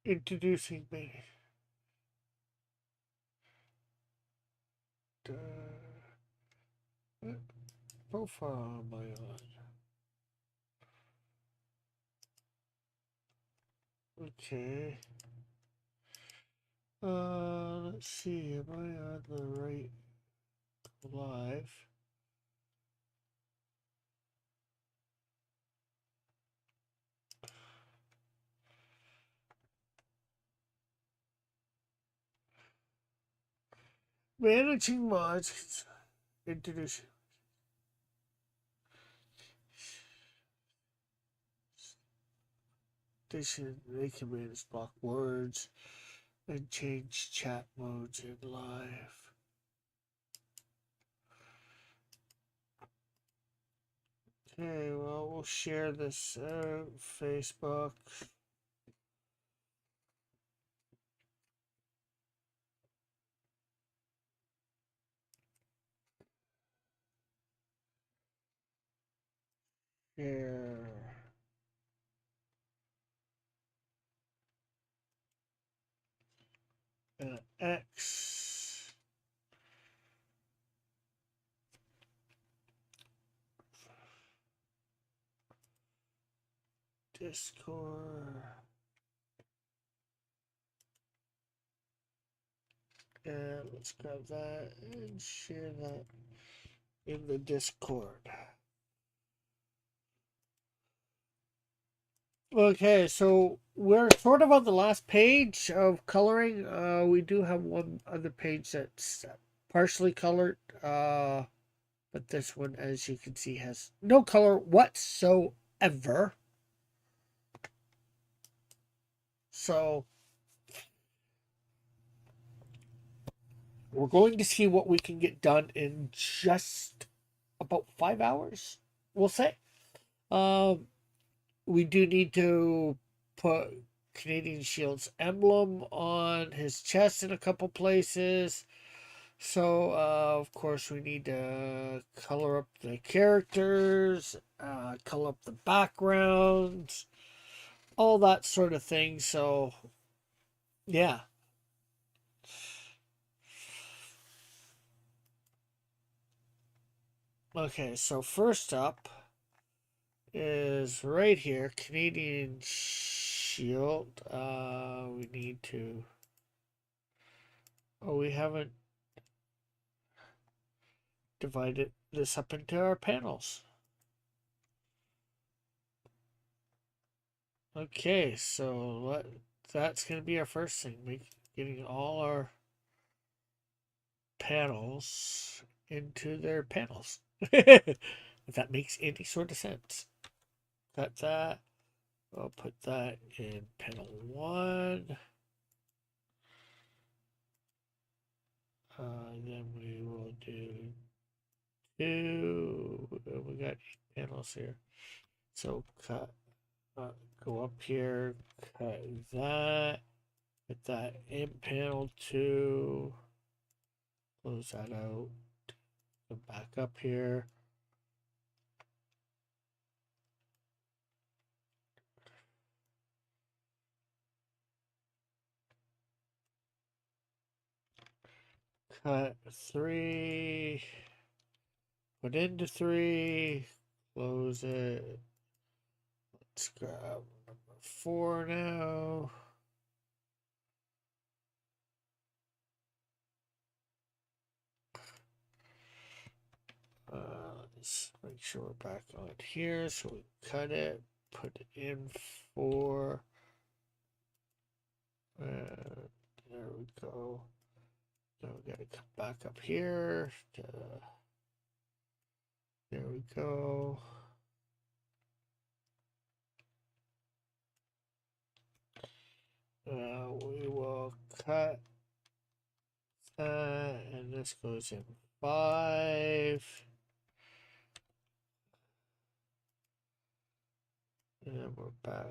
Introducing me. What profile am I on? Okay. Let's see. Am I on the right live? Managing mods. Introducing. They can manage block words and change chat modes in live. Okay, well, we'll share this out. Facebook. Share. X. Discord. And let's grab that and share that in the Discord. Okay, so we're sort of on the last page of coloring. We do have one other page that's partially colored. But this one, as you can see, has no color whatsoever. So we're going to see what we can get done in just about 5 hours, we'll say. Um, we do need to put Canadian Shield's emblem on his chest in a couple places. So, of course, we need to color up the characters, color up the backgrounds, all that sort of thing. So, yeah. Okay, so first up is right here, Canadian Shield. We need to. Oh, we haven't divided this up into our panels. Okay, so that's going to be our first thing. Getting all our panels into their panels. If that makes any sort of sense. Got that. I'll put that in panel 1. Then we will do 2. We got 8 panels here. So go up here, cut that, put that in panel 2, close that out, go back up here. Cut 3, put into 3, close it. Let's grab number 4 now. Let's make sure we're back on here. So we cut it, put it in 4. And there we go. Now we gotta come back up here. There we go. We will cut that, and this goes in 5. And then we're back.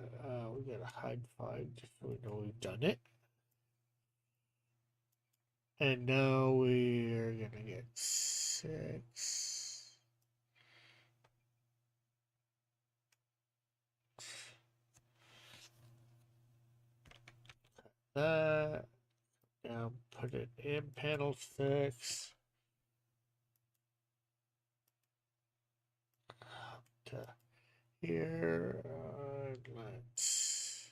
We gotta hide 5 just so we know we've done it. And now we're gonna get 6. that. Now put it in panel 6. To here. Let's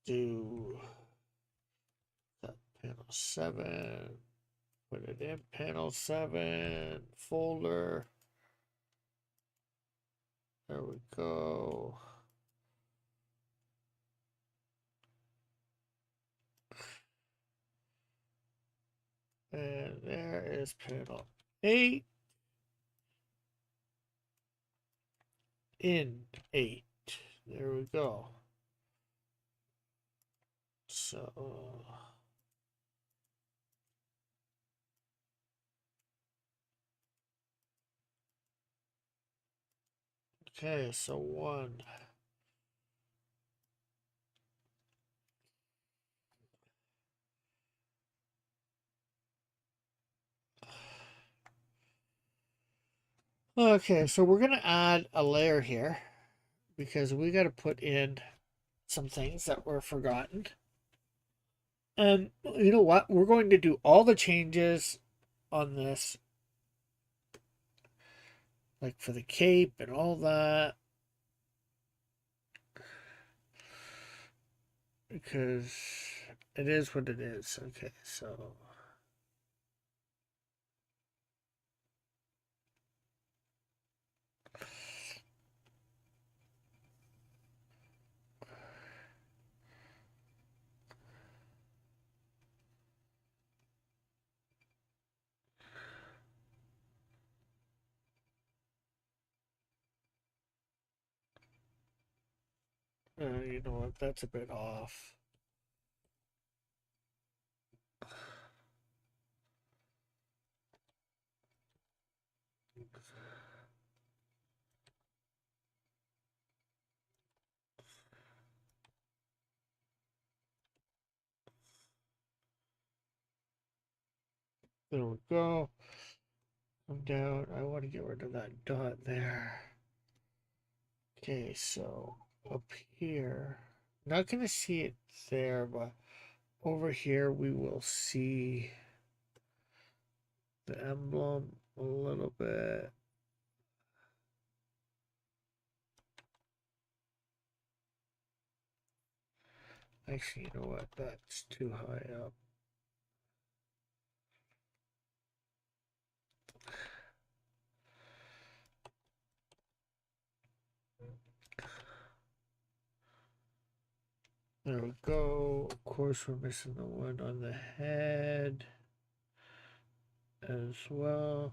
do that panel 7. Put it in panel 7 folder. There we go. And there is panel 8 in 8. There we go. So okay, so 1. Okay, so we're gonna add a layer here because we got to put in some things that were forgotten. And you know what? We're going to do all the changes on this, like for the cape and all that, because it is what it is. Okay, so you know what? That's a bit off. There we go. I'm down. I want to get rid of that dot there. Okay, so up here, not going to see it there, but over here we will see the emblem a little bit. Actually, you know what? That's too high up. There we go. Of course, we're missing the one on the head as well.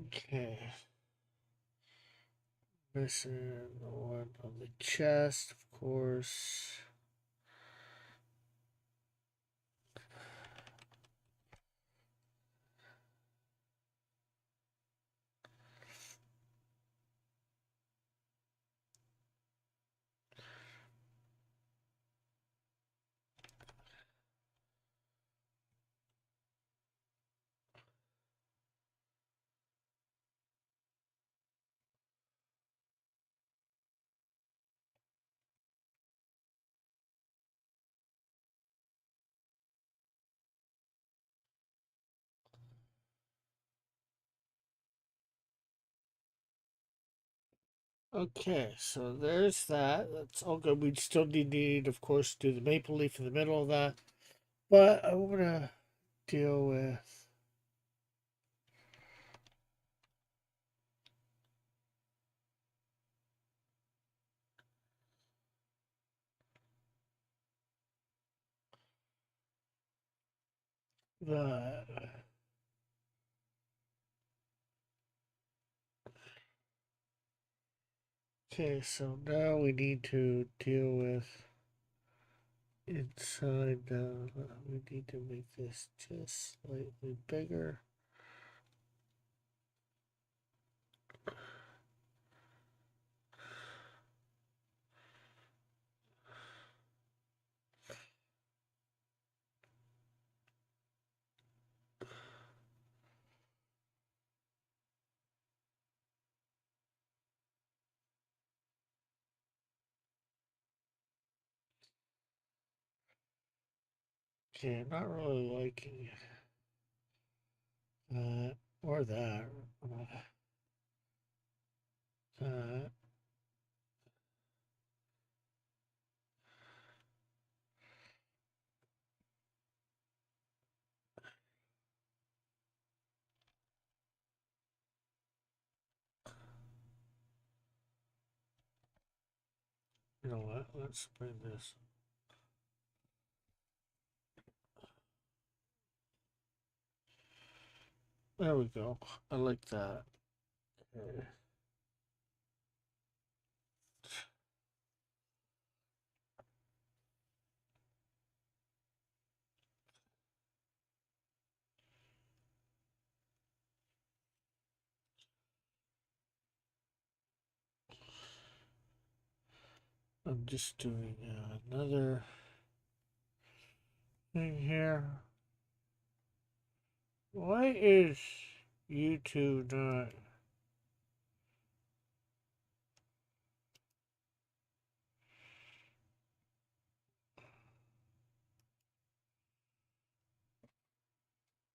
Okay. Missing the one on the chest, of course. Okay, so there's that. That's all good. We still need, of course, do the maple leaf in the middle of that. But I want to deal with that. Okay, so now we need to deal with inside. We need to make this just slightly bigger. Okay, I'm not really liking that or that. That. You know what? Let's bring this. There we go. I like that. Okay. I'm just doing another thing here. Why is YouTube not?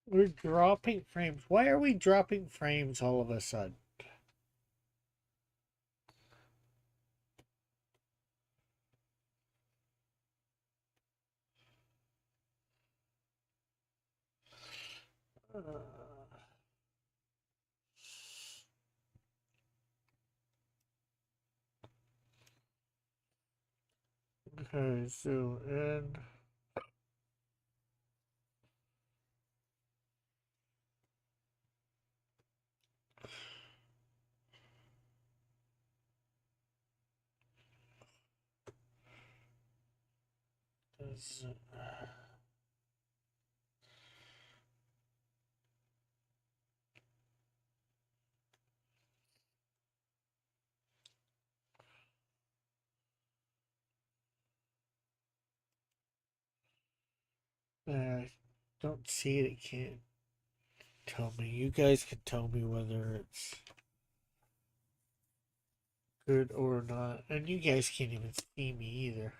We're dropping frames. Why are we dropping frames all of a sudden? Okay, zoom in. I don't see it. It can't tell me. You guys can tell me whether it's good or not. And you guys can't even see me either.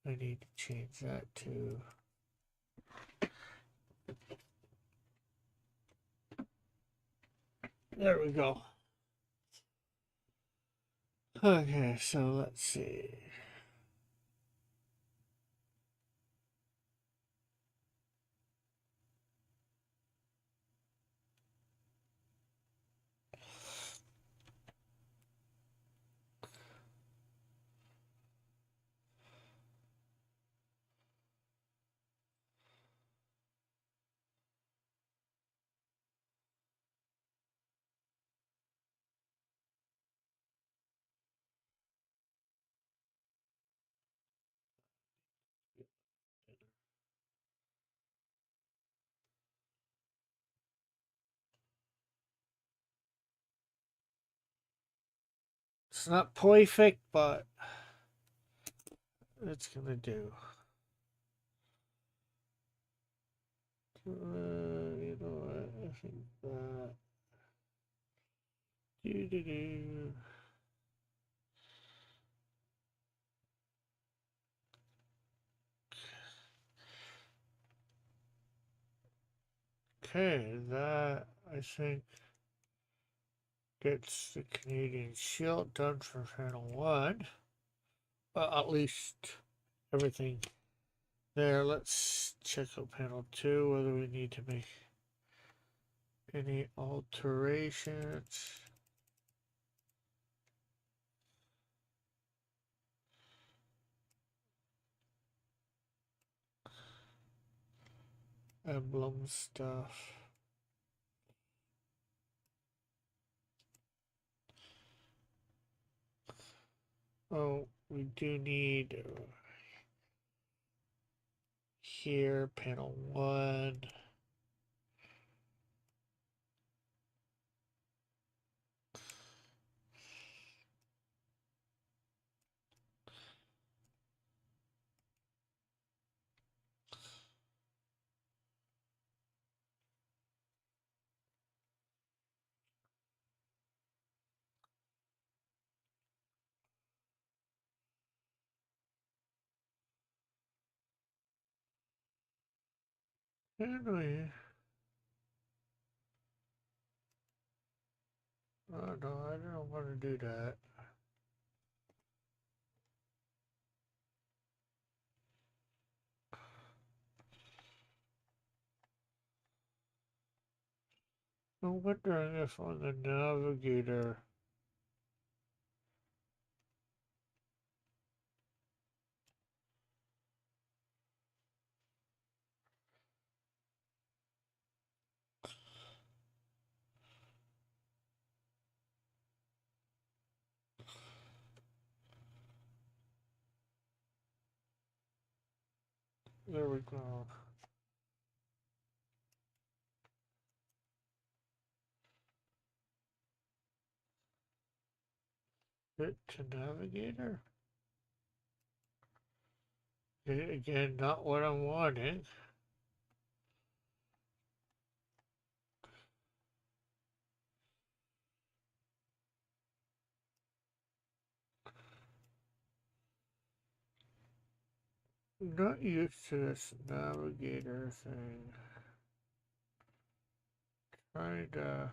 I need to change that to. There we go. Okay, so let's see. It's not perfect, but it's gonna do. You know what? I think that. Do do do. Okay, that I think gets the Canadian Shield done for panel 1. Well, at least everything there. Let's check out panel 2, whether we need to make any alterations. Emblem stuff. Oh, we do need here, panel 1. Anyway, oh no, I don't want to do that. I'm wondering if on the navigator, there we go. Hit to navigator. Again, not what I'm wanting. Not used to this navigator thing. Trying to.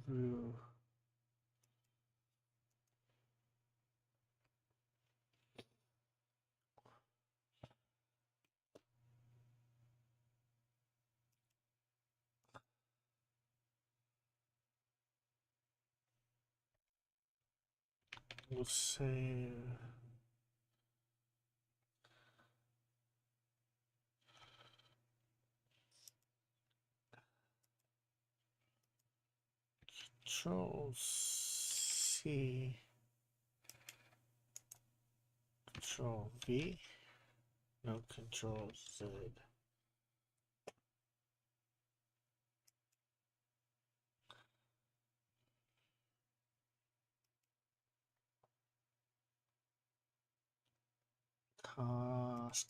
View. We'll say. Control C. Control V. No, Control Z.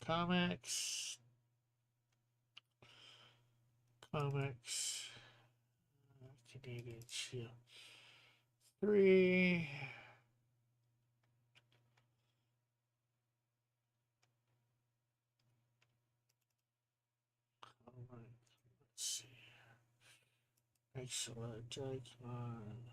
Comics. Comics. Canadian Shield. 3. Let's see. Excellent. Icon.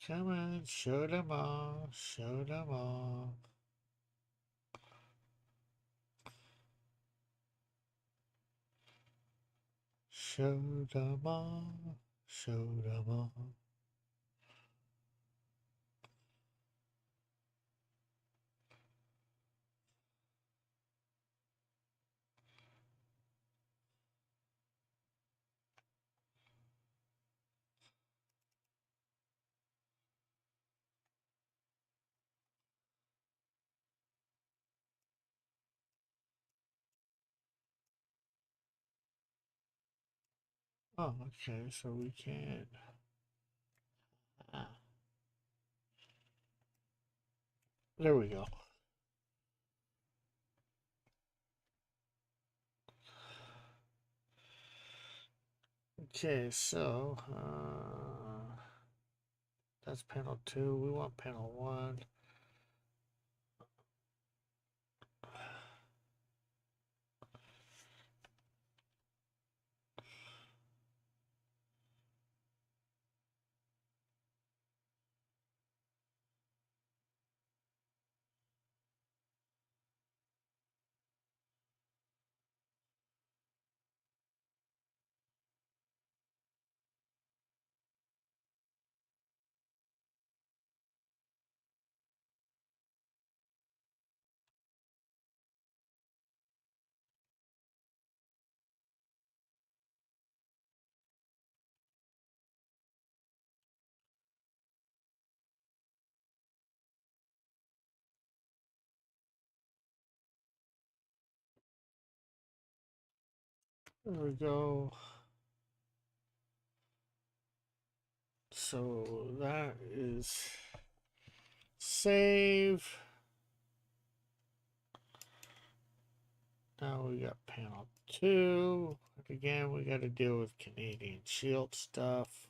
Come on, show them all. Show them all. Show them all. Show them all. Oh, okay, so we can. Ah, there we go. Okay, so that's panel 2. We want panel 1. There we go. So that is save. Now we got panel 2. Again, we got to deal with Canadian Shield stuff.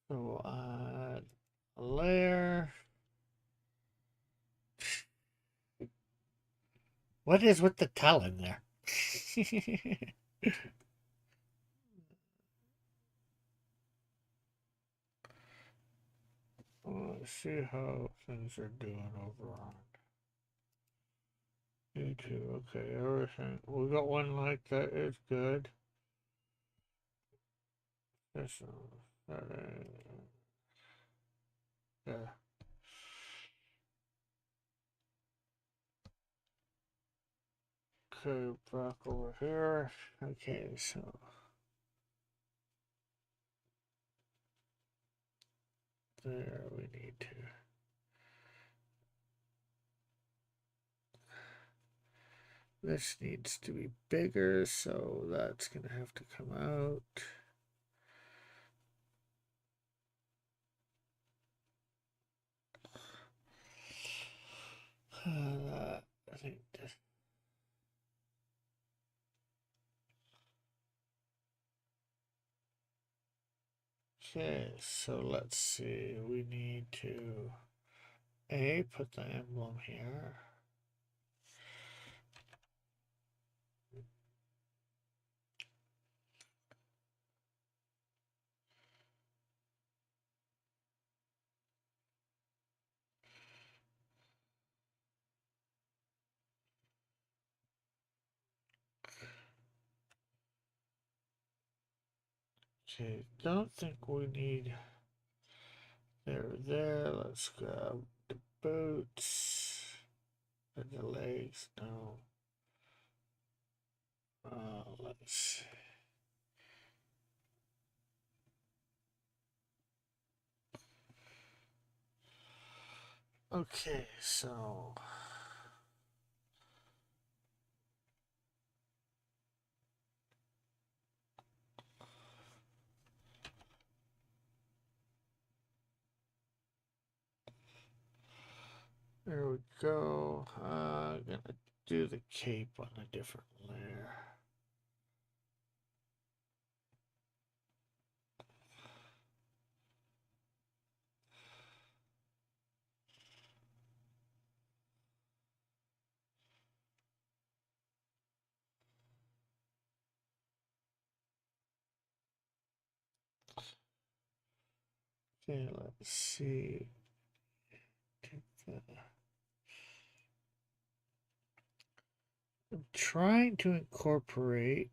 So we'll add a layer. What is with the Talon there? Let's see how things are doing over on YouTube. Okay, everything. We got one like that is good. This one. Yeah. Okay, back over here. Okay, so. There we need to. This needs to be bigger, so that's going to have to come out. I think this. Okay, so let's see. We need to put the emblem here. Okay, don't think we need there. Let's grab the boots and the legs. No. Let's. Okay, so. There we go. Gonna do the cape on a different layer. Okay, let's see. I'm trying to incorporate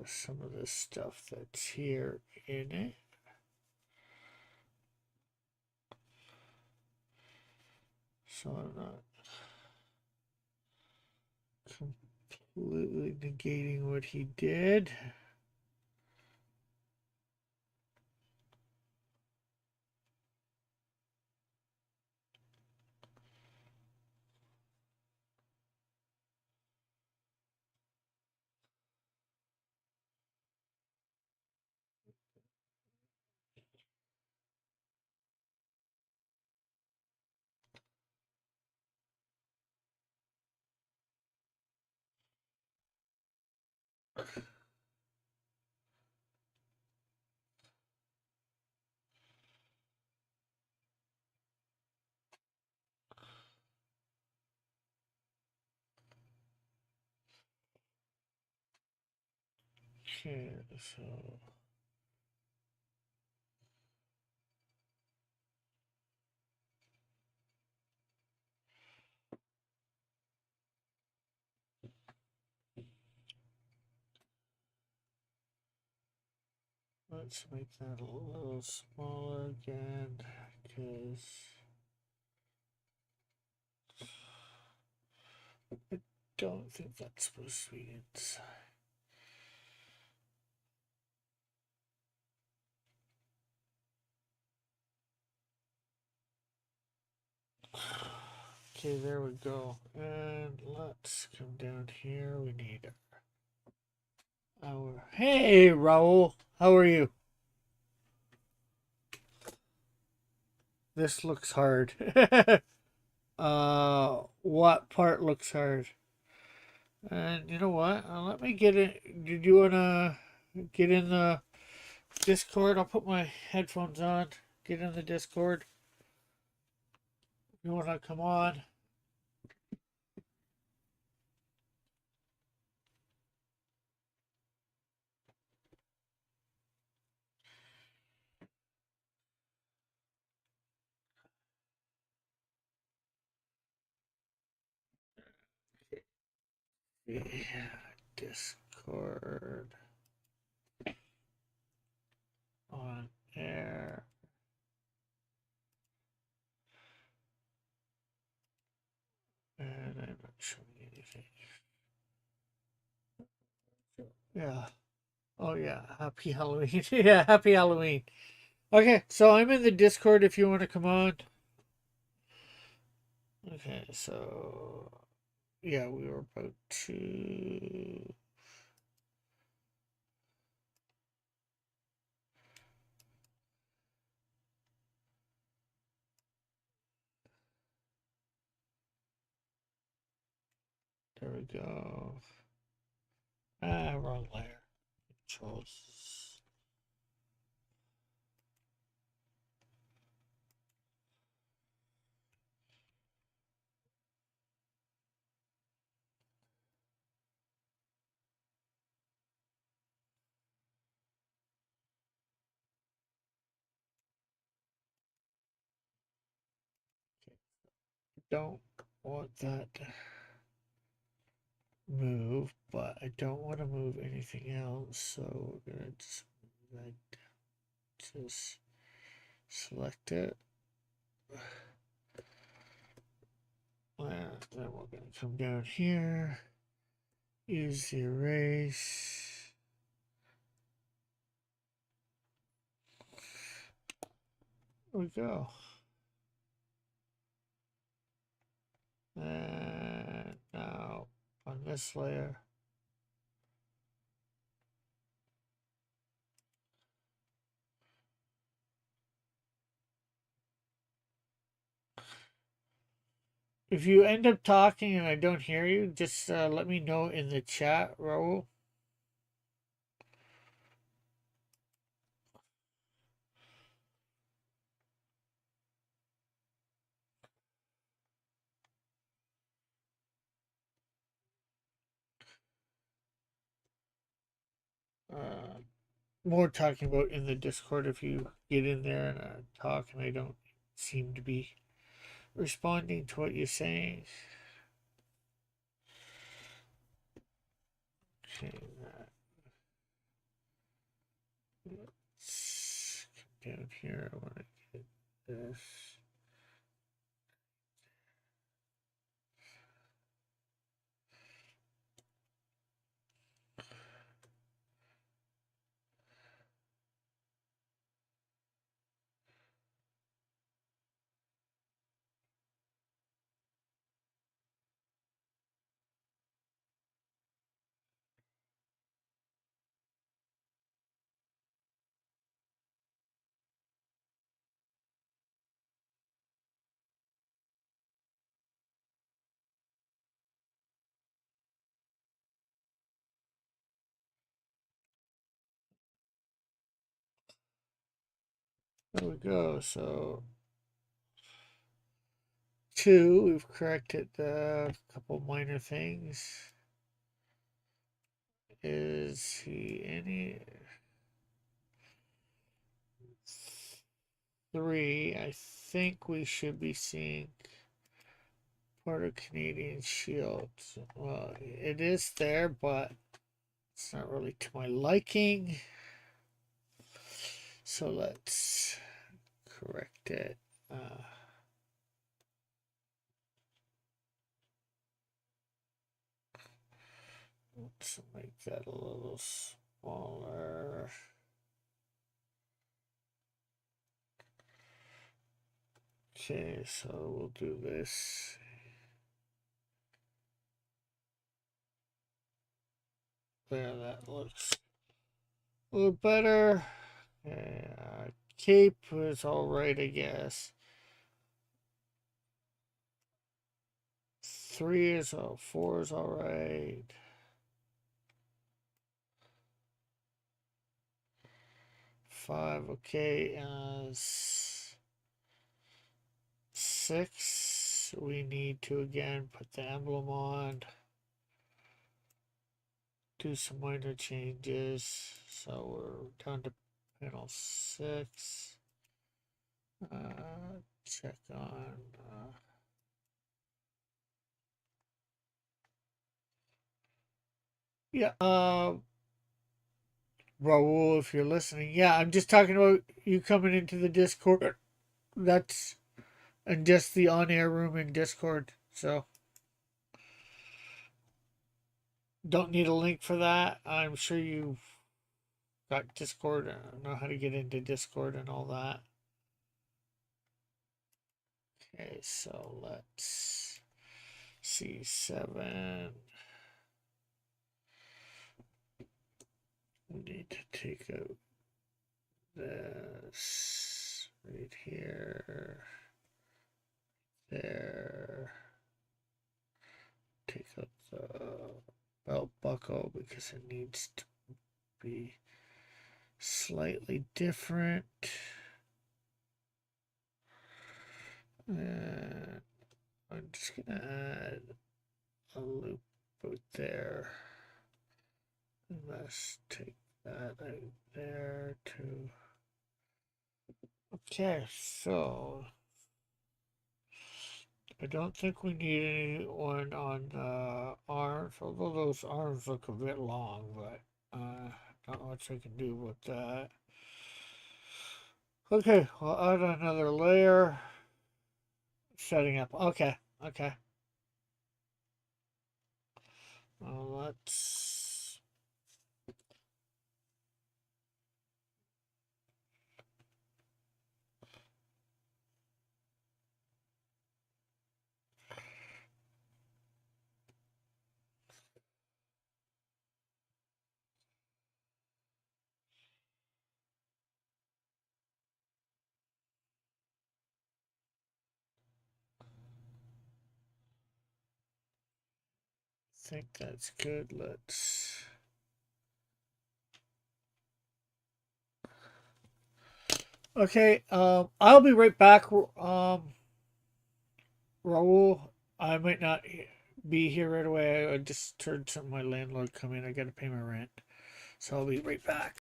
some of the stuff that's here in it. So I'm not completely negating what he did. Okay, so let's make that a little smaller again, because I don't think that's supposed to be inside. Okay, there we go. And let's come down here. We need our. Hey, Raul. How are you? This looks hard. What part looks hard? And you know what? Let me get it. Did you wanna get in the Discord? I'll put my headphones on. Get in the Discord. You wanna come on? Yeah, Discord on air. And I'm not showing anything. Yeah. Oh yeah. Happy Halloween. Yeah, happy Halloween. Okay, so I'm in the Discord if you want to come on. Okay, so yeah, we were about to. There we go. Wrong layer. Controls. Don't want that move, but I don't want to move anything else, so we're gonna just select it. And then we're gonna come down here, use the erase. There we go. And now on this layer, if you end up talking and I don't hear you, just let me know in the chat, Raul. More talking about in the Discord if you get in there and talk and I don't seem to be responding to what you're saying. Okay, let's come down here. I want to get this. There we go. So, two, we've corrected a couple minor things. Is he any? Three, I think we should be seeing part of Canadian Shield. Well, it is there, but it's not really to my liking. So let's correct it. Let's make that a little smaller. Okay, so we'll do this. There, that looks a little better. Cape is alright, I guess. 3 is 4 is alright. 5, okay. 6, we need to again put the emblem on. Do some minor changes. So we're down to panel 6. Check on. Yeah. Raul, if you're listening, yeah, I'm just talking about you coming into the Discord. That's and just the on-air room in Discord. So don't need a link for that. I'm sure you've got Discord and know how to get into Discord and all that. Okay, so let's see 7. We need to take out this right here, there. Take out the belt buckle because it needs to be slightly different. And I'm just gonna add a loop out there. And let's take that out there too. Okay, so I don't think we need anyone on the arms, although those arms look a bit long, but not much I can do with that. Okay, I'll add another layer. Setting up. Okay, okay. Let's. Think that's good. Let's. Okay, I'll be right back. Raul, I might not be here right away. I just heard some of my landlord come in. I got to pay my rent, so I'll be right back.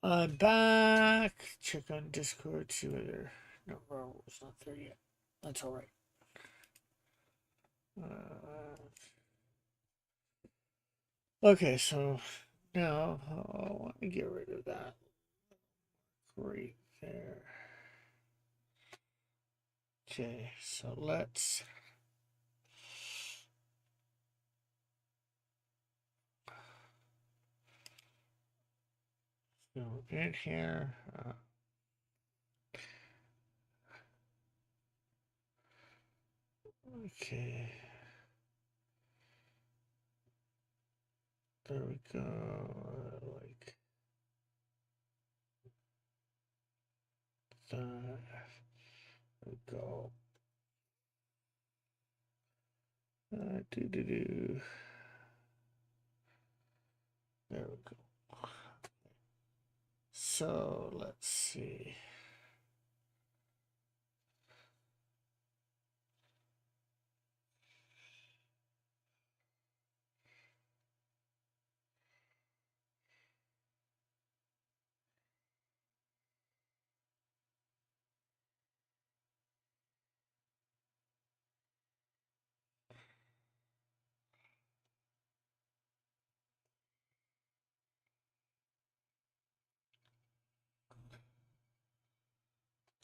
I'm back. Check on Discord. See whether no, Raul's not there yet. That's all right. Okay, so No, I want to get rid of that right there. Okay, so let's go in here. Okay. There we go. Like that. There we go. Do. There we go. So let's see.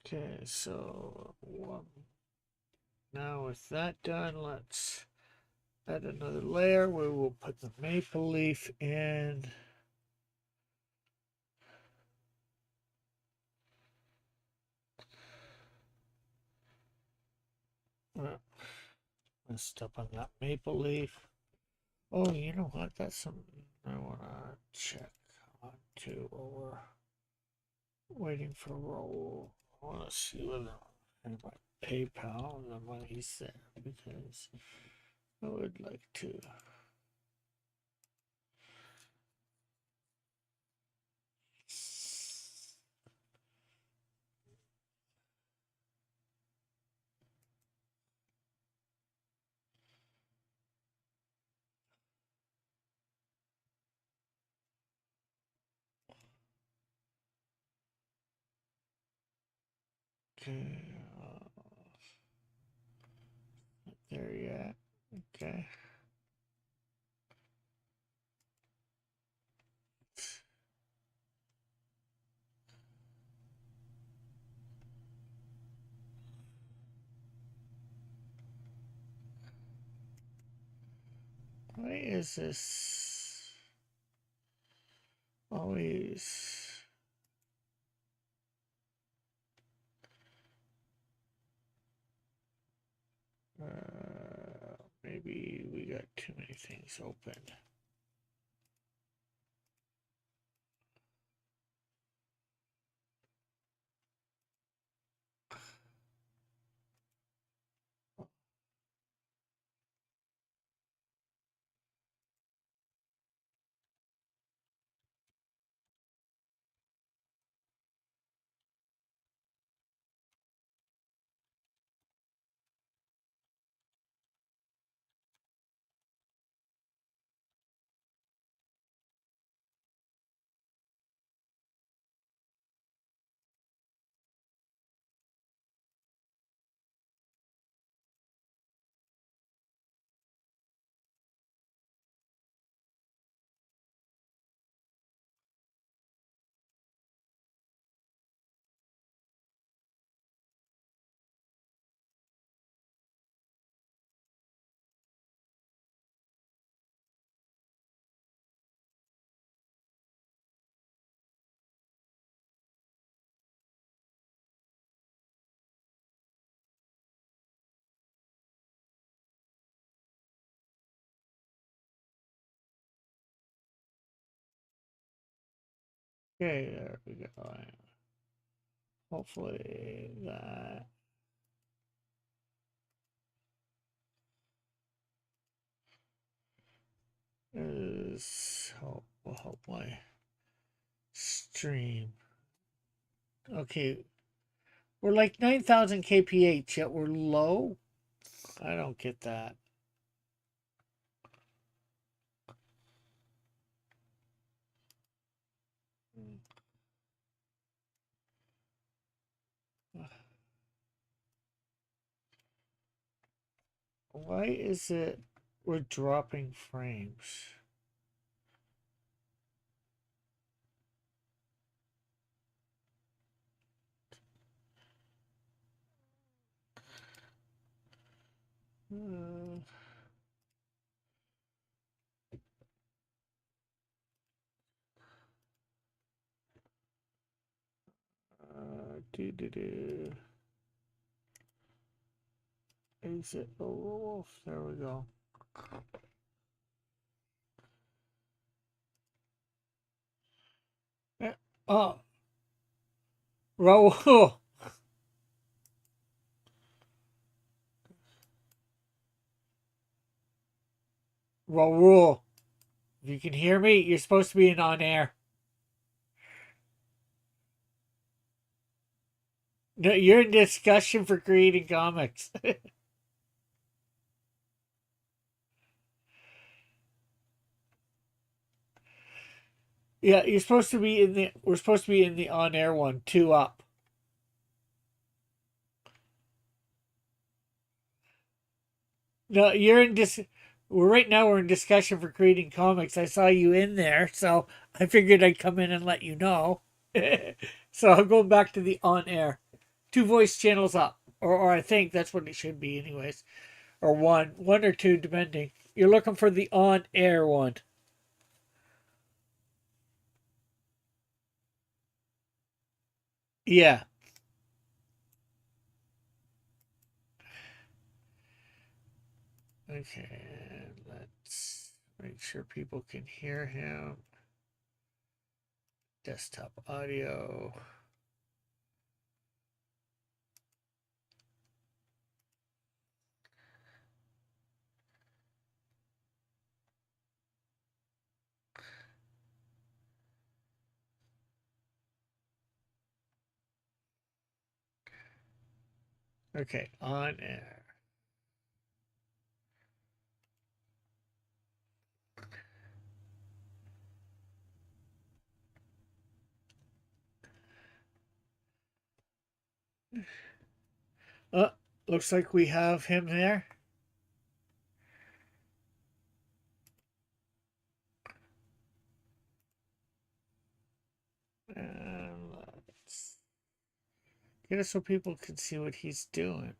Okay, so now with that done, let's add another layer where we'll put the maple leaf in. Messed up on that maple leaf. Oh, you know what? That's something I want to check on too while we're waiting for roll. I want to see whether I have my PayPal and the money's there because I would like to. Okay, there yet. Okay. Why is this always? Maybe we got too many things open. Okay, there we go. Hopefully that will help my stream. Okay, we're like 9,000 kph, yet we're low. I don't get that. Why is it we're dropping frames? Uh, do do do. Exit wolf. There we go. Oh, Raul. Raul. If you can hear me, you're supposed to be in on air. No, you're in discussion for creating comics. Yeah, you're supposed to be in the. We're supposed to be in the on air one, two up. No, you're in dis. We're right now. We're in discussion for creating comics. I saw you in there, so I figured I'd come in and let you know. So I'm going back to the on air, two voice channels up, or I think that's what it should be, anyways, or one or two, depending. You're looking for the on air one. Yeah. Okay. Let's make sure people can hear him. Desktop audio. Okay, on air. Oh, looks like we have him there. And let's get it so people can see what he's doing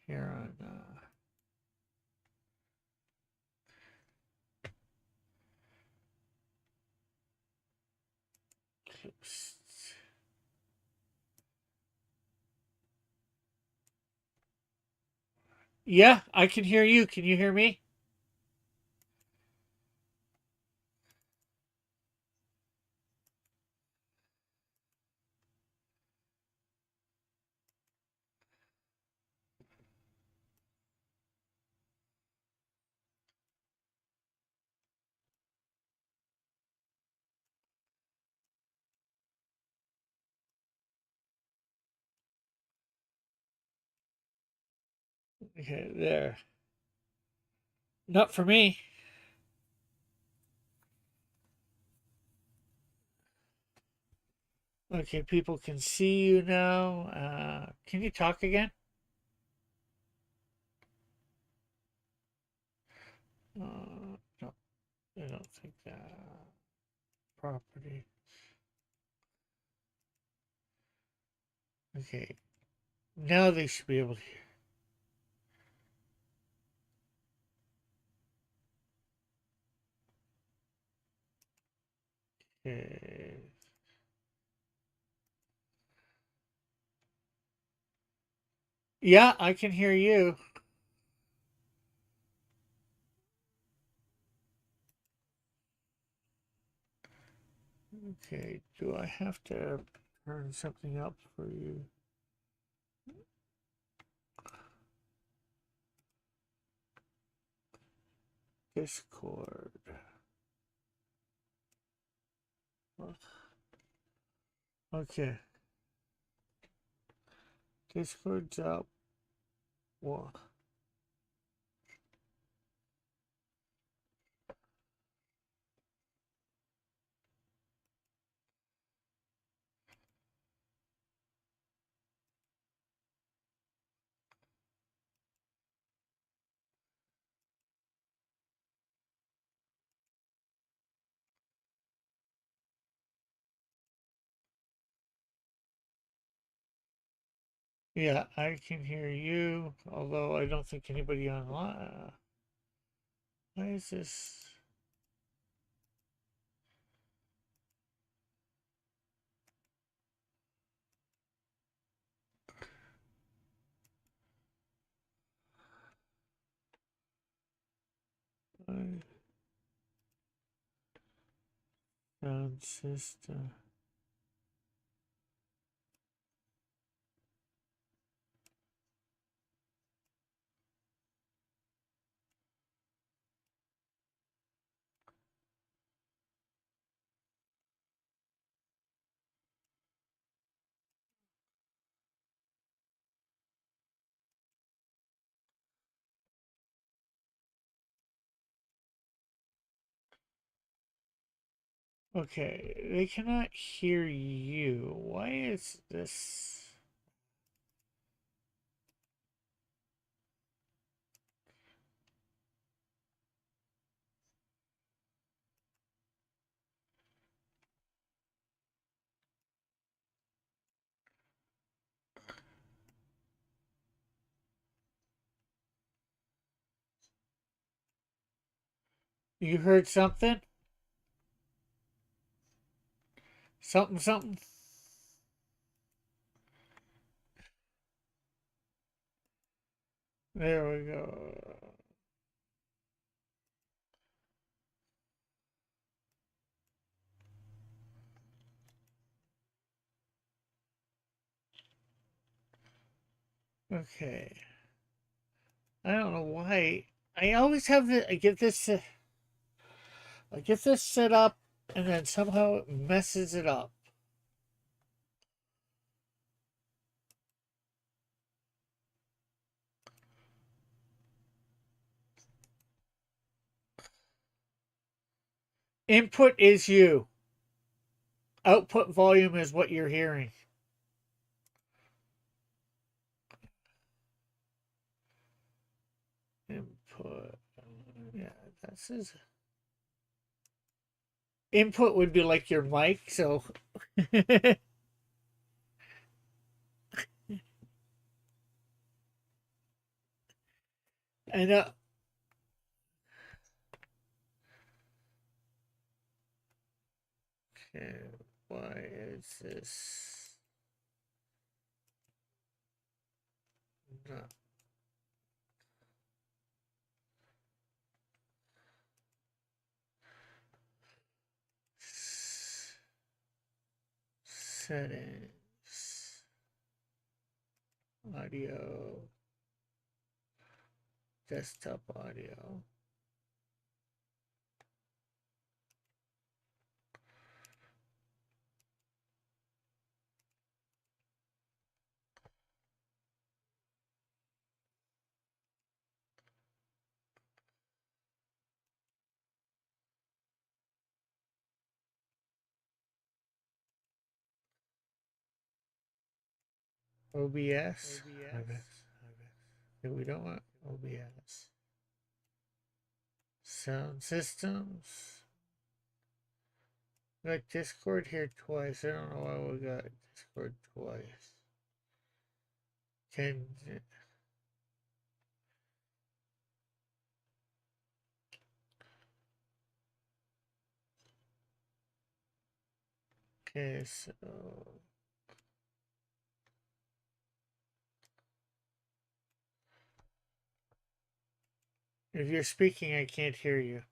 here on. Oops. Yeah, I can hear you. Can you hear me? Okay, there. Not for me. Okay, people can see you now. Can you talk again? No, I don't think that. Property. Okay, now they should be able to hear. Okay. Yeah, I can hear you. Okay, do I have to turn something up for you? Discord. Okay. Discord's up. Well, Yeah, I can hear you, although I don't think anybody online. Why is this? Sound system. Okay, they cannot hear you. Why is this? You heard something? Something, something? There we go. Okay. I don't know why. I always have the. I get this set up, and then somehow it messes it up. Input is you. Output volume is what you're hearing. Input. Yeah, that's his. Input would be like your mic, so. I know. Okay, why is this not settings? Audio, desktop audio. OBS. Okay, we don't want OBS. Sound systems. We got Discord here twice. I don't know why we got Discord twice. Can okay, so if you're speaking, I can't hear you.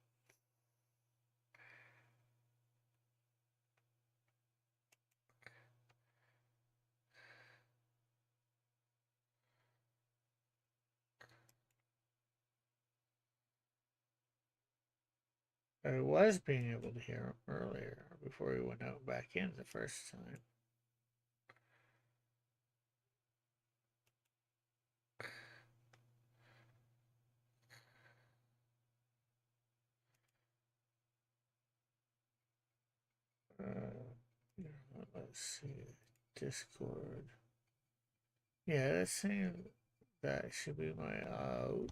I was being able to hear him earlier before he went out back in the first time. Let's see. Discord. Yeah, that's saying that should be my out.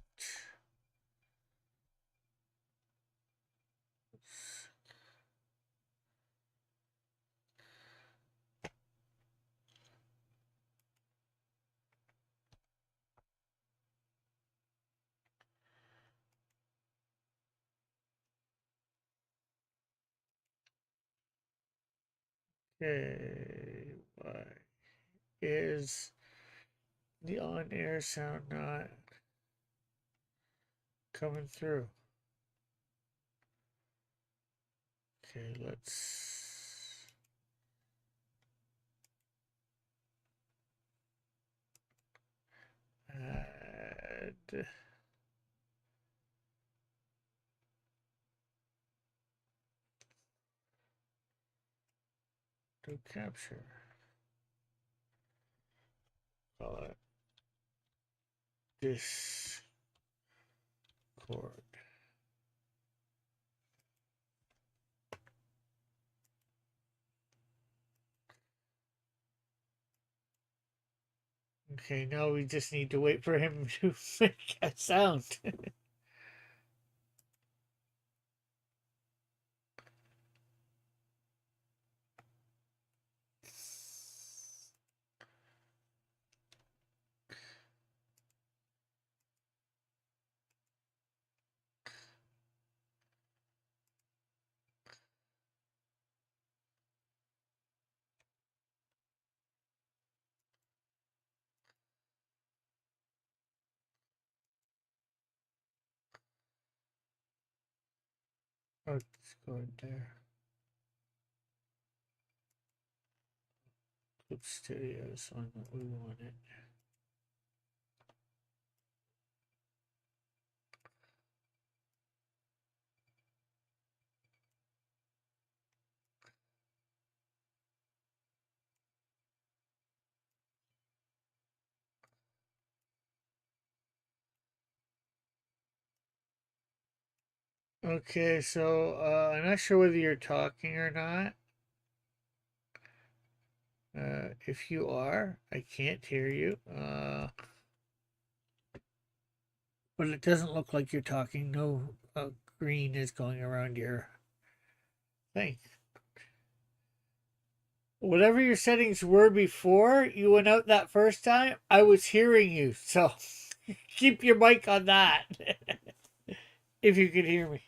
Okay, why is the on-air sound not coming through? Okay, let's add to capture. Call it Discord. Okay, now we just need to wait for him to make a sound. Oh, let's go in there. Clip Studios on what we wanted. Okay, so I'm not sure whether you're talking or not. If you are, I can't hear you. But it doesn't look like you're talking. No green is going around your thing. Whatever your settings were before you went out that first time, I was hearing you. So keep your mic on that if you can hear me.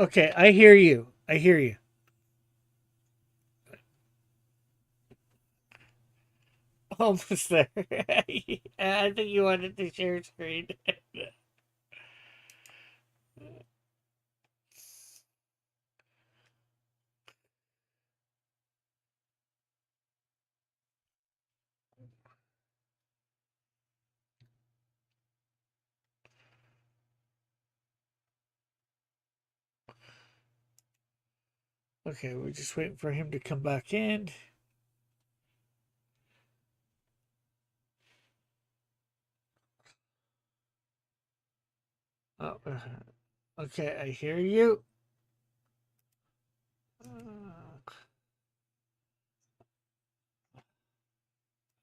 Okay, I hear you. I hear you. Almost there. I think you wanted to share screen. Okay, we're just waiting for him to come back in. Oh, okay, I hear you.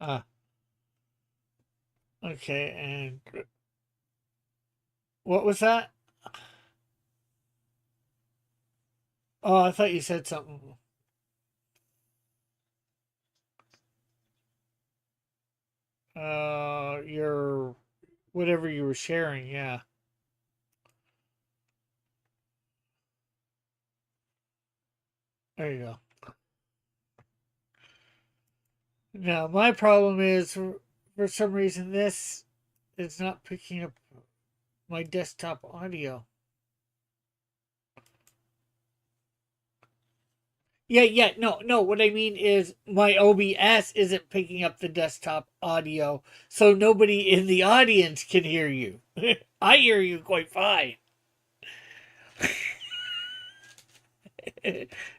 Ah, okay, and what was that? Oh, I thought you said something. Your whatever you were sharing, yeah. There you go. Now, my problem is for some reason this is not picking up my desktop audio. Yeah, no. What I mean is my OBS isn't picking up the desktop audio, so nobody in the audience can hear you. I hear you quite fine.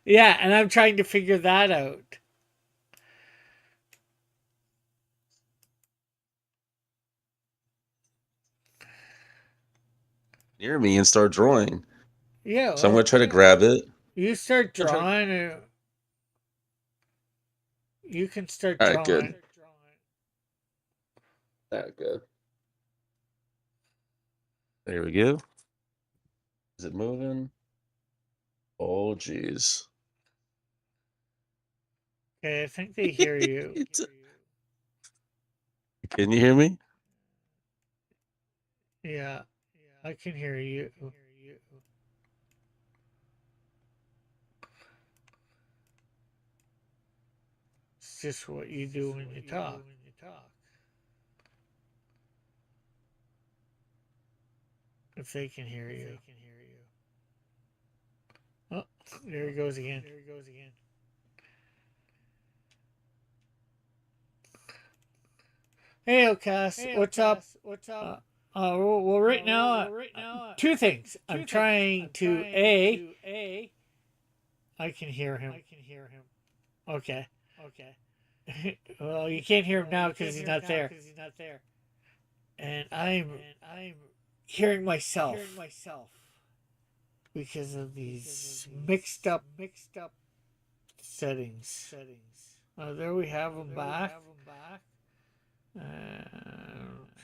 Yeah, and I'm trying to figure that out. Near me and start drawing. Yeah, So I'm gonna well, try to grab it. you start drawing, you can start All right, good. drawing. All right, good. There we go. Is it moving? Oh, geez. Okay, I think they hear you. Can you hear me? Yeah, I can hear you. It's just what you do when you talk. If they can hear you. Oh, there he goes again. Hey, Ocas, what's up? Well, right now, two things. I'm trying to A. I can hear him. Okay. Well, you can't hear him now because he's not there. And I'm hearing myself because of these mixed up settings. There we have him back.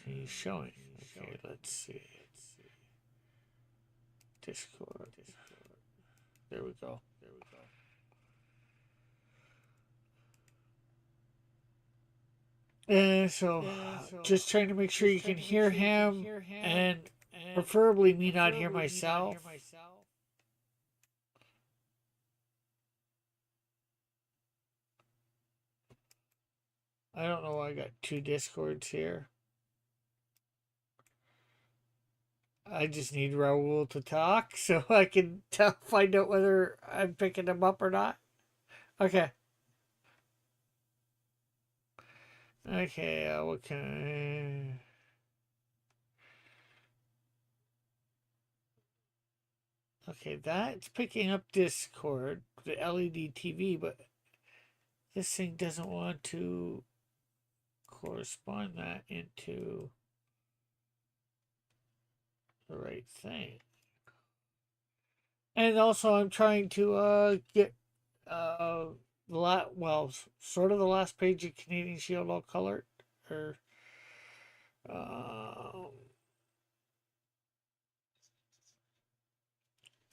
He's showing. Okay, let's see. Discord. There we go. And so, just trying to make sure you can hear him, and preferably me not hear myself. I don't know why I got two Discords here. I just need Raul to talk so I can find out whether I'm picking him up or not. Okay. Okay, what can Okay, that's picking up Discord, the LED TV, but this thing doesn't want to correspond that into the right thing. And also, I'm trying to get sort of the last page of Canadian Shield all colored, or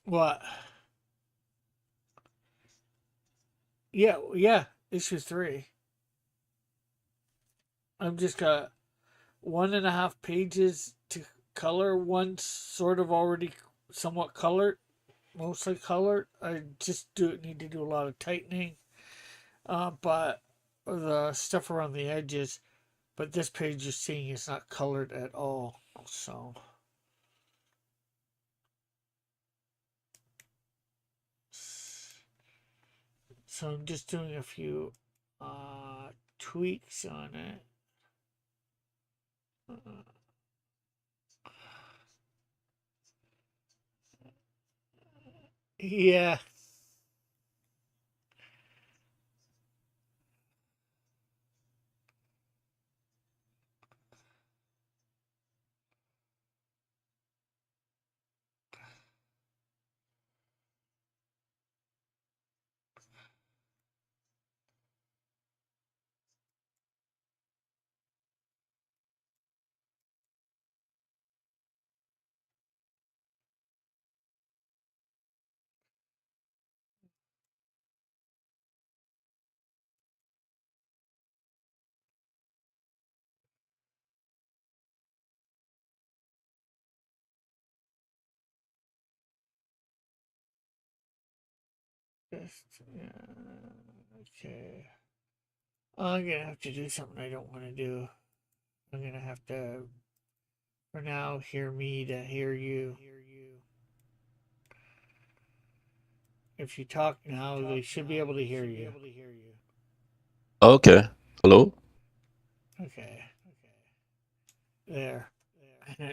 what? Yeah, issue 3. I've just got 1.5 pages to color. One's sort of already somewhat colored, mostly colored. I just need to do a lot of tightening, but the stuff around the edges. But this page you're seeing is not colored at all, so I'm just doing a few tweaks on it. Yeah. Okay. I'm gonna have to do something I don't want to do. I'm gonna have to, for now, hear me to hear you. If you talk now, they should be able to hear you. Okay. Hello? Okay. There.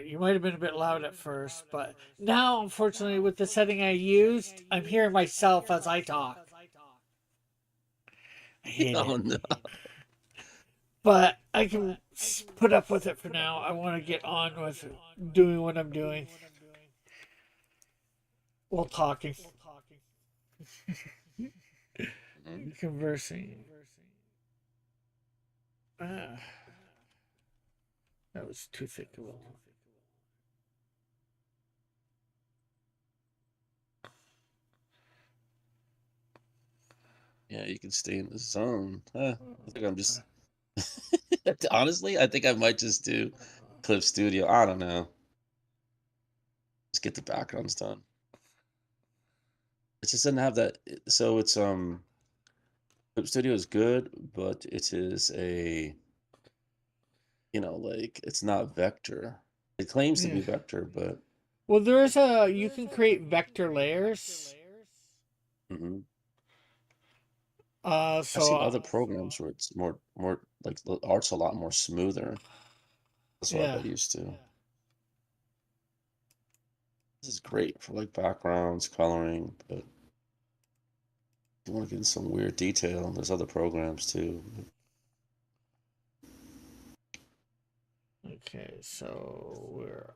You might have been a bit loud at first, but now, unfortunately, with the setting I used, I'm hearing myself as I talk. I hate Oh it. no. But I can put up with it for now. I want to get on with doing what I'm doing while talking. Conversing. That was too thick of a Yeah, you can stay in the zone. I think I'm just Honestly, I think I might just do Clip Studio. I don't know. Just get the backgrounds done. It just doesn't have that. So it's Clip Studio is good, but it is a like it's not vector. It claims to Yeah. be vector, but Well, you can create vector layers. mhm. Uh, I've so seen other programs where it's more like the art's a lot more smoother. That's what I yeah. got used to. This is great for like backgrounds, coloring, but if you want to get in some weird detail, there's other programs too. Okay, so we're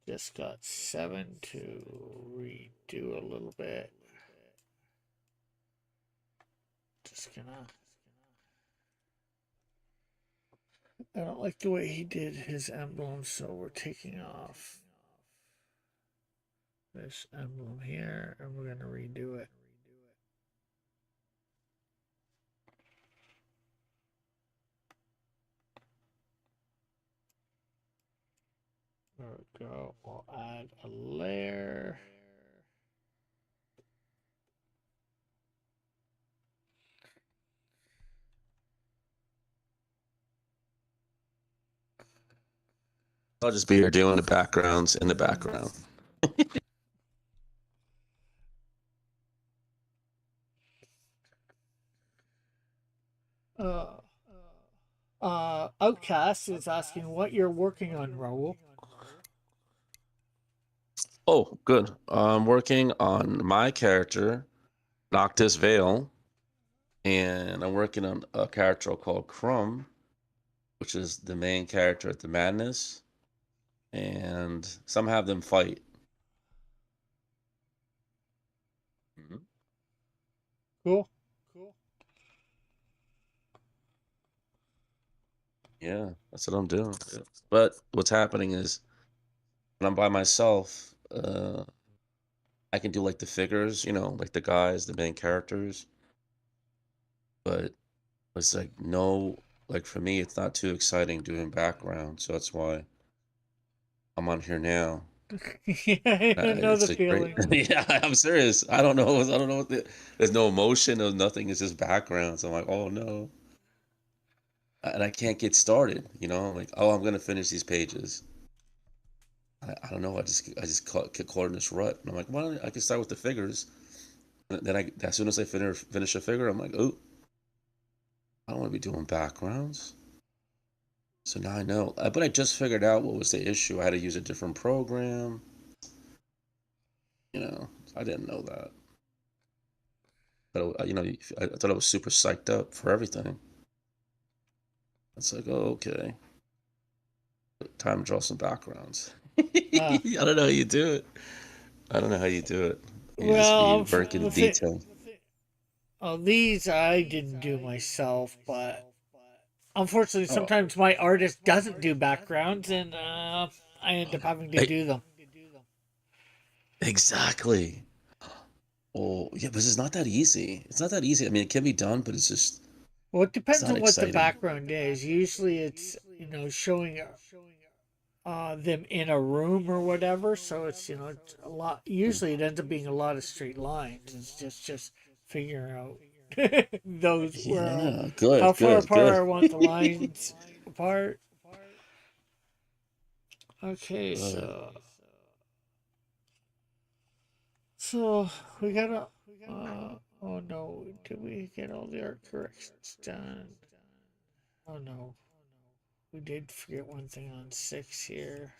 just got 7 to redo a little bit. Just gonna. I don't like the way he did his emblem, so we're taking off this emblem here and we're gonna redo it. There we go. We'll add a layer. I'll just be here doing the backgrounds in the background. Outcast is asking what you're working on, Raul. Oh, good. I'm working on my character, Noctis Vale, and I'm working on a character called Crumb, which is the main character at the Madness, and some have them fight. Mhm. Cool. Yeah, that's what I'm doing. Yeah. But what's happening is when I'm by myself, I can do like the figures, like the guys, the main characters. But it's like no, like for me, it's not too exciting doing background, so that's why I'm on here now. Yeah, I know It's the like great. feeling. Yeah, I'm serious. I don't know. I don't know there's no emotion, there's nothing. It's just background. So I'm like, oh no, and I can't get started. I'm like, oh, I'm gonna finish these pages. I don't know. Get caught in this rut, and I'm like, well, I can start with the figures. And then as soon as I finish a figure, I'm like, oh, I don't want to be doing backgrounds. So now I know. But I just figured out what was the issue. I had to use a different program. I didn't know that. But I thought I was super psyched up for everything. It's like, oh, okay. Time to draw some backgrounds. I Ah, don't know how you do it. I don't know how you do it. You just well, be working the thing. detail. Oh, these I didn't do myself, but unfortunately, Oh, sometimes my artist doesn't do backgrounds, and I end up having to I, do them. exactly. Oh, yeah, but it's not that easy. It's not that easy. I mean, it can be done, but Well, it it's depends not on what the exciting. background is. Usually, it's showing them in a room or whatever. So it's a lot. Mm. Usually, it ends up being a lot of straight lines. It's just figuring out those where Yeah, how good, far good, apart good. I want the lines apart. Okay, Good. so we gotta. Oh no, did we get all the art corrections done? Oh no, we did forget one thing on 6 here.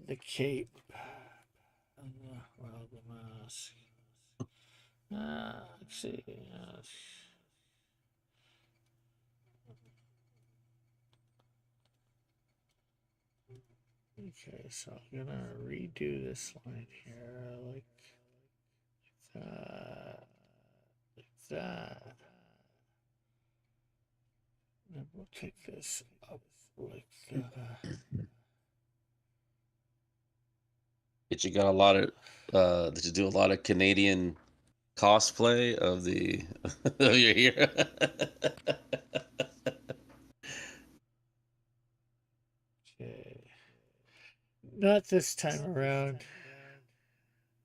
The cape. Well, the mask. Let's see. Okay, so I'm gonna redo this line here like that, like that. And we'll take this up like that. Did you got a lot of did you do a lot of Canadian cosplay of the of your hero. Okay. Not this time around.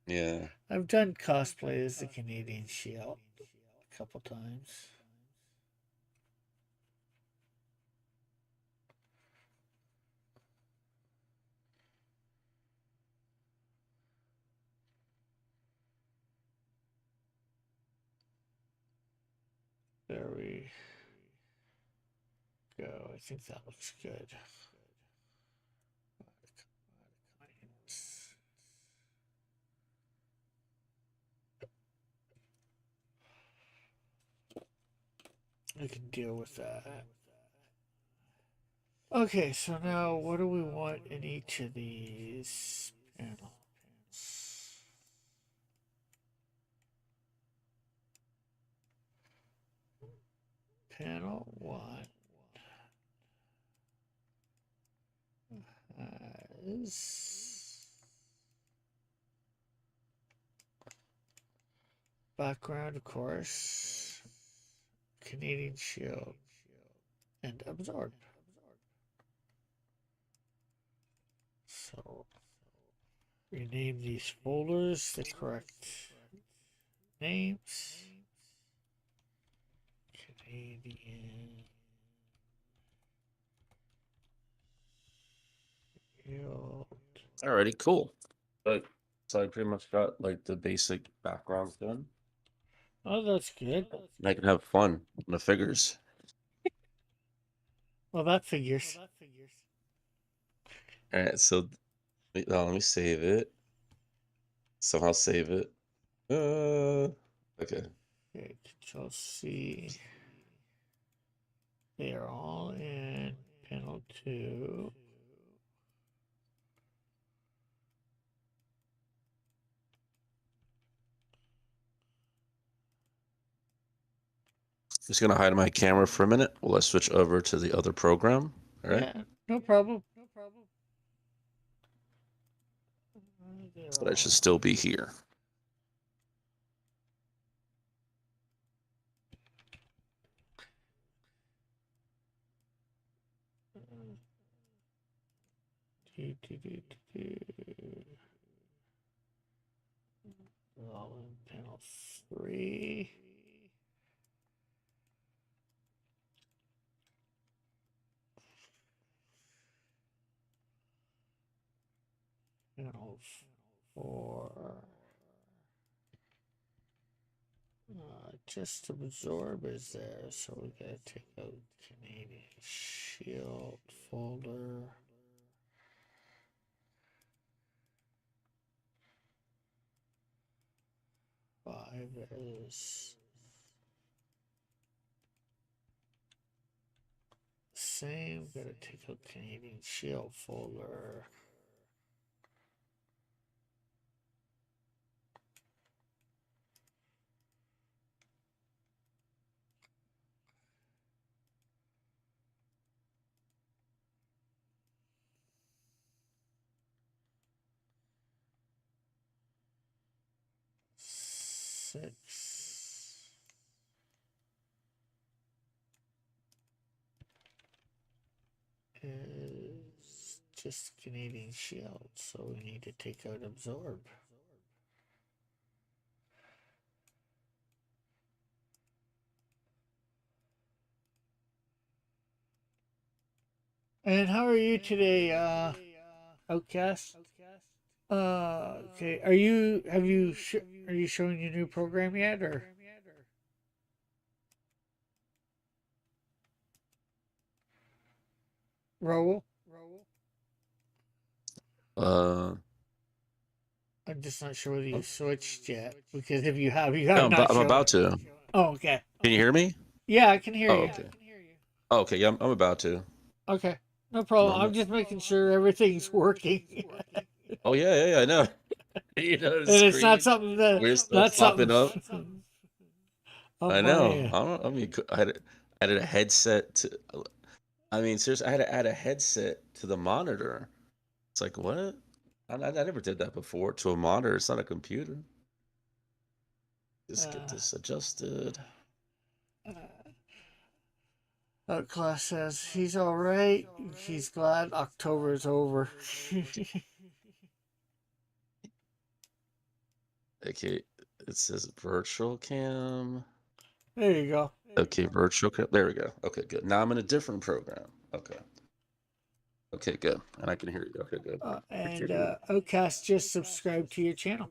Yeah. I've done cosplay as the Canadian Shield a couple times. There we go. I think that looks good. I can deal with that. Okay, so now what do we want in each of these panels? Panel 1 has background, of course, Canadian Shield, and absorb. So rename these folders the correct names. Canadian Shield. Alrighty, cool. So I pretty much got like the basic backgrounds done. Oh, that's good. And I can have fun on the figures. Well, that figures. All right, so let me save it. Somehow save it. Okay. Okay, Control C. They are all in panel 2. Just gonna hide my camera for a minute while I switch over to the other program. All right. Yeah, no problem. But I should still be here. All in panel 3. Panel 4. Just absorb is there, so we gotta take out Canadian Shield folder. Five is same. Gotta take out Canadian Shield folder. Six is just Canadian Shield, so we need to take out absorb. And how are you today, Outcast? Okay. Are you showing your new program yet, or Raul? I'm just not sure whether you switched yet, because if you have, you No, have not I'm shown. about to. Oh, okay. Can you hear me? Yeah, I can hear Oh, you. okay. Oh, okay. Yeah, I'm about to. Okay, no problem. No, I'm just making sure everything's working. Oh yeah, I know. You know, the And it's not screen, something that weird stuff not something popping up. on I my know. I don't. I mean, I had a headset to. I mean, seriously, I had to add a headset to the monitor. It's like what? I never did that before to a monitor. It's not a computer. Just get this adjusted. Class says he's all right. He's glad October is over. Okay, it says virtual cam. There you go. Okay, virtual cam. There we go. Okay, good. Now I'm in a different program. Okay. Okay, good. And I can hear you. Okay, good. And Outcast just subscribed to your channel.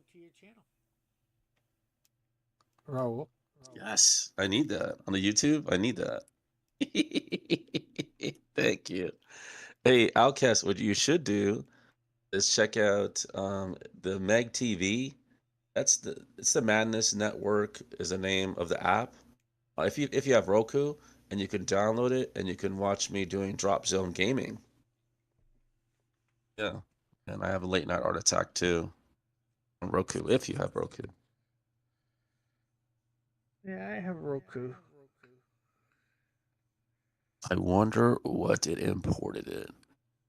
Raul. Yes, I need that. On the YouTube, I need that. Thank you. Hey, Outcast, what you should do is check out the Meg TV. It's the Madness Network is the name of the app. If you have Roku and you can download it and you can watch me doing Drop Zone Gaming. Yeah. And I have a late night art attack too on Roku if you have Roku. Yeah, I have Roku. I wonder what it imported it.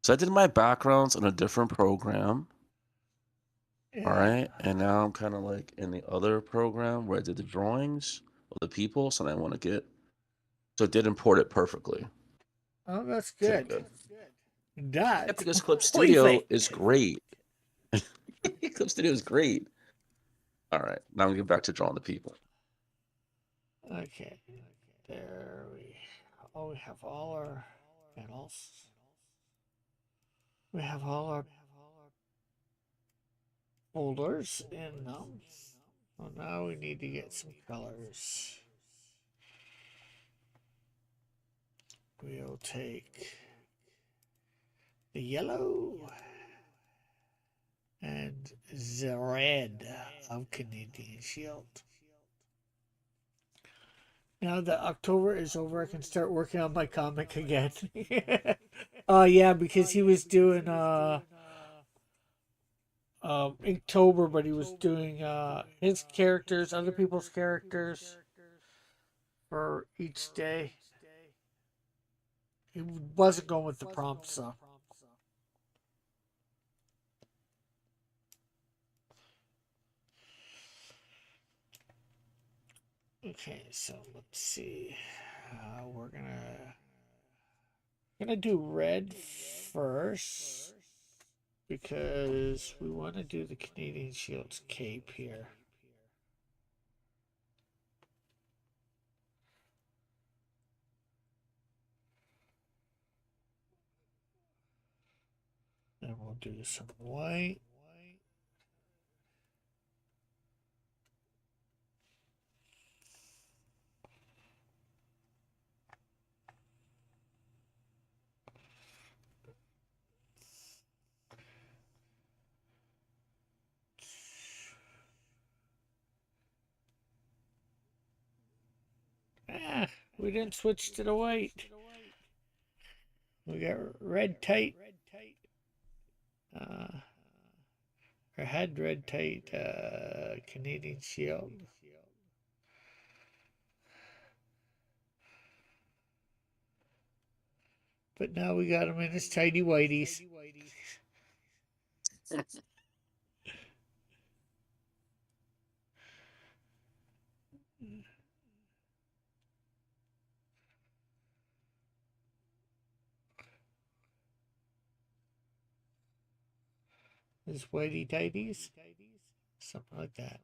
So I did my backgrounds on a different program. Yeah. All right. And now I'm kind of like in the other program where I did the drawings of the people. So I want to get, so it did import it perfectly. Oh, that's Okay, good. good. That. Yeah, because Clip Studio is great. Clip Studio is great. All right. Now I'm going to get back to drawing the people. Okay. There we. Oh, we have all our panels. We have all our folders in them. So now we need to get some colors. We'll take the yellow and the red of Canadian Shield. Now that October is over, I can start working on my comic again. Yeah, because he was doing Inktober, but he was doing his characters, other people's characters for each day. He wasn't going with the prompts, so. Okay, so let's see. We're gonna do red first because we want to do the Canadian Shield's cape here. Then we'll do some white. We didn't switch to the white. We got red tight. Or had red tight Canadian Shield. But now we got him in his tidy whiteys. His whitey tidies. Something like that.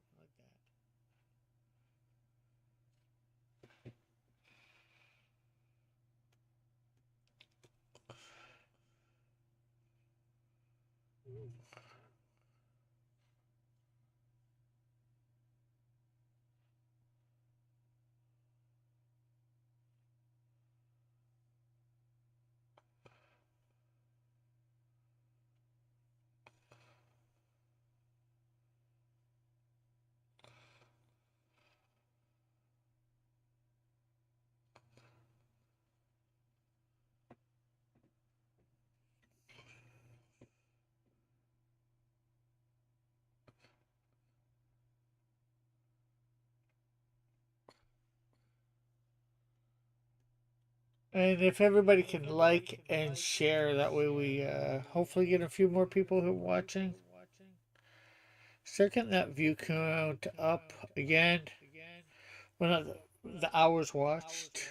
And if everybody can like and share, that way we hopefully get a few more people who are watching. Start getting that view count up again. well, not the hours watched.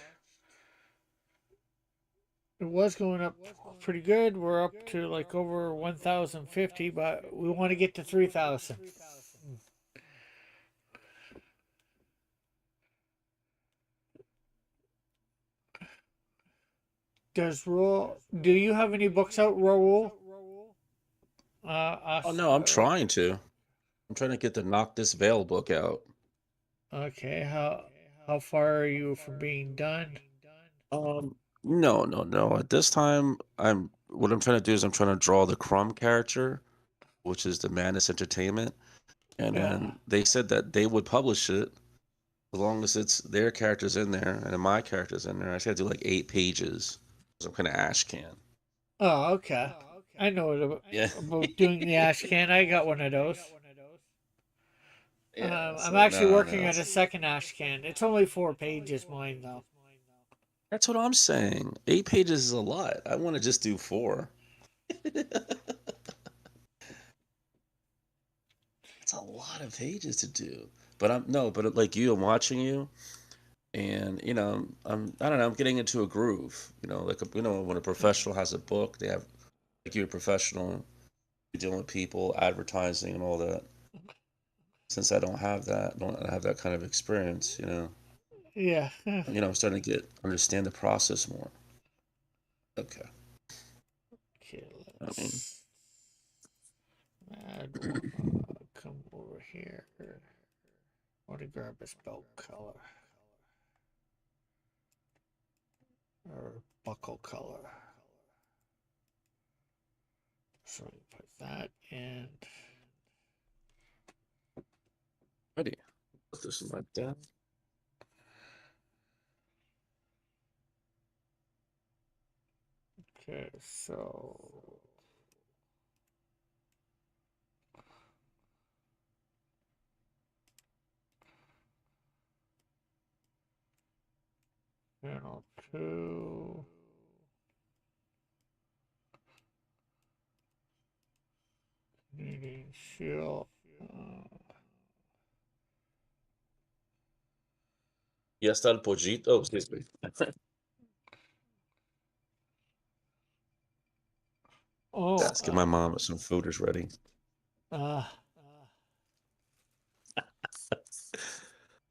It was going up pretty good. We're up to like over 1,050, but we want to get to 3,000. Do you have any books out, Raul? Oh Us, no, I'm trying to. I'm trying to get the Knock This Veil book out. okay. How far are you from being done? No, no, no. At this time, what I'm trying to do is I'm trying to draw the Crumb character, which is the Madness Entertainment, and Yeah. then they said that they would publish it as long as it's their characters in there and then my characters in there. I just got to do like 8 pages. Some kind of ash can. Oh, okay. I know Yeah. about doing the ash can. I got one of those. Yeah. I'm So actually no, working no. on a second ash can. It's only 4 pages, mine though. That's what I'm saying. 8 pages is a lot. I want to just do 4. It's a lot of pages to do. But I'm no, but like you, I'm watching you, and I don't know, I'm getting into a groove. Like when a professional has a book, they have like you're a professional, you're dealing with people, advertising, and all that. Since I don't have that kind of experience. Yeah. I'm starting to understand the process more. Okay, Okay, I mean, let's add come over here. I want to grab his belt color or buckle color. So we put that in. ready. Put this in my desk. Okay, so channel 2. Canadian Shield. Ya está el pollito. Oh, excuse me. Oh, Let's get my mom some food is ready. uh,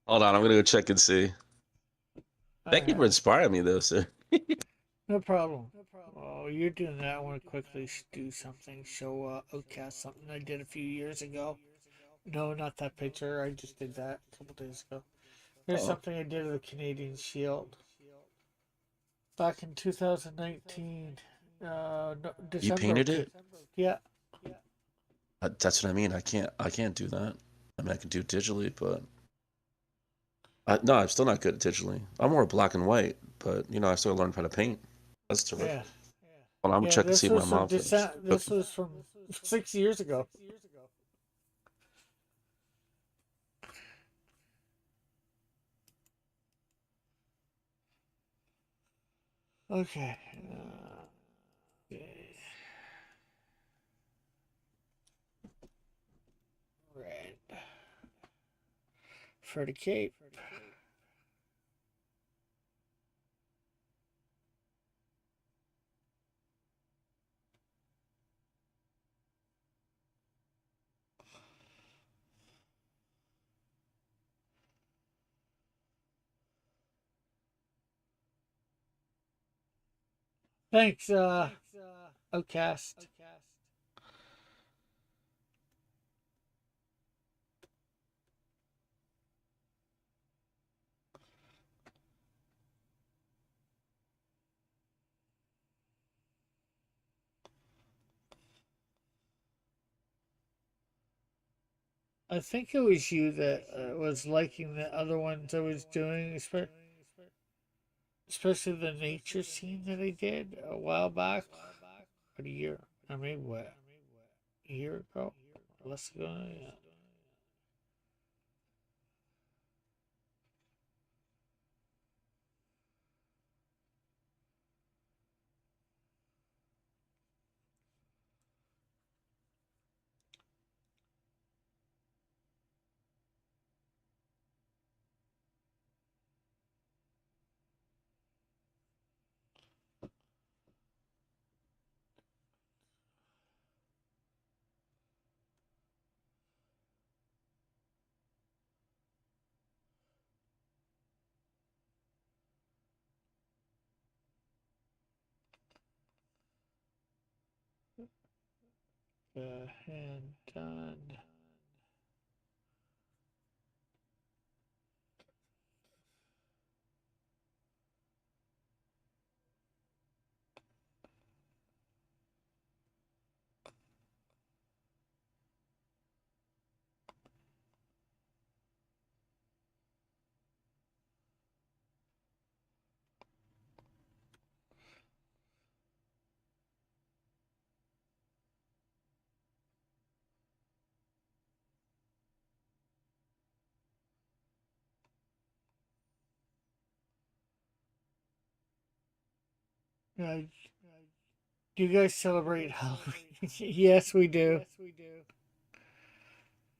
Hold on, I'm gonna go check and see. Thank you for okay. inspiring me, though, sir. No problem. Oh, you're doing that. I want to quickly do something. Show Outcast something I did a few years ago. No, not that picture. I just did that a couple days ago. Here's Oh, something I did of the Canadian Shield back in 2019. No, you December of painted two. it? Yeah, That's what I mean. I can't do that. I mean, I can do it digitally, but no, I'm still not good at digitally. I'm more black and white, but I still learned how to paint. That's yeah, terrific. Well, I'm gonna yeah. check and see This if my was from mom finished December. This cooking. was from 6 years ago. Okay. Okay. Red for the cape. Thanks, Outcast. I think it was you that was liking the other ones I was doing, especially the nature scene that I did a while back, about a year, I mean, what, a year ago, less ago, yeah. And done. Uh, do you guys celebrate Halloween? Yes, we do.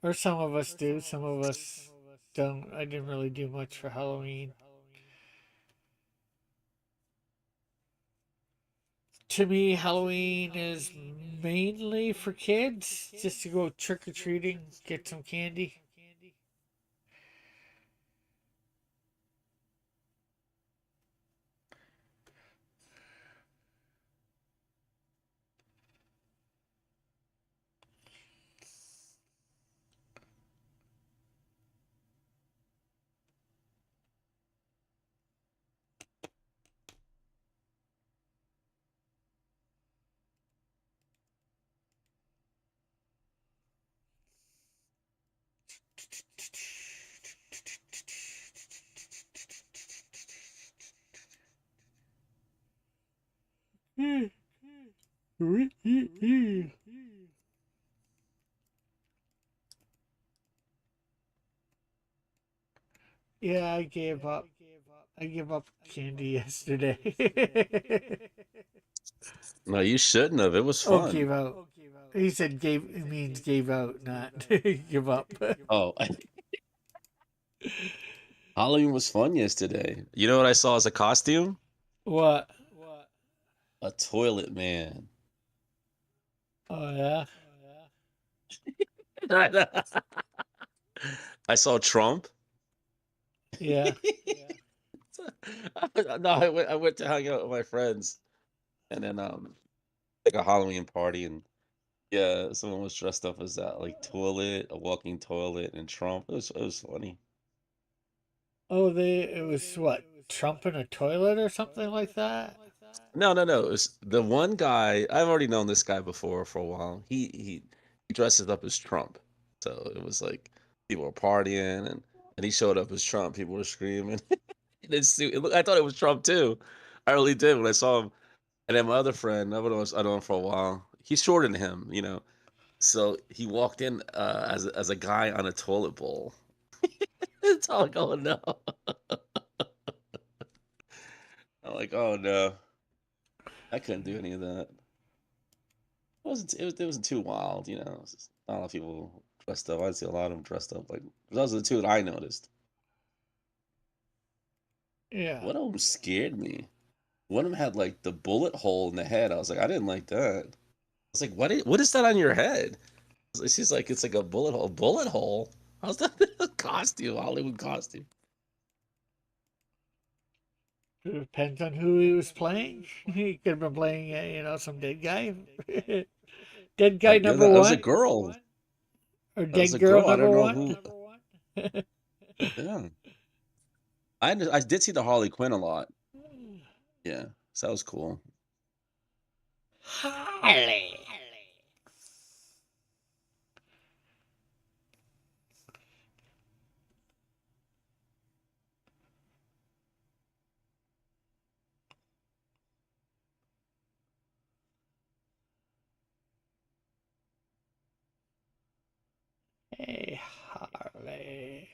Or some of us do. Some of us don't. I didn't really do much for Halloween. To me, Halloween is mainly for kids, just to go trick or treating, get some candy. Yeah, I gave up. I gave up candy yesterday. No, you shouldn't have. It was Oh, fun. gave out. He said gave it means gave out, not give up. Oh, Halloween was fun yesterday. You know what I saw as a costume? What? A toilet man. Oh yeah. I saw Trump. Yeah. No, I went to hang out with my friends, and then like a Halloween party, and yeah, someone was dressed up as that, like toilet, a walking toilet, and Trump. It was funny. Oh, it was what? Trump in a toilet or something like that? No, no, no. It was the one guy. I've already known this guy before for a while. He dresses up as Trump, so it was like people were partying, and he showed up as Trump. People were screaming. I thought it was Trump too. I really did when I saw him. And then my other friend, I know him for a while. He's shorter than him, you know. So he walked in as a guy on a toilet bowl. It's all like, oh no. I'm like, oh no. I couldn't do any of that. It wasn't too wild, you know. It was just, not a lot of people dressed up. I'd see a lot of them dressed up like those are the two that I noticed. Yeah. One of them scared me. One of them had like the bullet hole in the head. I was like, I didn't like that. I was like, what is that on your head? She's like, it's like a bullet hole. Bullet hole? How's that a costume? Hollywood costume. It depends on who he was playing. He could have been playing, some dead guy. Dead guy Yeah, number that was a one girl. or That was dead a girl girl. I number don't know one. who. Yeah, I did see the Harley Quinn a lot. Yeah, so that was cool. Harley. Hey, Harley.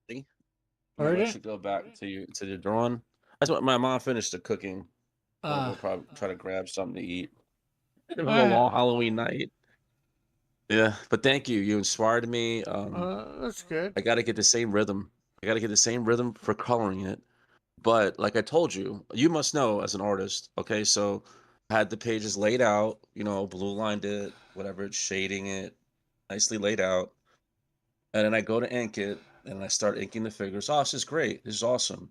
Maybe I Pardon? should go back to the drawing. That's what my mom finished the cooking. I'm gonna Uh, go probably try to grab something to eat. It was a uh, long Halloween night. Yeah, but thank you. You inspired me. that's good. I got to get the same rhythm. I got to get the same rhythm for coloring it. But like I told you, you must know as an artist. Okay, so I had the pages laid out. Blue lined it, whatever, shading it, nicely laid out. And then I go to ink it, and I start inking the figures. Oh, this is great. This is awesome.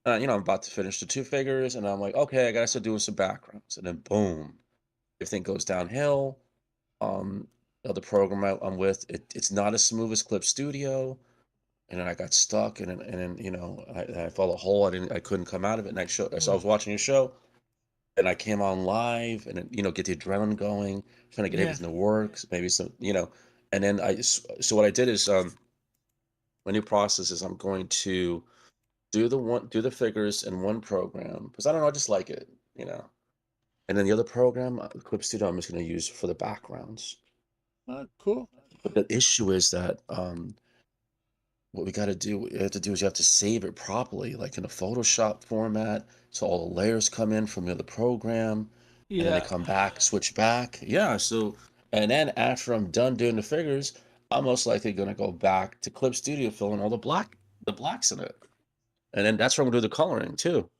I'm about to finish the two figures, and I'm like, okay, I gotta start doing some backgrounds. And then boom, everything goes downhill. The program I'm with, it's not as smooth as Clip Studio, and then I got stuck, and then I fell a hole. I couldn't come out of it. And so I was watching your show, and I came on live, and get the adrenaline going, trying to get Yeah. everything to work. Maybe and then so what I did is my new process is I'm going to do the figures in one program because I don't know, I just like it, you know. And then the other program, Clip Studio, I'm just going to use for the backgrounds. Cool. But the issue is that what we have to do is you have to save it properly, like in a Photoshop format, so all the layers come in from the other program, and then they Yeah. come back, switch back. Yeah, so and then after I'm done doing the figures, I'm most likely going to go back to Clip Studio, fill in all the blacks in it, and then that's where I'm going to do the coloring too.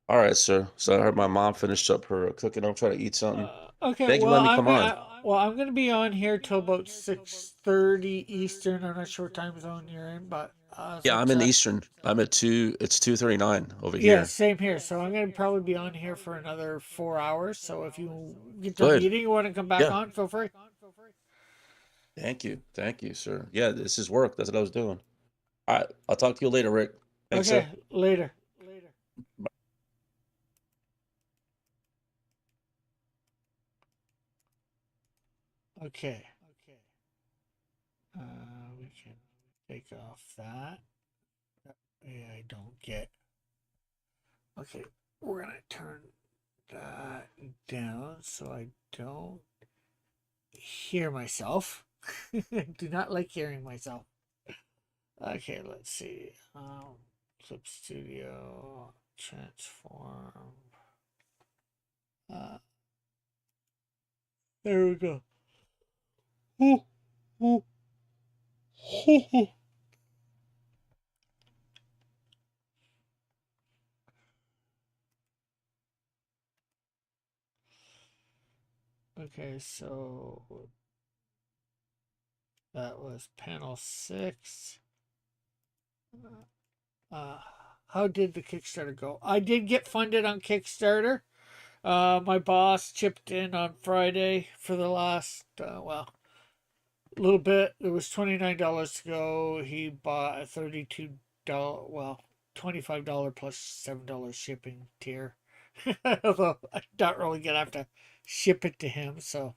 All right, sir. So I heard my mom finished up her cooking. I'm trying to eat something. Okay. Thank you for letting me come on. Well, I'm gonna be on here till about 6:30 Eastern. I'm not sure what time zone you're in, but Yeah, so I'm in Eastern. I'm at two. It's 2:39 over yeah, here. same here. So I'm gonna probably be on here for another 4 hours. So if you get done Good. eating, you want to come back Yeah. on, feel free. Thank you, sir. Yeah, this is work. That's what I was doing. All right. I'll talk to you later, Rick. Thanks, sir. Okay, later. Okay. We can take off that. Yeah, I don't get. Okay, we're gonna turn that down so I don't hear myself. I do not like hearing myself. Okay, let's see. Clip Studio, transform. Uh, there we go. Ooh, ooh, ooh, ooh. Okay, so that was panel 6. Uh, how did the Kickstarter go? I did get funded on Kickstarter. My boss chipped in on Friday for the last, a little bit. It was $29 to go. He bought a $32, $25 plus $7 shipping tier. Although I'm not really gonna have to ship it to him, so.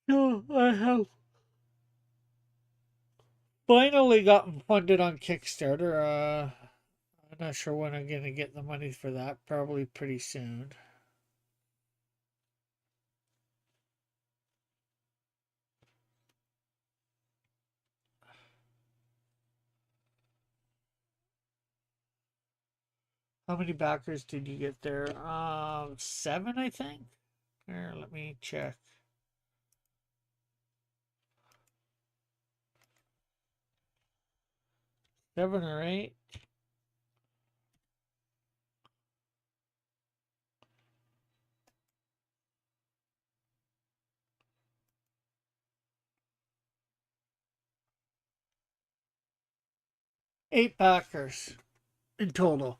No, I have finally gotten funded on Kickstarter. I'm not sure when I'm gonna get the money for that. Probably pretty soon. How many backers did you get there? 7, I think. Here, let me check. 7 or 8. Eight backers in total.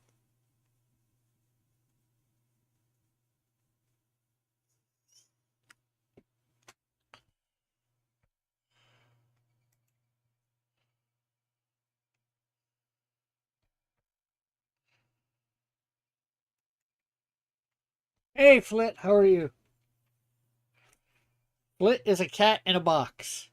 Hey, Flit, how are you? Flit is a cat in a box.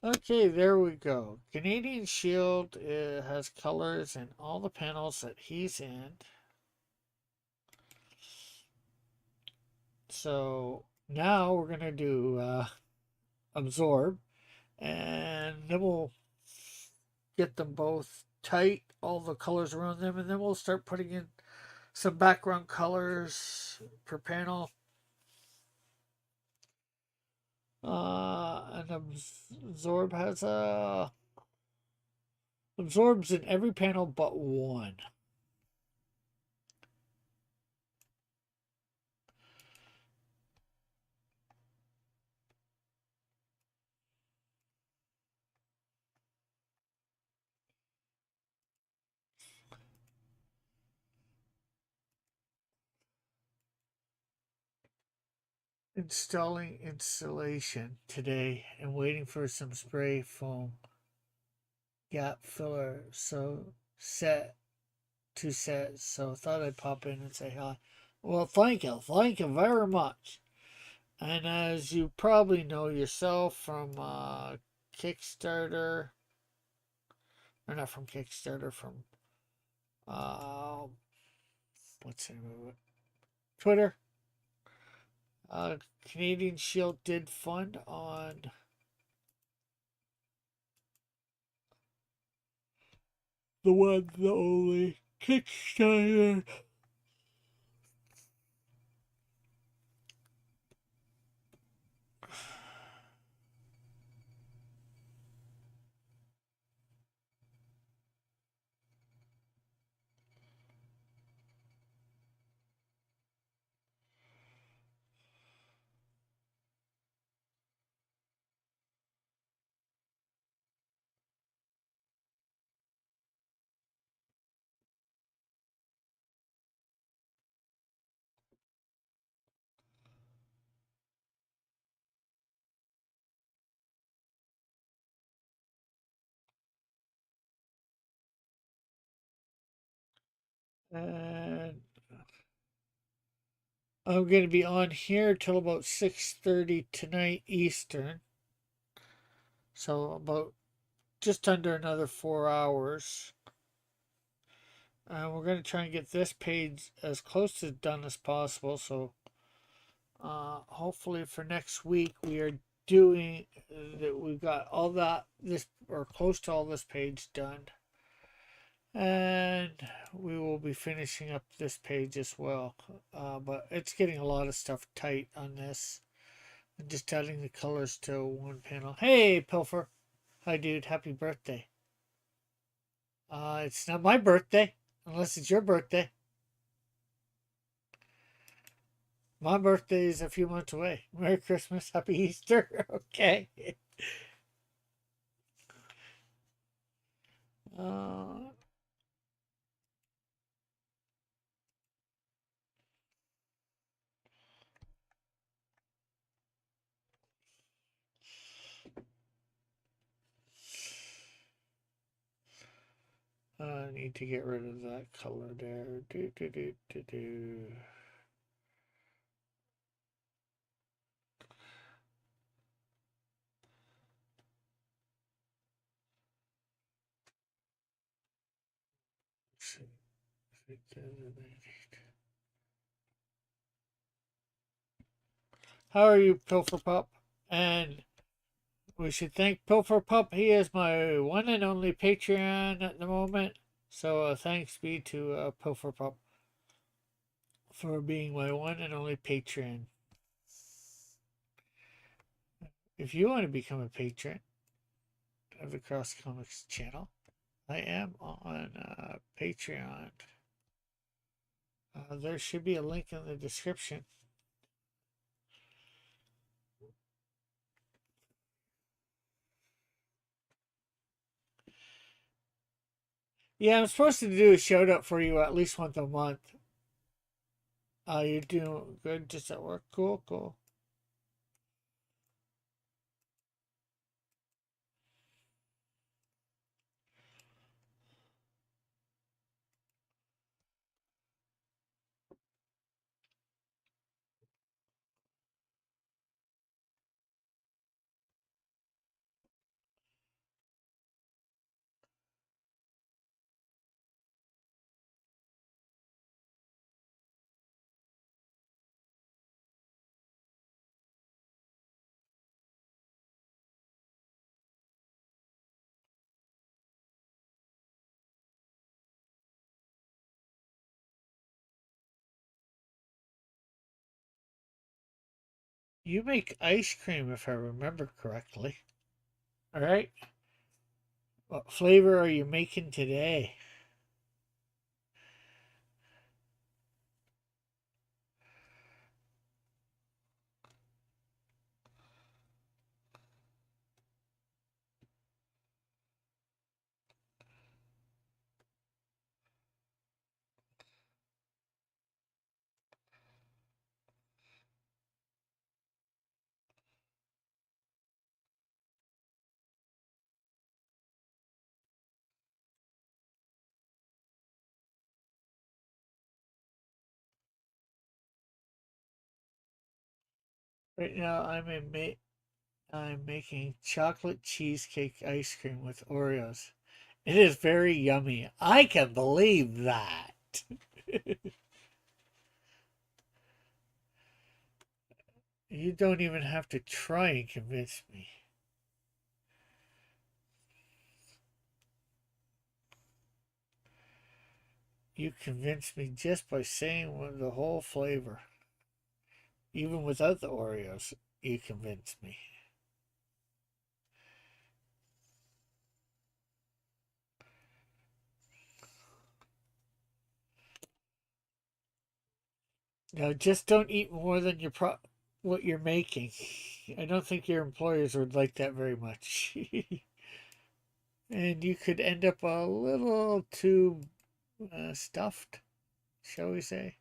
Okay, there we go. Canadian Shield has colors in all the panels that he's in. So now we're going to do Absorb, and then we'll get them both tight, all the colors around them, and then we'll start putting in some background colors per panel. And Absorb has absorbs in every panel but one. Installing insulation today and waiting for some spray foam gap filler set so thought I'd pop in and say hi. Well, thank you very much. And as you probably know yourself from Kickstarter, or not from Kickstarter, from uh, what's the name of it, Twitter, Canadian Shield did fund on the one, the only Kickstarter. And I'm going to be on here till about 6:30 tonight Eastern. So about just under another 4 hours. And we're going to try and get this page as close to done as possible. So hopefully for next week we are doing that. We've got all that this or close to all this page done. And we will be finishing up this page as well. But it's getting a lot of stuff tight on this. And just adding the colors to one panel. Hey, Pilfer. Hi, dude. Happy birthday. It's not my birthday, unless it's your birthday. My birthday is a few months away. Merry Christmas. Happy Easter. Okay. Uh, I need to get rid of that color there. Do, do, do, do, do. Let's see. How are you, Pilfer Pup? And we should thank Pilfer Pup. He is my one and only Patreon at the moment. So thanks be to Pilfer Pup for being my one and only patron. If you want to become a patron of the Cross Comics channel, I am on Patreon. There should be a link in the description. Yeah, I'm supposed to do a shout out for you at least once a month. You're doing good just at work. Cool, cool. You make ice cream, if I remember correctly. All right. What flavor are you making today? Right now, I'm making chocolate cheesecake ice cream with Oreos. It is very yummy. I can believe that. You don't even have to try and convince me. You convinced me just by saying the whole flavor. Even without the Oreos, you convinced me. Now, just don't eat more than what you're making. I don't think your employers would like that very much. And you could end up a little too stuffed, shall we say.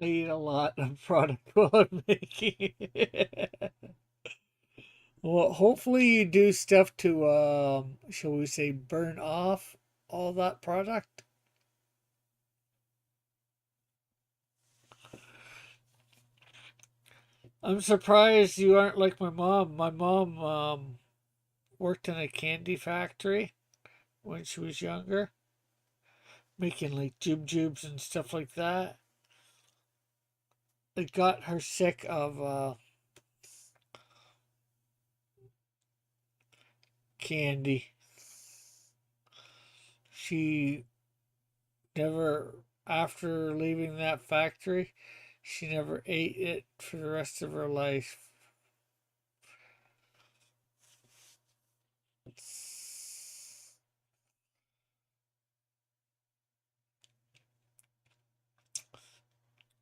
I eat a lot of product while I'm making it. Well, hopefully you do stuff to, shall we say, burn off all that product. I'm surprised you aren't like my mom. My mom worked in a candy factory when she was younger, making like jubes and stuff like that. It got her sick of candy. She never, after leaving that factory, she never ate it for the rest of her life.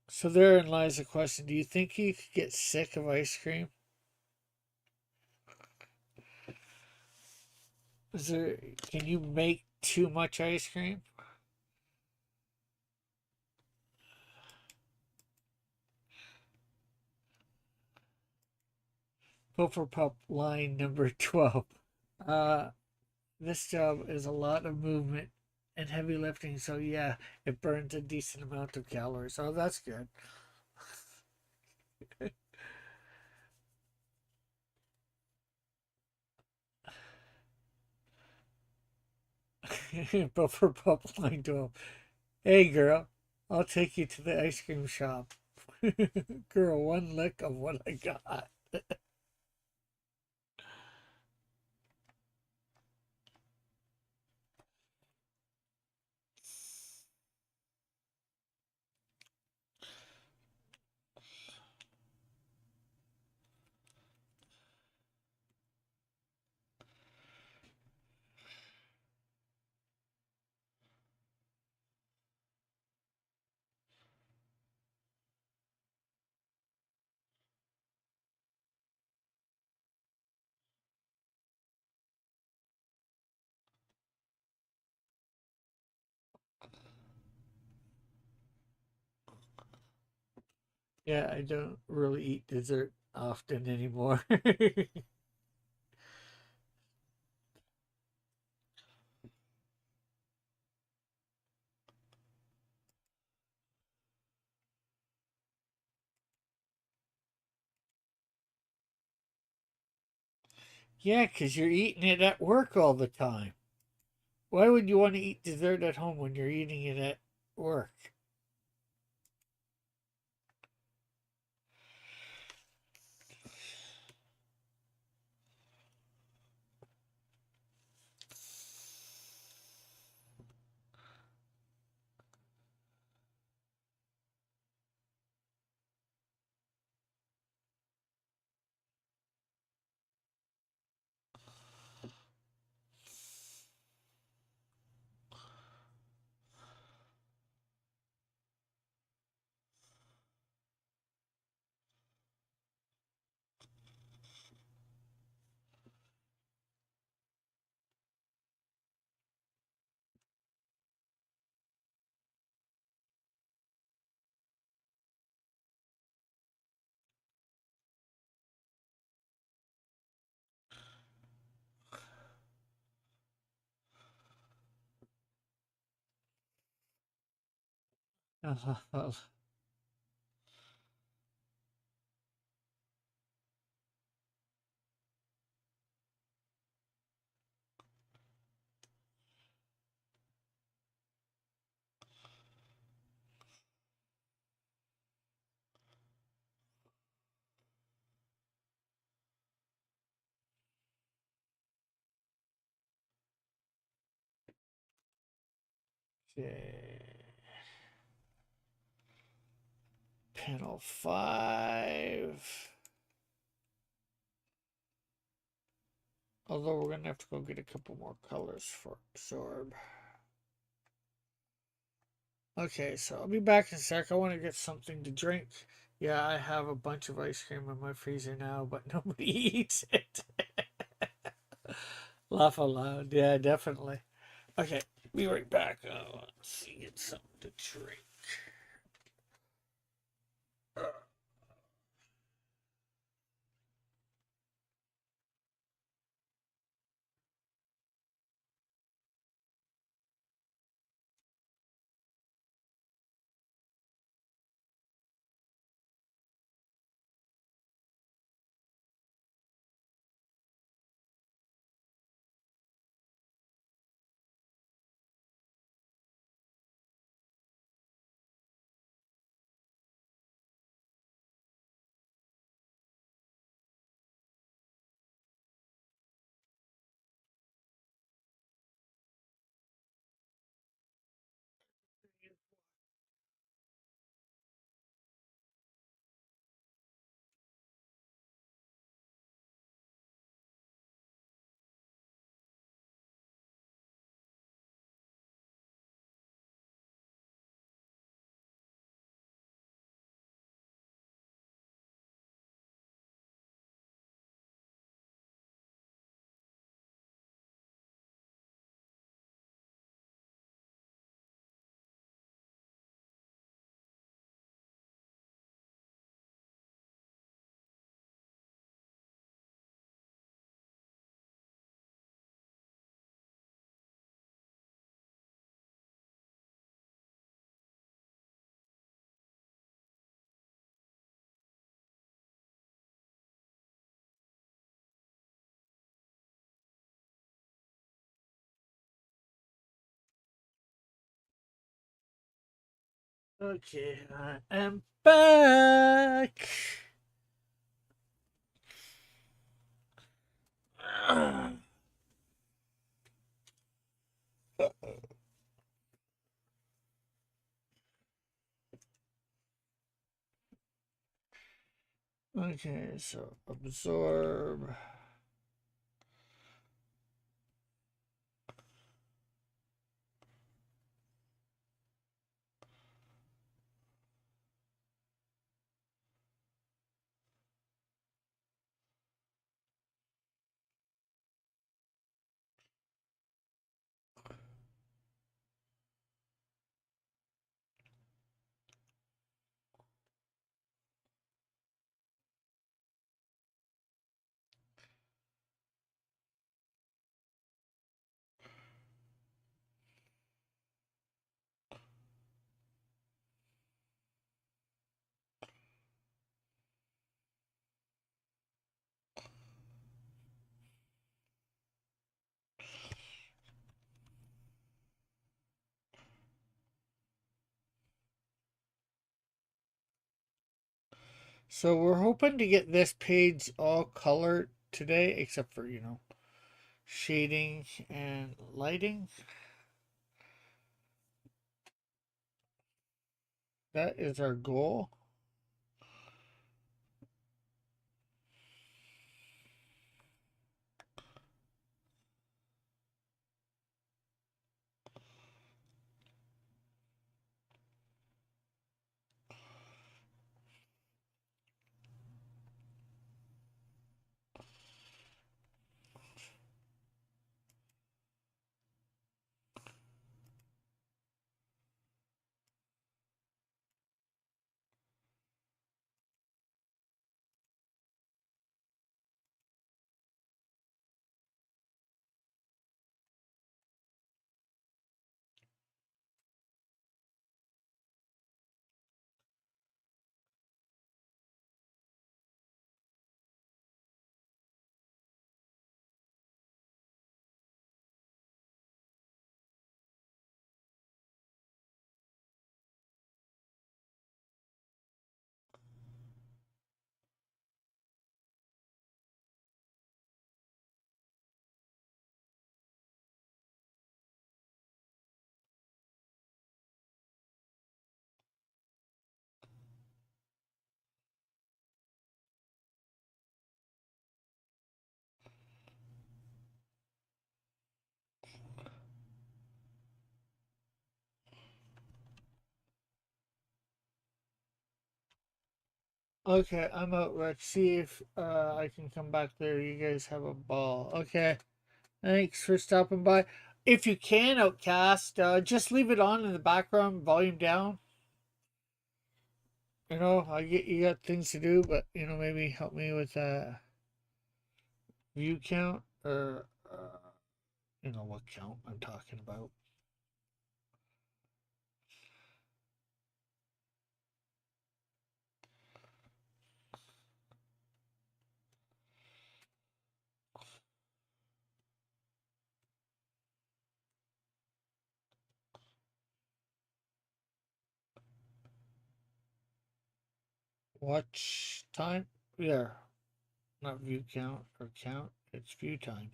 So therein lies the question. Do you think you could get sick of ice cream? Can you make too much ice cream? Puffer Pup line number 12. Uh, this job is a lot of movement and heavy lifting, so yeah, it burns a decent amount of calories. Oh, that's good. Puffer Pup line 12. Hey girl, I'll take you to the ice cream shop. Girl, one lick of what I got. Yeah, I don't really eat dessert often anymore. Yeah, 'cause you're eating it at work all the time. Why would you want to eat dessert at home when you're eating it at work? Okay. Panel 5. Although we're going to have to go get a couple more colors for absorb. Okay, so I'll be back in a sec. I want to get something to drink. Yeah, I have a bunch of ice cream in my freezer now, but nobody eats it. Laugh aloud. Yeah, definitely. Okay, be right back. Let's see, get something to drink. Okay, I am back. Okay, so absorb. So we're hoping to get this page all colored today, except for, shading and lighting. That is our goal. Okay, I'm out. Let's see if I can come back there. You guys have a ball. Okay, thanks for stopping by. If you can, Outcast, just leave it on in the background, volume down. I get you got things to do, but maybe help me with view count or what count I'm talking about. Watch time. Yeah, not view count or count. It's view time.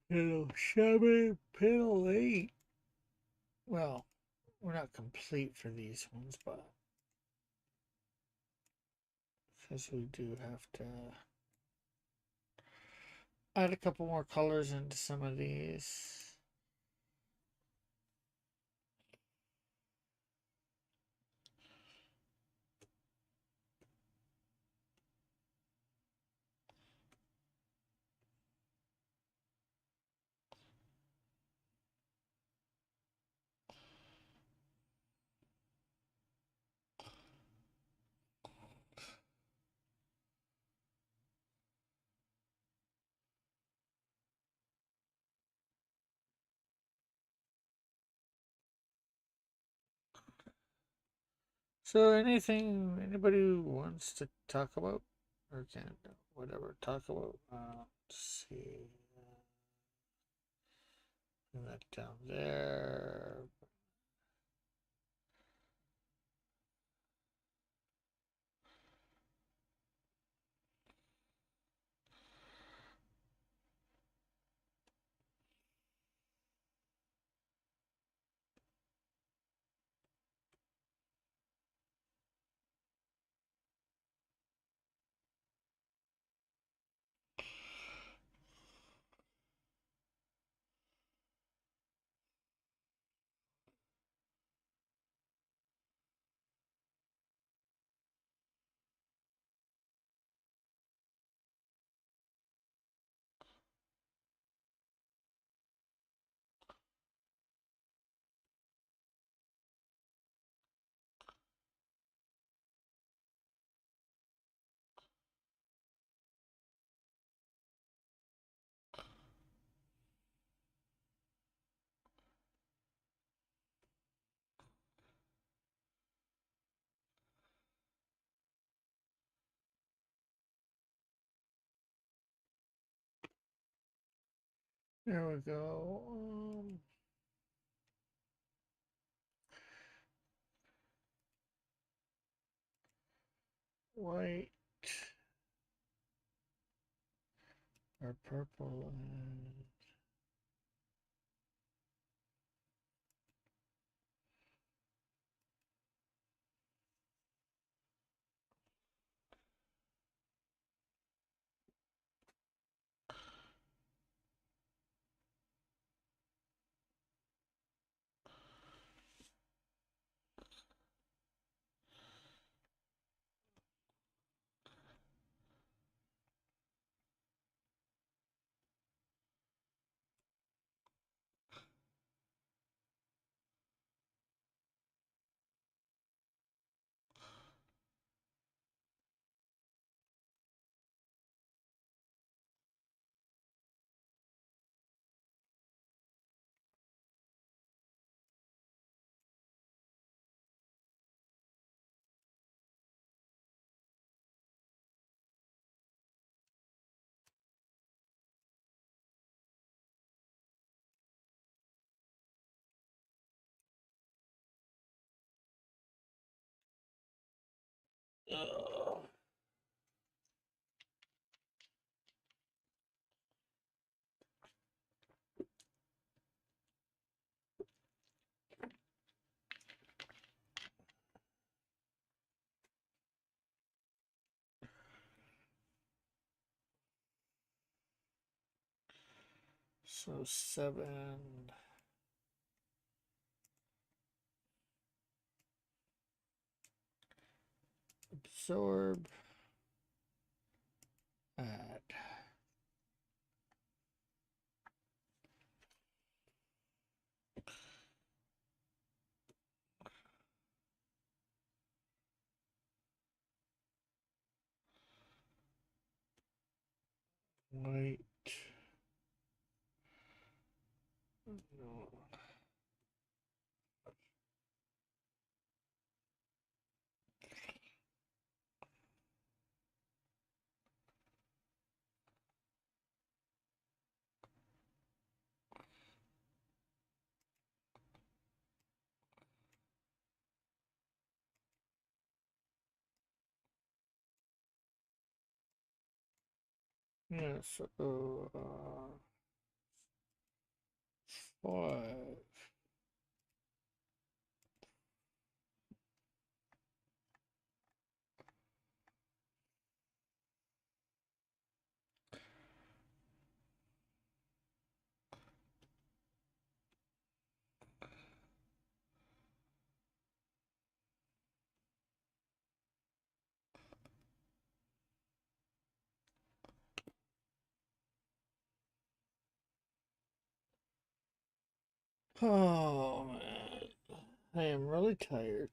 Panel 7, panel 8. Well, we're not complete for these ones, but because we do have to add a couple more colors into some of these. So anything anybody wants to talk about or can whatever talk about? Let's see. Bring that down there. There we go. White or purple and uh, so 7. Absorb. Add. White. No. Yeah, so 5. Oh man, I am really tired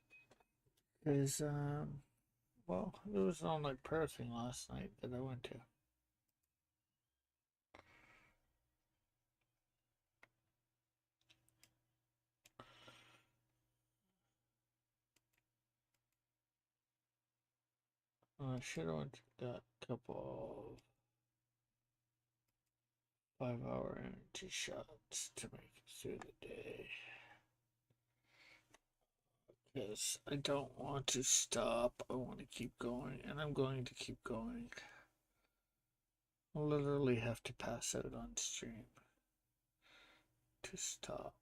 because well, there was an all-night prayer thing last night that I went to. I should have went to that couple of 5-hour energy shots to make it through the day. Because I don't want to stop. I want to keep going, and I'm going to keep going. I'll literally have to pass out on stream to stop.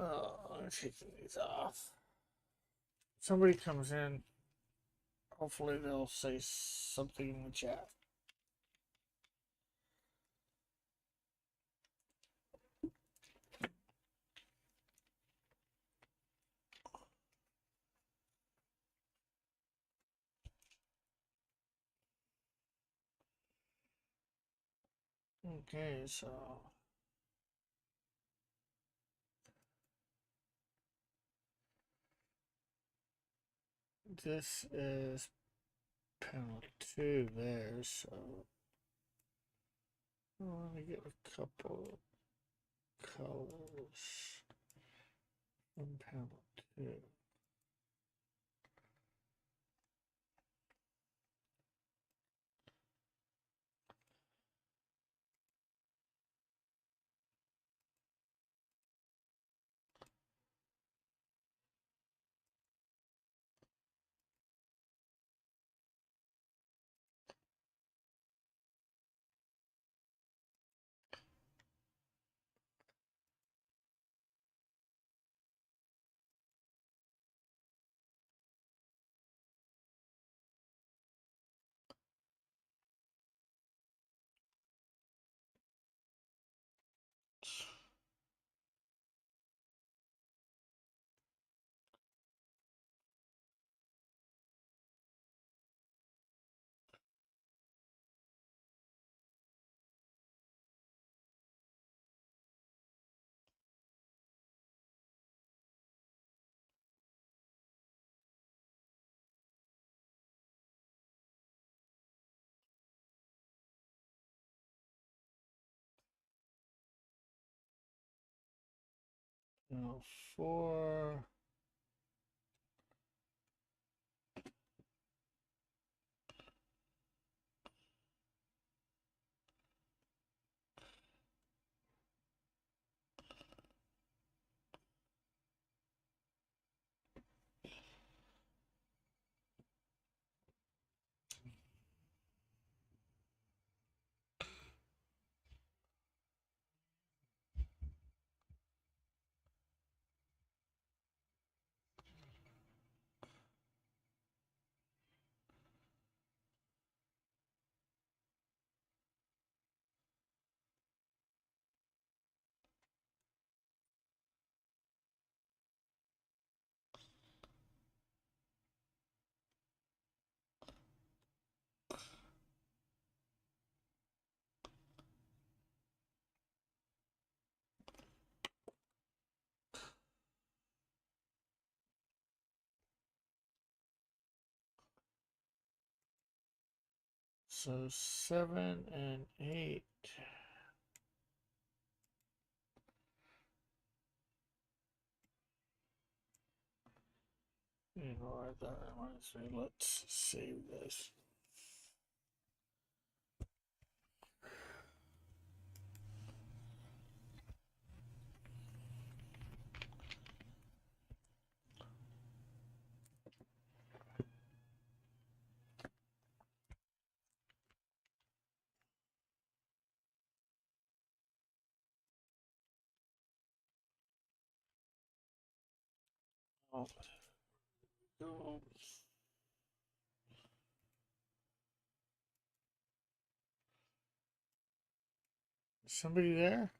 Oh, I'm taking these off. Somebody comes in Hopefully they'll say something in the chat. Okay, so this is panel 2 there, so I want to get a couple colors from panel 2. Now 4. So 7 and 8. Ignore that. I want to say, let's save this. Oh, go. Somebody there?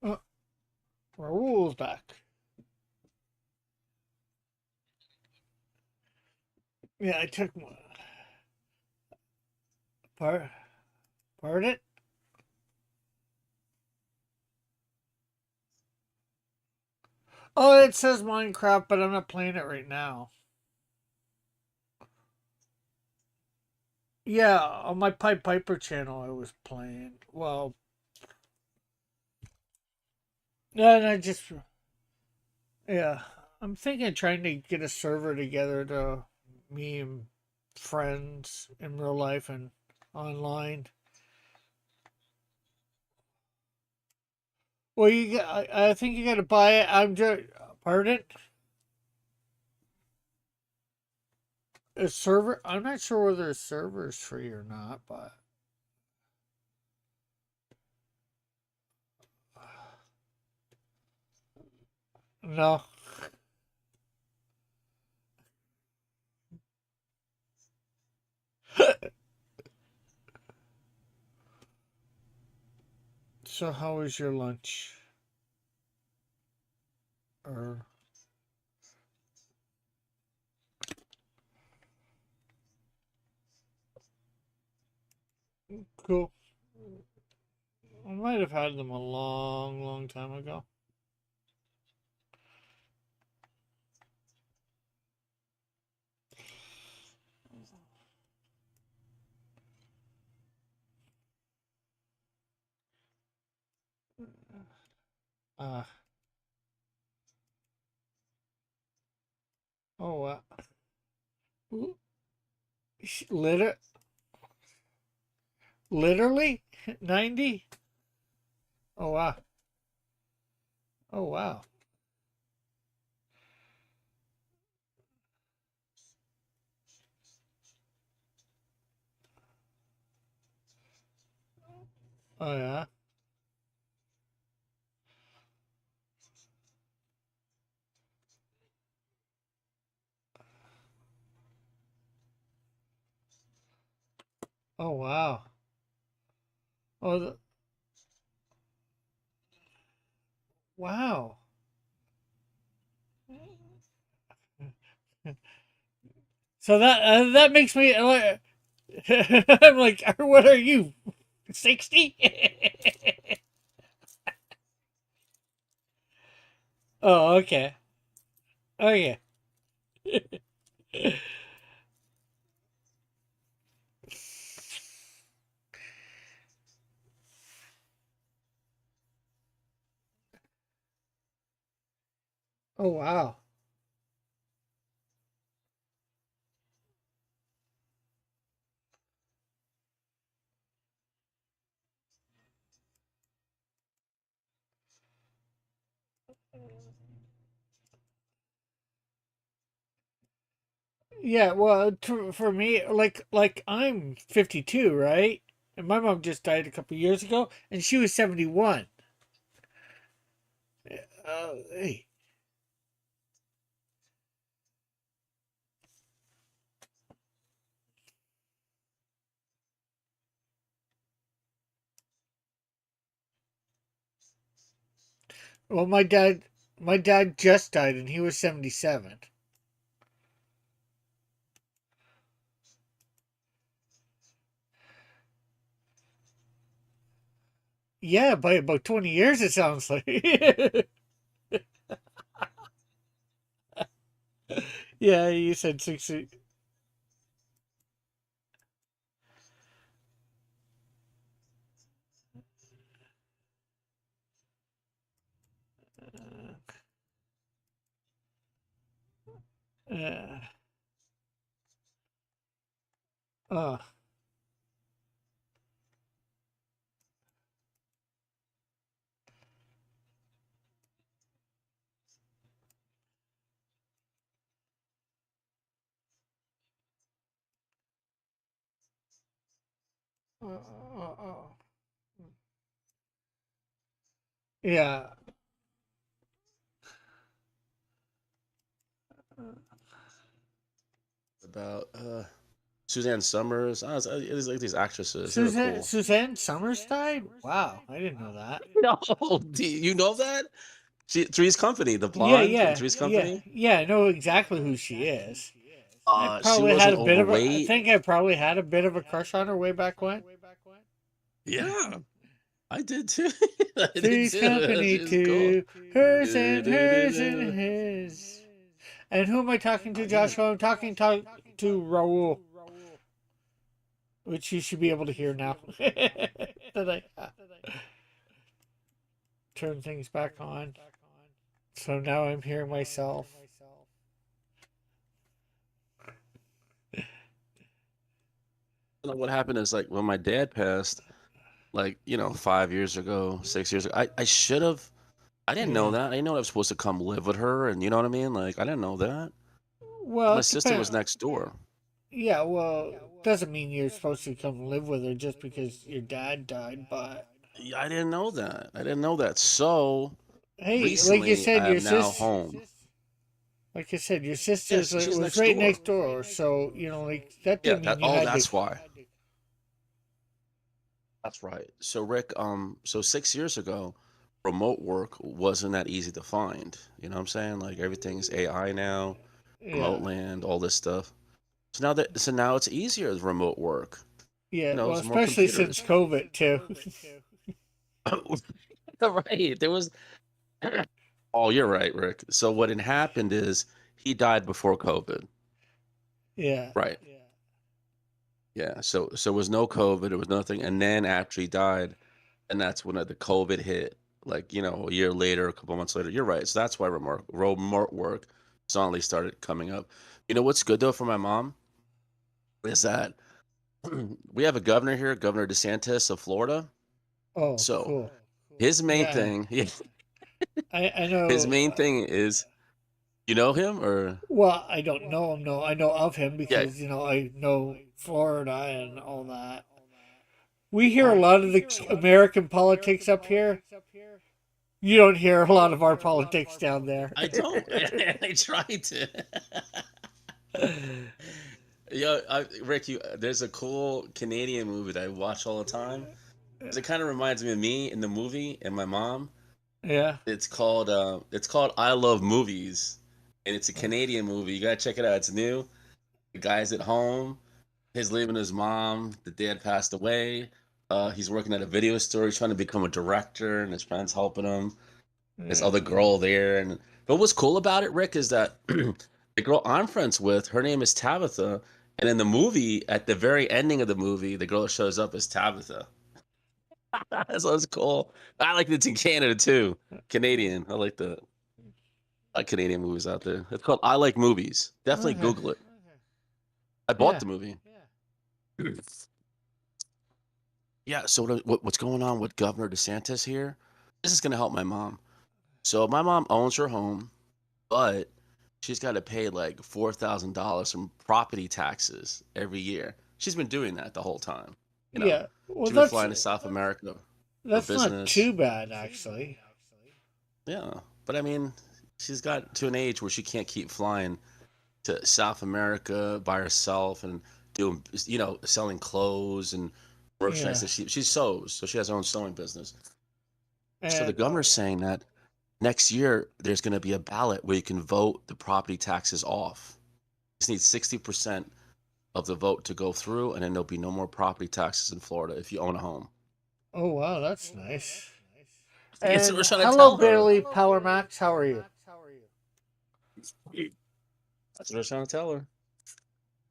Oh, Raoul's back. Yeah, I took one. Pardon? Oh, it says Minecraft, but I'm not playing it right now. Yeah, on my Pied Piper channel I was playing. Well, yeah, and I just, yeah. I'm thinking of trying to get a server together to me and friends in real life and online. Well, I think you got to buy it. I'm just, pardon? A server? I'm not sure whether a server is free or not, but no. So how was your lunch? Or cool. I might have had them a long, long time ago. Uh, oh, liter literally 90? Oh, wow. Oh, wow. Oh, yeah. Oh, wow. Oh, wow. So that makes me like, I'm like, what are you, 60? Oh, okay. Okay. Oh, wow. Yeah, well, for me, like I'm 52, right? And my mom just died a couple years ago, and she was 71. Hey. Well, my dad just died, and he was 77. Yeah, by about 20 years, it sounds like. Yeah, you said 60. Uh, uh, uh. Yeah. About Suzanne Summers. It's like these actresses. They were Suzanne cool. Suzanne Summers died? Wow, I didn't know that. No, do you know that? Three's Company, the Yeah, blonde from yeah, Three's yeah, Company. yeah. I know exactly who she is. She wasn't I overweight. think I probably had a bit of a crush on her way back when. Yeah, I did too. I did Three's too. Company She's cool. too, hers Do, and do, do, hers and do. his. And who am I talking to, Yeah, Joshua? I'm talking to Raul, which you should be able to hear now. That I turn things back on. So now I'm hearing myself. what happened is like when my dad passed, like 5 years ago, 6 years ago. I should have. I didn't know Yeah. that. I didn't know I was supposed to come live with her, and you know what I mean. Like I didn't know that. Well, My it sister depends. was next door. Yeah, well, doesn't mean you're supposed to come live with her just because your dad died, but Yeah, I didn't know that. I didn't know that. So hey, recently, I am now home. like I said, your sister's Yes, she's was next right door. next door, so like that Yeah, didn't that. mean you Oh, had to. that's why. That's right. So Rick, so 6 years ago, remote work wasn't that easy to find. You know what I'm saying? Like everything's AI now, Yeah. remote land, all this stuff. So now it's easier with remote work. Yeah. Well, There's more especially since computers. COVID too. Right. There was Oh, you're right, Rick. So what had happened is he died before COVID. Yeah. Right. Yeah. So there was no COVID, there was nothing. And then after he died, and that's when the COVID hit, like, a year later, a couple months later. You're right. So that's why remote work suddenly started coming up. You know what's good though for my mom is that we have a governor here, Governor DeSantis of Florida. Oh, So cool. his main Yeah. thing, I his know. main thing is, you know him or Well, I don't know him. No, I know of him yeah. because I know Florida and all that. We hear a Oh, lot of the American politics up here. You don't hear a lot of our politics down there. I don't. I tried to. Yeah, Rick, there's a cool Canadian movie that I watch all the time. It kind of reminds me of me in the movie and my mom. Yeah. It's called I Love Movies, and it's a Canadian movie. You gotta check it out. It's new. The guy's at home. He's leaving his mom. The dad passed away. He's working at a video store. He's trying to become a director, and his friends helping him. This Yeah. other girl there, and but what's cool about it, Rick, is that the girl I'm friends with, her name is Tabitha, and in the movie, at the very ending of the movie, the girl that shows up is Tabitha. So it's cool. I like it's in Canada too. Canadian. I like Canadian movies out there. It's called I Like Movies. Definitely Okay. Google it. I bought Yeah. the movie. Yeah. So what's going on with Governor DeSantis here? This is gonna help my mom. So my mom owns her home, but she's got to pay like $4,000 from property taxes every year. She's been doing that the whole time. You know, Yeah. Well, she's been flying to South America for that's not business. too bad actually. Yeah, but I mean, she's got to an age where she can't keep flying to South America by herself and doing, selling clothes and merchandise Yeah. that she sews. So she has her own sewing business. So the And governor's saying that next year there's going to be a ballot where you can vote the property taxes off. You just need 60% of the vote to go through, and then there'll be no more property taxes in Florida if you own a home. oh wow, that's nice. That's what And we're trying to hello, tell her. Bailey Power Max. How are you? That's what we're trying to tell her.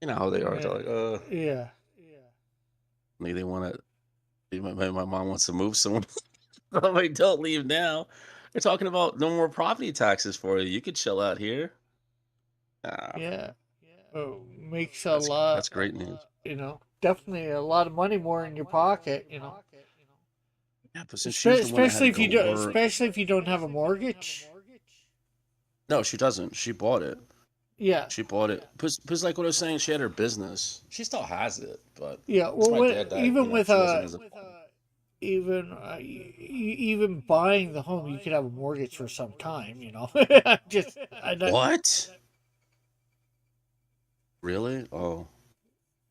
You know how they are. They're Yeah. like, Yeah. maybe they want to. My mom wants to move someone. I'm like, don't leave now. They're talking about no more property taxes for you. You could chill out here. Ah, Yeah. Oh, makes a that's lot. great news. Definitely a lot of money more in your pocket. Yeah, but since she's the one that had to Especially if go you do, work, especially if you don't have a mortgage. no, she doesn't. She bought it. Yeah. She bought it. Because like what I was saying, she had her business. She still has it, but Yeah. since Well, my dad died, even with she wasn't as a. even buying the home, you could have a mortgage for some time. Just I don't, What? Really? Oh,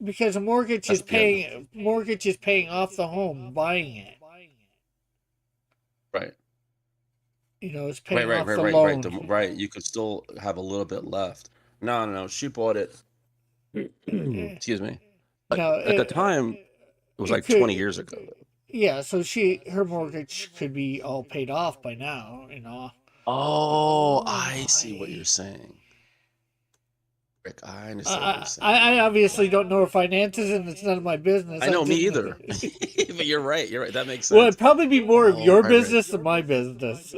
because a that's yeah. mortgage is paying off the home, buying it. Right. It's Right, paying right, off right, the right, right. loan. Right. You could still have a little bit left. No, no, no. She bought it. Eh, Excuse me. No, At the time, it was it like 20 could. years ago. Yeah, so her mortgage could be all paid off by now. Oh, I see what you're saying. Rick, I understand what you're saying I now. obviously don't know her finances, and it's none of my business. I I know, me just know. either. But you're right. You're right. That makes Well, sense. it'd probably be more of Oh, your right, right. business than my business.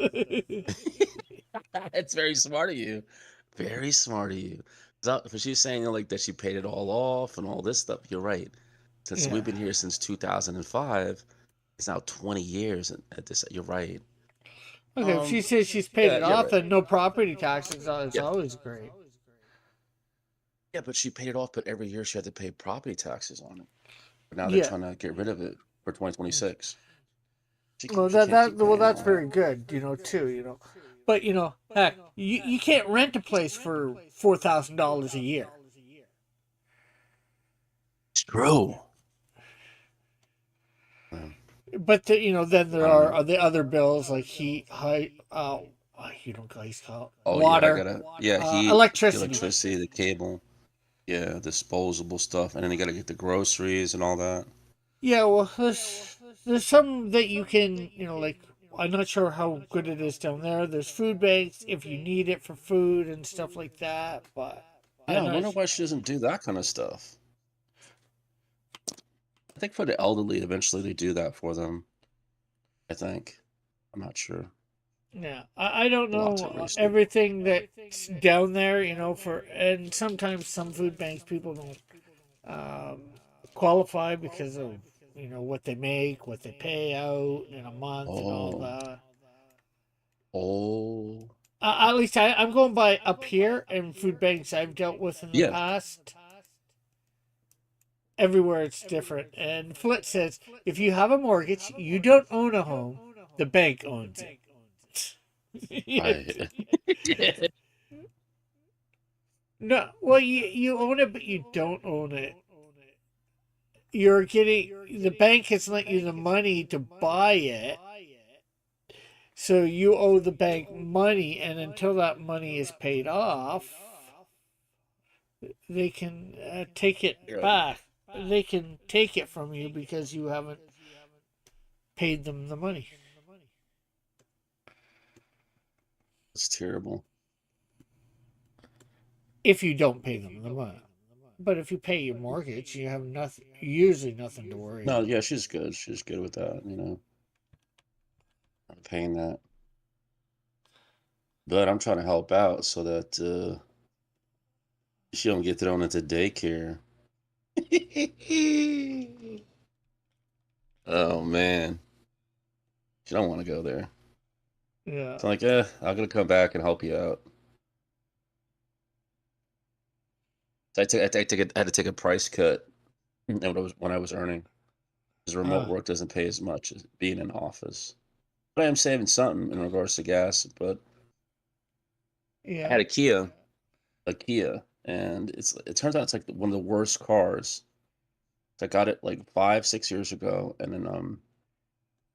It's very smart of you. Very smart of you. But she's saying like that she paid it all off and all this stuff. You're right. Since we've Yeah. been here since 2005, it's now 20 years at this. You're right. Okay, if she says she's paid Yeah, it you're off, right. then no property taxes. It's Yeah, always great. yeah, but she paid it off. But every year she had to pay property taxes on it. But now they're Yeah. trying to get rid of it for 2026. Well, She can't keep paying it that's on. very good. Too. But heck, you can't rent a place for $4,000 a year. It's true. but then there I don't know. are the other bills like heat, you don't guys call it Oh yeah, I water, gotta, yeah, heat, the electricity. electricity, the cable, yeah, disposable stuff, and then you gotta get the groceries and all that. Yeah, well, there's some that you can, like I'm not sure how good it is down there. There's food banks if you need it for food and stuff like that, but Yeah, I'm I not. wonder why she doesn't do that kind of stuff. I think for the elderly, eventually they do that for them. I think. I'm not sure. Yeah, I don't Lots know of research. everything that's down there, and sometimes some food banks people don't um, qualify because of what they make, what they pay out in a month, and all Oh, that. oh, At least I'm going by up here and food banks I've dealt with in the yeah. past. Everywhere it's different. And Flit says if you have a mortgage, you don't own a home, the bank owns it. I No, well, you own it, but you don't own it. You're getting the bank has lent you the money to buy it, so you owe the bank money, and until that money is paid off, they can take it yeah, back. They can take it from you because you haven't paid them the money. it's terrible. If you don't pay them the money. But if you pay your mortgage, you have nothing, usually nothing to worry No, about. yeah, she's good. She's good with that, not paying that. But I'm trying to help out so that she don't get thrown into daycare. Oh man, she don't want to go there. Yeah. So I'm like, I'm gonna come back and help you out. So I had to take a price cut when I was earning. Because remote Uh, work doesn't pay as much as being in office. But I am saving something in regards to gas. But I yeah. had a Kia, and it turns out it's like one of the worst cars. So I got it like 5, 6 years ago, and then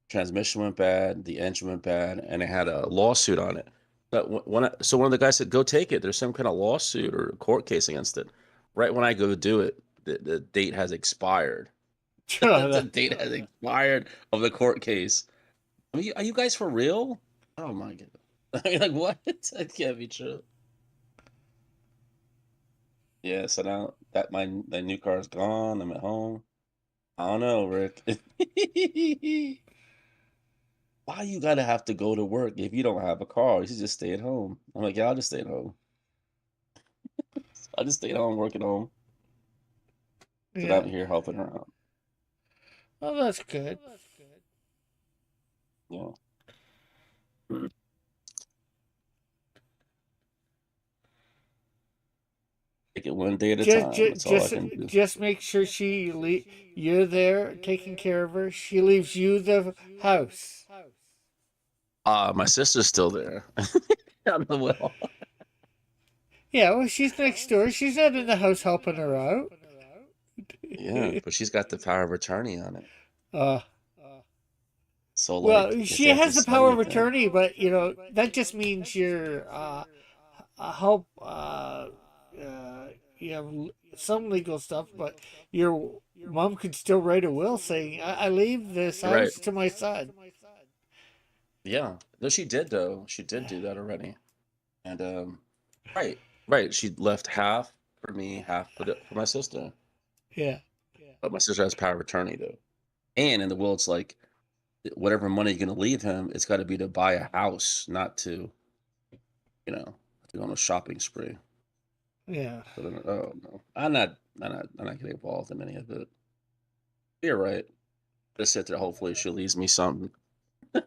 transmission went bad, the engine went bad, and it had a lawsuit on it. But so one of the guys said, "Go take it. There's some kind of lawsuit or court case against it." Right when I go to do it, the date has expired. The date has expired of the court case. Are you guys for real? Oh my god! I mean, like what? That can't be true. Yeah. So now that my new car is gone, I'm at home. I don't know, Rick. Why you gotta have to go to work if you don't have a car? You should just stay at home. I'm like, yeah, I'll just stay at home. I just stay at home, work at home. So Yeah. I'm here helping her out. Well, that's good. Yeah. Take it one day at a Just, time. just, That's all I just, can do. just make sure you're there taking care of her. She leaves you the house. My sister's still there. On the well. Yeah, well, she's next door. She's not in the house helping her out. Yeah, but she's got the power of attorney on it. uh, So like, well, if she they have to has the sell power of anything, attorney, but that just means you're help. You have some legal stuff, but your mom could still write a will saying, "I leave this you're right. house to my son." Yeah, no, she did though. She did do that already. And right, right. She left half for me, half for my sister. Yeah, But my sister has power of attorney though. And in the will, it's like whatever money you're gonna leave him, it's got to be to buy a house, not to, to go on a shopping spree. yeah, So then, oh no, I'm not getting involved in any of it. You're right. Just sit there. Hopefully, she leaves me something.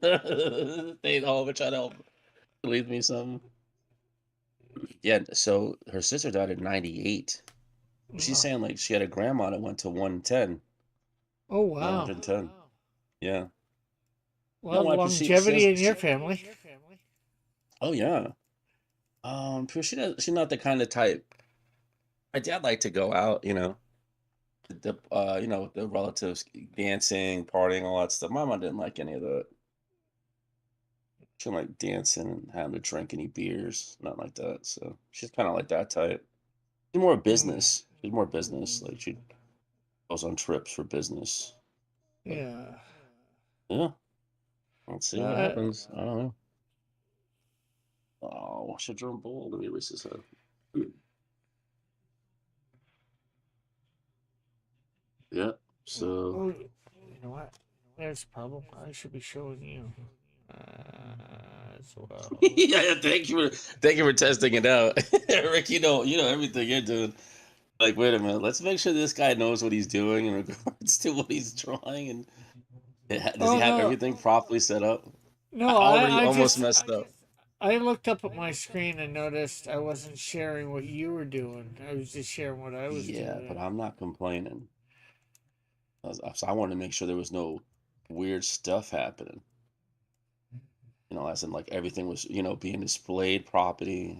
Stay at home and try to help leave me something. Yeah. So her sister died at 98. She's saying like she had a grandma that went to 110. oh Yeah, wow. 110. Yeah. You know Well, why? Because she longevity has. in your family. Oh yeah. Because she's not the kind of type. My dad liked to go out, you know, the relatives dancing, partying, all that stuff. My mom didn't like any of that. She didn't like dancing and having to drink any beers, not like that. So she's kind of like that type. She's more Mm, business. She's more business. Like she goes on trips for business. But yeah. yeah, let's see what Uh, happens. I don't know. Oh, what's your drum ball? Let me erase this out. Yeah. So oh, you know what? There's a problem. I should be showing you as well. yeah, yeah, thank you for testing it out. Rick, you know everything you're doing. Like, wait a minute, let's make sure this guy knows what he's doing in regards to what he's drawing, and does he Oh have no, everything properly set up? I no! already I almost just messed up. I looked up at my screen and noticed I wasn't sharing what you were doing. I was just sharing what I was Yeah, but doing. I'm not complaining. So I wanted to make sure there was no weird stuff happening. You know, as in like everything was, being displayed properly.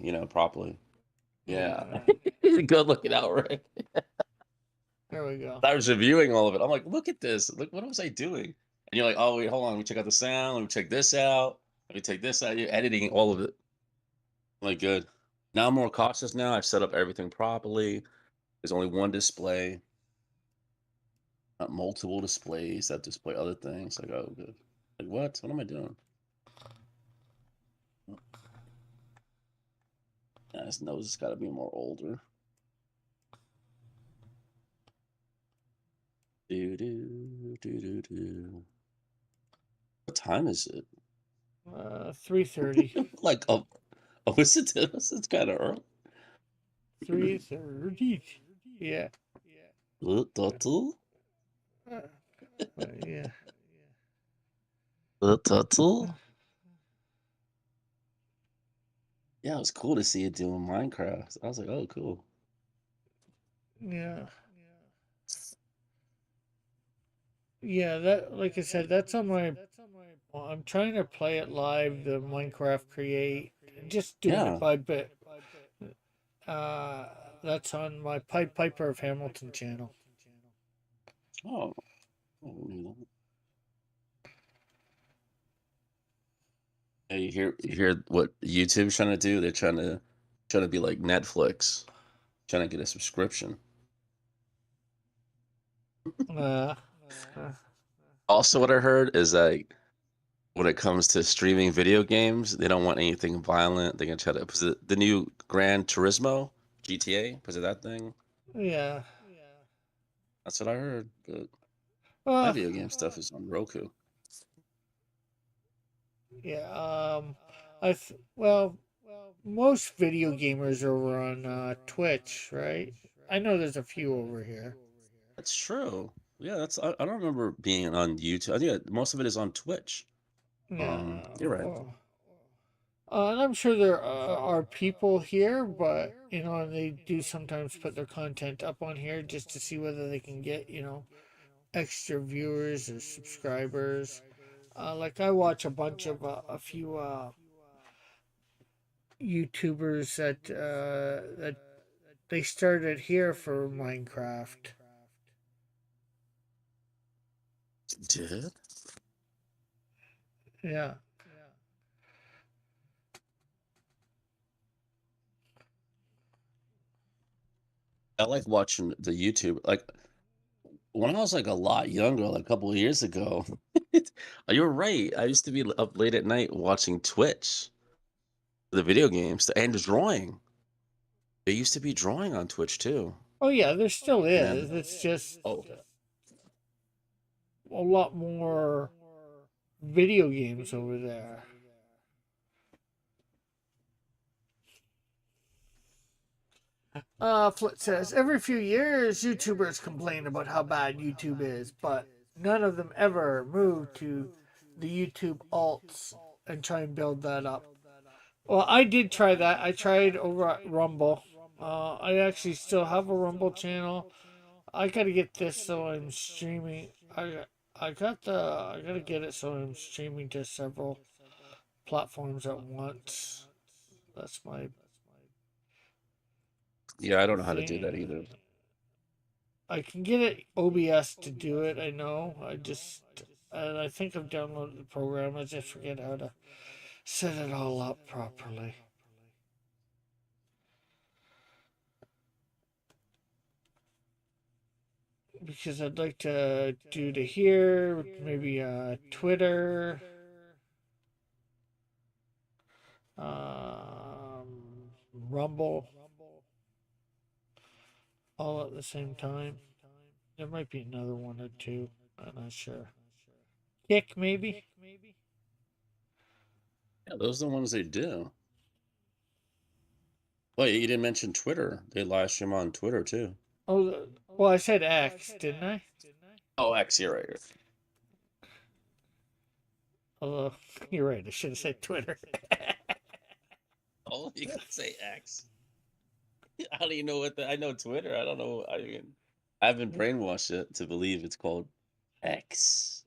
Yeah. Yeah, Good looking out, right? there we go. I was reviewing all of it. I'm like, look at this. Look, what was I doing? And you're like, oh wait, hold on. Let me check out the sound. Let me check this out. Let me take this out. You're editing all of it. I'm like, good. Now I'm more cautious now. I've set up everything properly. There's only one display, not multiple displays that display other things. Like, oh good. Like what? What am I doing? Yeah, his nose has got to be more older. Do do do do do. What time is it? 3:30. Like, oh, is it? It's kind of early. 3:30. Yeah. Little, Uh, yeah. little. Yeah, it was cool to see you doing Minecraft. I was like, oh, cool. Yeah. Yeah, that like I said, that's on my well, I'm trying to play it live, the Minecraft Create, just doing it Yeah. by bit. Uh, that's on my Pied Piper of Hamilton channel. Oh, I didn't know that. Yeah, you hear what YouTube's trying to do? They're trying to be like Netflix, trying to get a subscription. Uh, uh, Also, what I heard is like when it comes to streaming video games, they don't want anything violent. They're gonna try to. Was it the new Gran Turismo GTA? Was it that thing? yeah. That's what I heard. But my Well, video game stuff is on Roku. yeah. Well, most video gamers are over on Twitch, right? I know there's a few over here. That's true. Yeah, I don't remember being on YouTube. I think most of it is on Twitch. Yeah. You're right. Well, and I'm sure there are people here, but and they do sometimes put their content up on here just to see whether they can get, extra viewers or subscribers. Like I watch a bunch of a few YouTubers that they started here for Minecraft. Did Yeah. I like watching the YouTube like when I was like a lot younger, like a couple of years ago. You're right. I used to be up late at night watching Twitch, the video games, and drawing. There used to be drawing on Twitch too. Oh yeah, there still And is. It's just oh, a lot more video games over there. Flit says every few years YouTubers complain about how bad YouTube is, but none of them ever move to the YouTube alts and try and build that up. Well, I did try that. I tried over at Rumble. I actually still have a Rumble channel. I gotta get this so I'm streaming. I gotta get it so I'm streaming to several platforms at once. That's my yeah, I don't know how to do that thing. either. I can get it OBS to do it. I know. I think I've downloaded the program. I just forget how to set it all up properly. Because I'd like to do to here, maybe Twitter, Rumble, all at the same time. There might be another one or two. I'm not sure. Kick, maybe? Yeah, those are the ones they do. Well, you didn't mention Twitter. They live stream on Twitter too. Oh, well, I said X, didn't I? Oh, X, you're right. Although, you're right. I should have said Twitter. Oh, you can say X. I don't even know what I know Twitter. I don't know. I've been brainwashed to believe it's called X.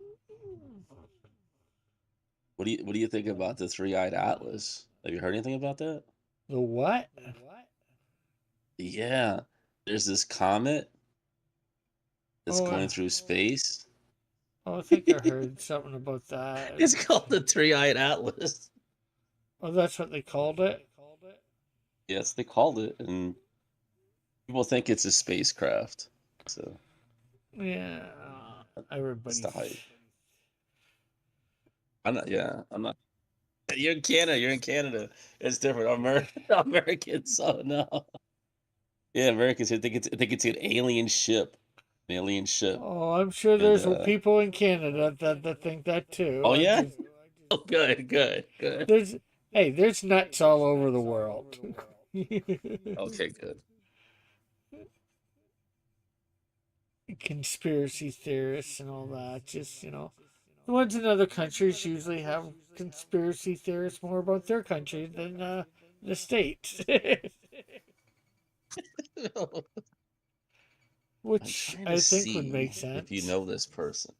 What do you think about the three-eyed atlas? Have you heard anything about that? The what? Yeah, there's this comet that's Oh, going through space. I think I heard something about that. It's called the three-eyed atlas. Oh, that's what they called it? Yes, they called it, and people think it's a spacecraft. So Yeah, that's everybody. the hype. I'm not. Yeah, I'm not. You're in Canada. You're in Canada. It's different. Americans. Oh no. Yeah, Americans here think it's an alien ship. An alien ship. Oh, I'm sure And there's people in Canada that think that too. oh yeah? Oh good, good. There's nuts all over the world. Okay, good. Conspiracy theorists and all that. Just, the ones in other countries usually have conspiracy theorists more about their country than the States. I'm Which trying to I think would make see if you sense. know this person.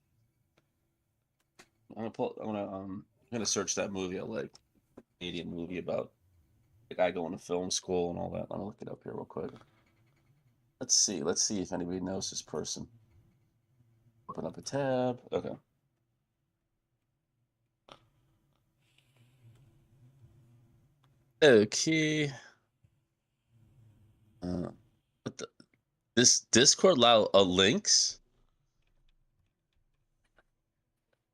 I'm gonna search that movie I like. Canadian movie about the guy going to film school and all that. I'm gonna look it up here real quick. Let's see. Let's see if anybody knows this person. Open up a tab. Okay. Okay. What the, this Discord allow links?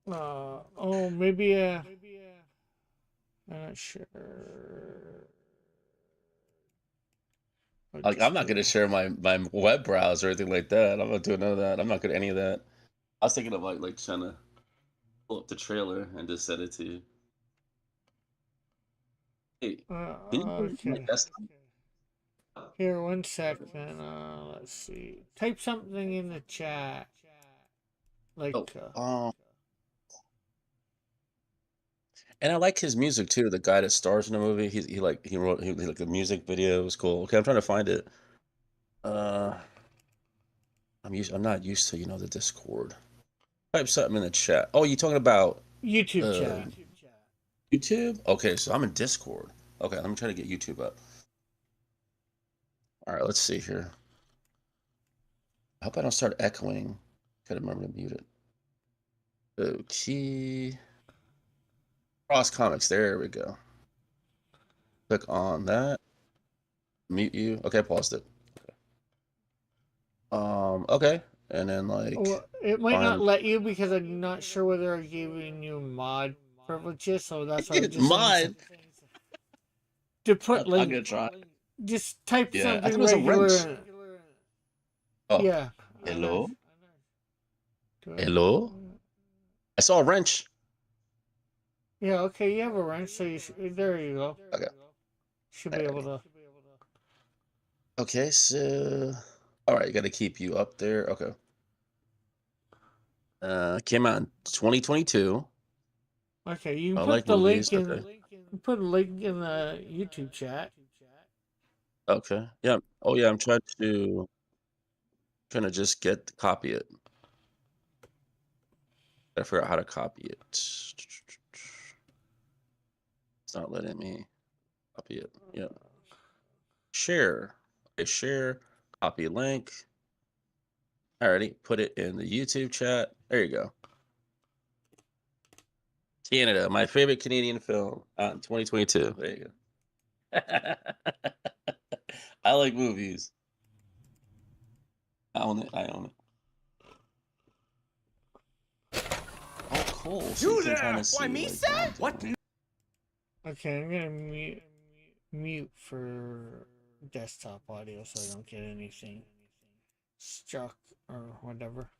Maybe I'm not sure. Like, I'm not gonna share my web browser or anything like that. I'm not doing none of that. I'm not gonna any of that. I was thinking of like trying to pull up the trailer and just send it to you. Hey, can you put it in my Okay. desktop? Here, 1 second. Let's see. Type something in the chat. Like, Oh, and I like his music too. The guy that stars in the movie, he wrote like the music video was cool. Okay, I'm trying to find it. I'm not used to the Discord. Type something in the chat. Oh, you talking about YouTube chat. YouTube? Okay, so I'm in Discord. Okay, let me try to get YouTube up. All right, let's see here. I hope I don't start echoing. Gotta remember to mute it. Okay. Cross Comics. There we go. Click on that. Mute you. Okay, I paused it. Okay. And then Well, it might not find let you because I'm not sure whether I'm giving you mod privileges, so that's why I'm just mod. to put I'm gonna try. just type Yeah, I thought something it was a wrench. regular. Oh, Yeah. hello? Hello? I saw a wrench. Yeah, okay, you have a wrench, so there you go. Okay. Should be able to. Okay, so all right, gotta keep you up there. Okay. Came out in 2022. Okay, you I can like put the movies. link in. Okay. Put a link in the YouTube chat. Okay. Yeah. Oh yeah, I'm trying to just copy it. I forgot how to copy it. It's not letting me copy it. Yeah. Share. Okay, share. Copy link. Alrighty, put it in the YouTube chat. There you go. Canada, my favorite Canadian film out in 2022. There you go. I like movies. I own it. I own it. Oh, cool. So you can kind of see. Why, me, like, sir? what I'm What? doing. Okay, I'm gonna mute for desktop audio so I don't get anything stuck or whatever.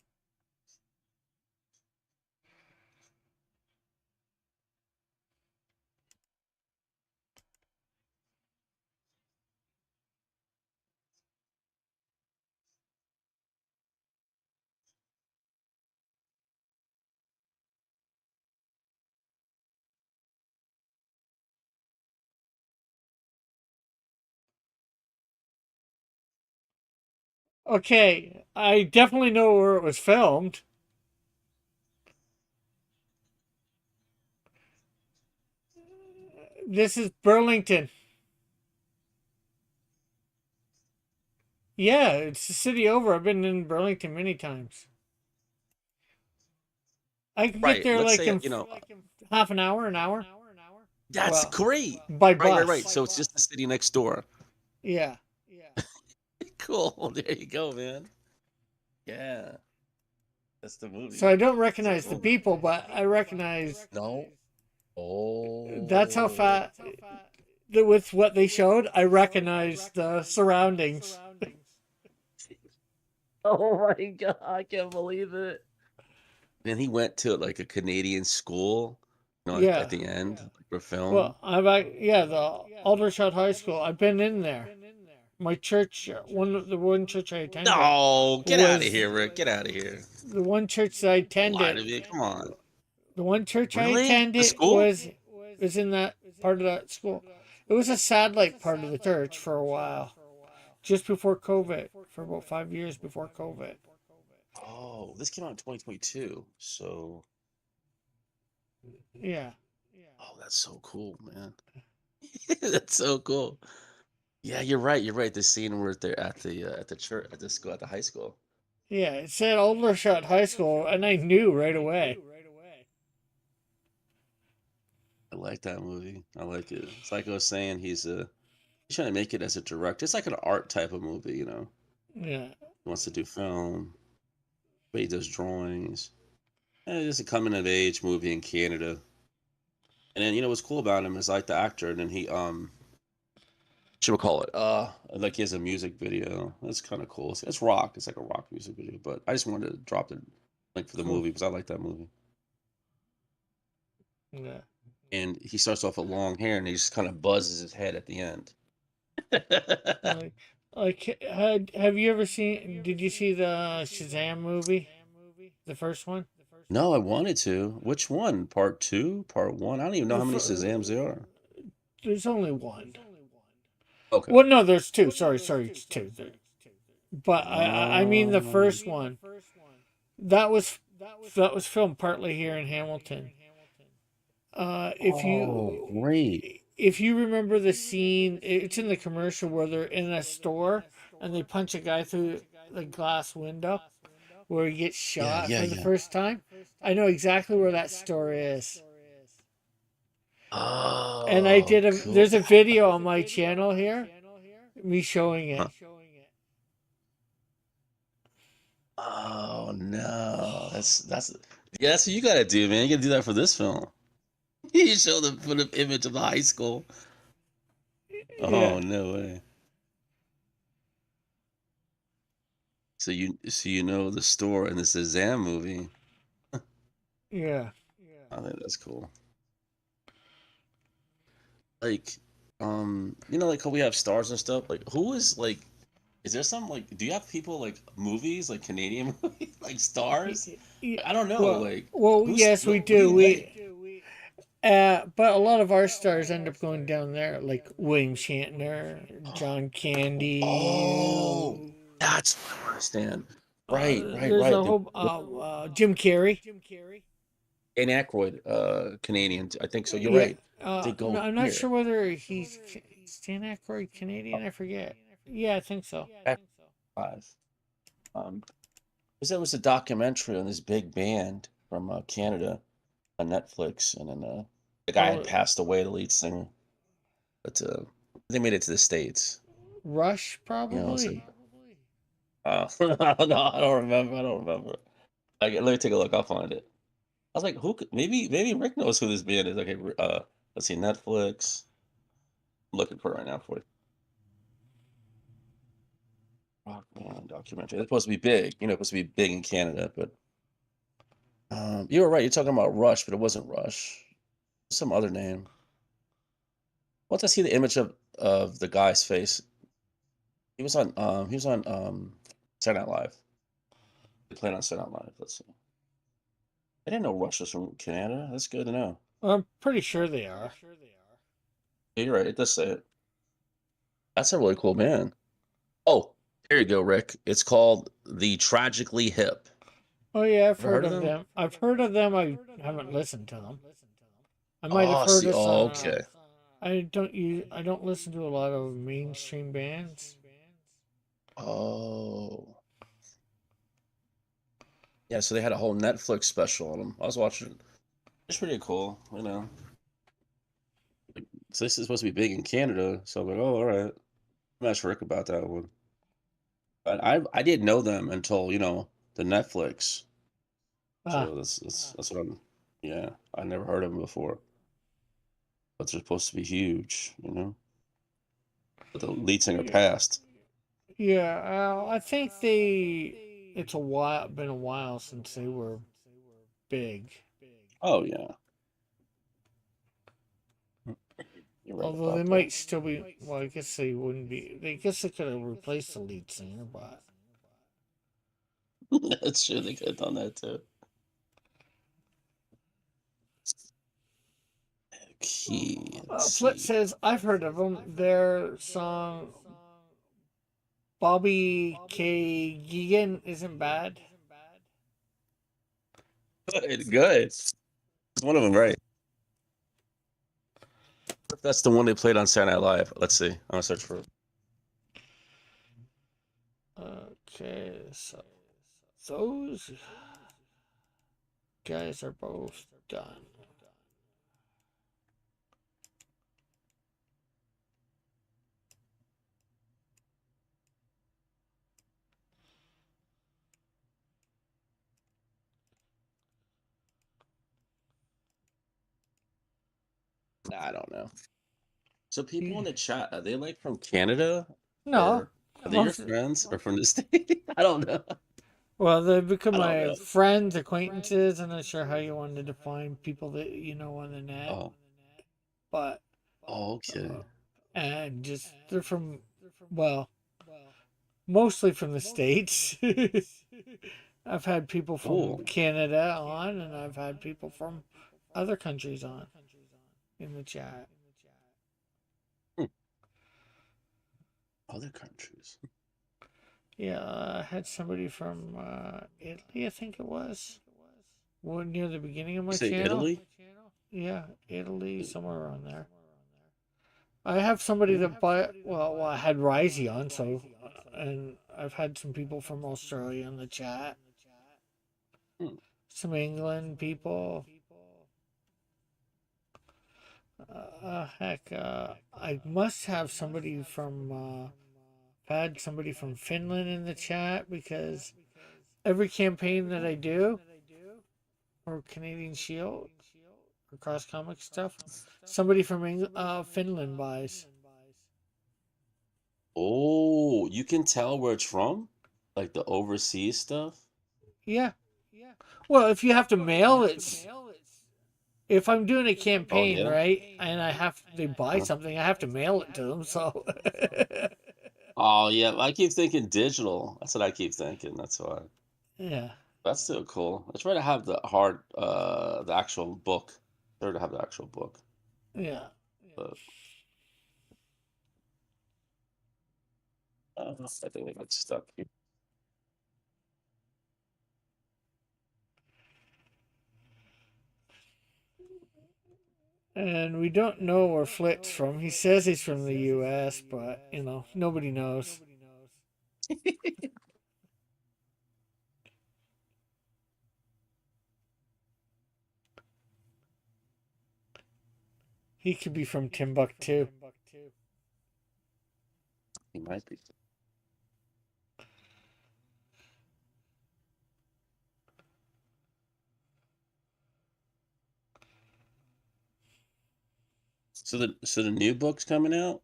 Okay, I definitely know where it was filmed. This is Burlington. Yeah, it's the city over. I've been in Burlington many times. I can get Right. there Let's like say, in half an hour, an hour. that's Well, great. by bus. Right. So it's just the city next door. Yeah. Cool. There you go, man. Yeah. That's the movie. So I don't recognize the people, but I recognize. No. Oh. That's how fat. With what they showed, I recognize the surroundings. Oh my god, I can't believe it. Then he went to like a Canadian school, Yeah. at the end, like for film. Well, the Aldershot High School. I've been in there. My church, the one church I attended. No, get out of here, Rick. Get out of here. The one church that I Don't lie to attended. me. Come on. The one church I Really? The attended school? was in that part of that school. It was a satellite part of the church for a while, just before COVID, for about 5 years before COVID. Oh, this came out in 2022. So, Yeah. oh, that's so cool, man. That's so cool. Yeah, you're right. You're right. The scene where they're at the church, at the school, at the high school. Yeah, it said Aldershot High School, and I knew right away. I like that movie. I like it. It's like I was saying, he's trying to make it as a director. It's like an art type of movie, you know. Yeah. He wants to do film, but he does drawings. And it's a coming of age movie in Canada. And then what's cool about him is like the actor, and then he should we call it like he has a music video. That's kind of cool. It's rock. It's like a rock music video. But I just wanted to drop the link for the Cool. movie because I like that movie. Yeah. And he starts off with long hair, and he just kind of buzzes his head at the end. Have you ever seen? Did you see the Shazam movie? The first one. No, I wanted to. Which one? Part 2? Part 1? I don't even know how many Shazams there are. There's only one. Okay. Well, no, there's two. Sorry, it's two. But I mean the first one. That was filmed partly here in Hamilton. Great. If you remember the scene, it's in the commercial where they're in a store and they punch a guy through the glass window where he gets shot for the first time. I know exactly where that store is. Oh, And I did cool. there's a video on my channel here, me showing it. Oh no, that's what you gotta do, man. You gotta do that for this film. You show them for the image of the high school. Oh Yeah. no way. So you know the store in the Shazam movie. Yeah. I think that's cool. Like, like how we have stars and stuff. Like, who is like? Is there some like? Do you have people like movies like Canadian movies like stars? I don't know. Well, yes, we do. But a lot of our stars end up going down there, like William Shatner, John Candy. Oh, that's what I understand. Right. There's a whole Jim Carrey. Dan Aykroyd, Canadian. I think so. You're right. They go No, I'm not here. sure whether he's Dan Aykroyd Canadian. I forget. Yeah, I think so. Five. Because Because there was a documentary on this big band from Canada on Netflix, and then the guy had Oh, passed away, the lead singer, but they made it to the States. Rush You know, so probably. no, I don't remember. I don't remember. Let me take a look. I'll find it. I was like, who could, maybe Rick knows who this band is. Okay, let's see, Netflix. I'm looking for it right now for you. Rock band documentary. It's supposed to be big. You know, it's supposed to be big in Canada, but you were right. You're talking about Rush, but it wasn't Rush. Some other name. Once I see the image of the guy's face, he was on Saturday Night Live. He played on Saturday Night Live. Let's see. I didn't know Rush was from Canada. That's good to know. I'm pretty sure they are. Yeah, you're right. It does say it. That's a really cool band. Oh, there you go, Rick. It's called The Tragically Hip. Oh yeah, I've Ever heard heard of of them? them. I've heard of them. I haven't listened to them. I might have Oh, heard see. of Oh, some. okay. I don't listen to a lot of mainstream bands. Oh. Yeah, so they had a whole Netflix special on them. I was watching it. It's pretty cool, you know. So this is supposed to be big in Canada, so I'm like, oh, all right. I'm not sure Rick about that one. But I didn't know them until, the Netflix. Ah, So that's what I'm. Yeah, I never heard of them before, but they're supposed to be huge, you know. But the lead singer yeah, passed. yeah. I think they. It's been a while since they were big. Oh yeah, you're right Although they about that. might still be. Well, I guess they wouldn't be. I guess they could have replaced the lead singer, but That's true. They could have done that too. Okay, let's Flit see. says I've heard of them. Their song Bobby K. Geegan isn't bad. Good, good. It's one of them, right? If that's the one they played on Saturday Night Live. Let's see. I'm gonna search for it. Okay, so those guys are both done. Nah, I don't know. So people in Yeah. the chat, are they like from Canada, No, or are they your most friends, or from the States? I don't know. well, they've become I don't my know. friends, acquaintances. I'm not sure how you want to define people that you know on the net, Oh, but oh, okay. and just they're from well, mostly from the states. I've had people from Cool. Canada on, and I've had people from other countries on in the chat. Hmm. Other countries. Yeah, I had somebody from Italy, I think it was. Well, near the beginning of You my say channel. Italy? Yeah, Italy, somewhere around there. I have somebody that I had Risey on, so, and I've had some people from Australia in the chat, Hmm. some England people. Heck, I must have somebody from, had somebody from Finland in the chat because every campaign that I do for Canadian Shield or cross comic stuff, somebody from Finland buys. Oh, you can tell where it's from? Like the overseas stuff? Yeah. Well, if you have to mail it, if I'm doing a Oh, campaign, yeah? right, and they buy Uh-huh. something, I have to mail it to them. So, Oh, yeah. I keep thinking digital. That's what I keep thinking. That's why. yeah, That's still cool. I try to have the actual book. Try to have the actual book. yeah. But I think they got stuck here. And we don't know where Flick's from. He says he's from the U.S., but nobody knows. He could be from Timbuktu. He might be. So the new book's coming out?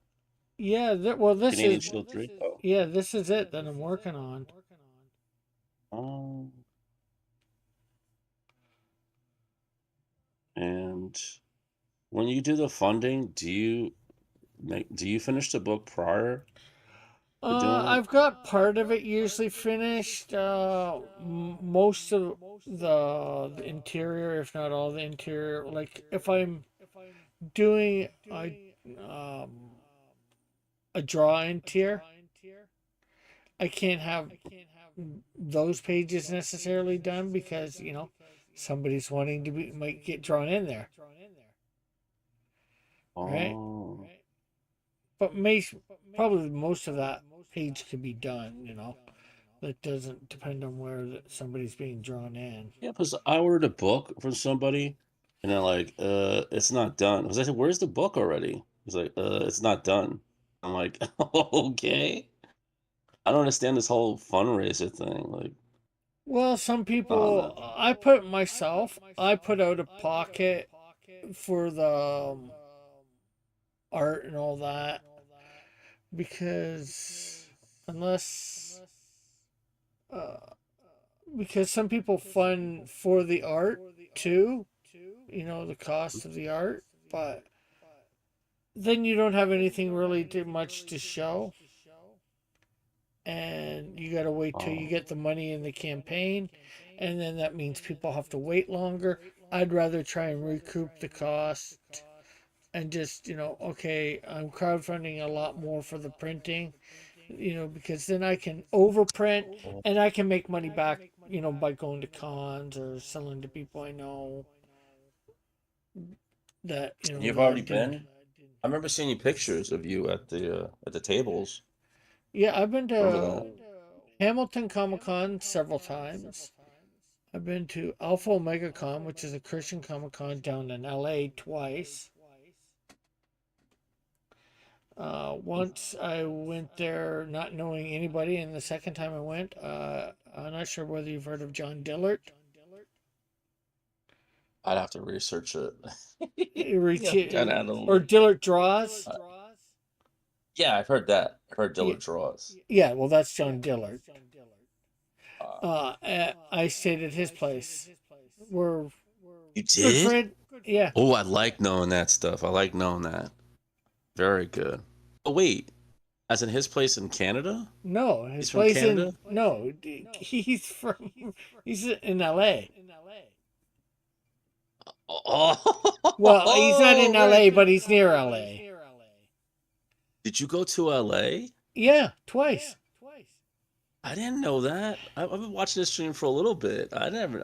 Yeah, well, Canadian Shield 3? Oh. yeah, this is it that I'm working on. Um, and when you do the funding, do you finish the book prior to doing it? I've got part of it usually finished. Most of the interior, if not all the interior. Like if I'm doing um, a draw-in tier, I can't have those pages necessarily done because somebody's wanting to be might get drawn in there, right? Oh. But probably most of that page could be done. That doesn't depend on where somebody's being drawn in. Yeah, because I ordered a book from somebody, and they're like, it's not done. Because I said, where's the book already? He's like, it's not done. I'm like, okay. I don't understand this whole fundraiser thing. Like, Well, some I don't people, know. I put myself, I put out a pocket for the art and all that because unless, uh, because some people fund for the art too, the cost of the art, but then you don't have anything really too much to show. And you got to wait till you Oh, get the money in the campaign, and then that means people have to wait longer. I'd rather try and recoup the cost and just, okay, I'm crowdfunding a lot more for the printing, because then I can overprint oh. and I can make money back, by going to cons or selling to people I know that, You've that I already didn't. been? I remember seeing you pictures of you at the tables. Yeah, I've been Remember to that? Hamilton Comic Con several times. I've been to Alpha Omega Con, which is a Christian Comic Con down in LA twice. Once I went there not knowing anybody, and the second time I went, I'm not sure whether you've heard of John Dillert. I'd have to research it. Yeah, kind of had a Or little. Dillert Draws. Uh, yeah, I've heard that. I've heard Yeah, Dillard Draws. yeah, well, that's John Dillert. Uh, I stayed at his place. We're you good did? friend. Yeah. Oh, I like knowing that stuff. I like knowing that. Very good. Oh, wait. As in his place in Canada? No, his He's from place Canada? in no, he's from he's in L.A. Well, he's not in Oh, Rick. L.A., but he's near L.A. Did you go to LA? Yeah, twice. I didn't know that. I've been watching this stream for a little bit. I never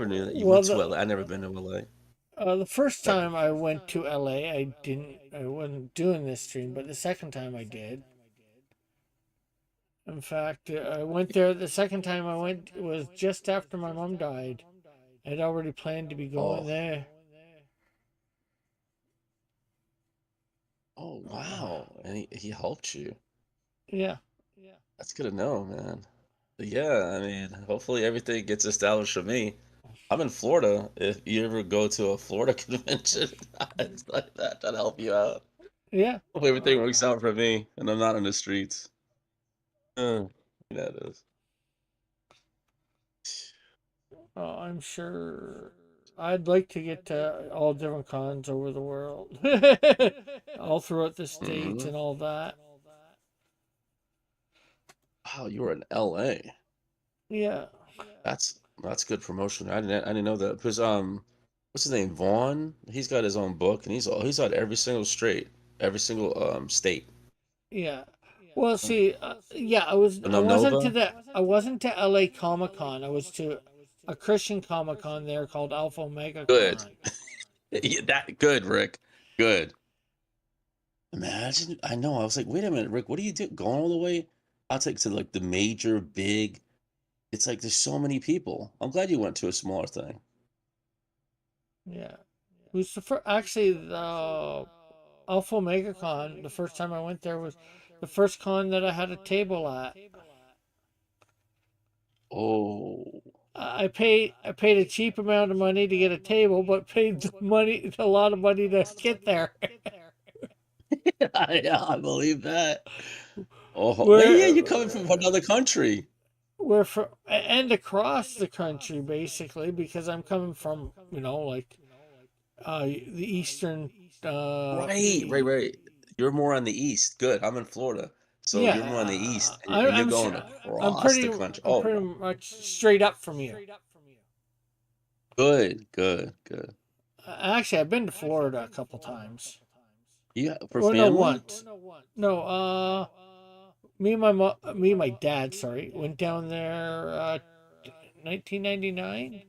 knew that you Well, went to LA. I never been to LA. the first Never. time I went to L.A., I wasn't doing this stream, but the second time I did. In fact, I went there. The second time I went was just after my mom died. I'd already planned to be going Oh, there. oh Uh, wow. And he helped you. yeah, That's good to know, man. But yeah, I mean, hopefully everything gets established for me. I'm in Florida. If you ever go to a Florida convention, it's like that, that'll help you out. yeah. Hopefully everything works out for me and I'm not in the streets. Yeah, it is. I'm sure. I'd like to get to all different cons over the world, all throughout the states Hmm. and all that. Wow, you were in LA. Yeah, That's good promotion. I didn't know that because what's his name? Vaughn. He's got his own book and he's on every single state. yeah. Well, see, yeah, I wasn't to Nova. the I wasn't to LA Comic Con. I was to a Christian Comic Con there called Alpha Omega Good. Con. Yeah, that good, Rick. Good. Imagine. I know. I was like, wait a minute, Rick. What do you do? Going all the way out to like the major big. It's like there's so many people. I'm glad you went to a smaller thing. Yeah. was the first, actually, the Alpha Omega Con, the first time I went there was the first con that I had a table at. Oh, I paid a cheap amount of money to get a table, but paid a lot of money to get there. yeah, I believe that. Oh, well, yeah, We're you're coming from another country. we're from and across the country basically because I'm coming from like the eastern Right, right, right. You're more on the east. Good. I'm in Florida, so you're more on the yeah east, and you're I'm going I'm across pretty the country. I'm Oh, pretty much straight up from you. good, good, good. Actually, I've been to Florida a couple times. Yeah, for Or no, family? once. No, me and my dad, sorry, went down there 1999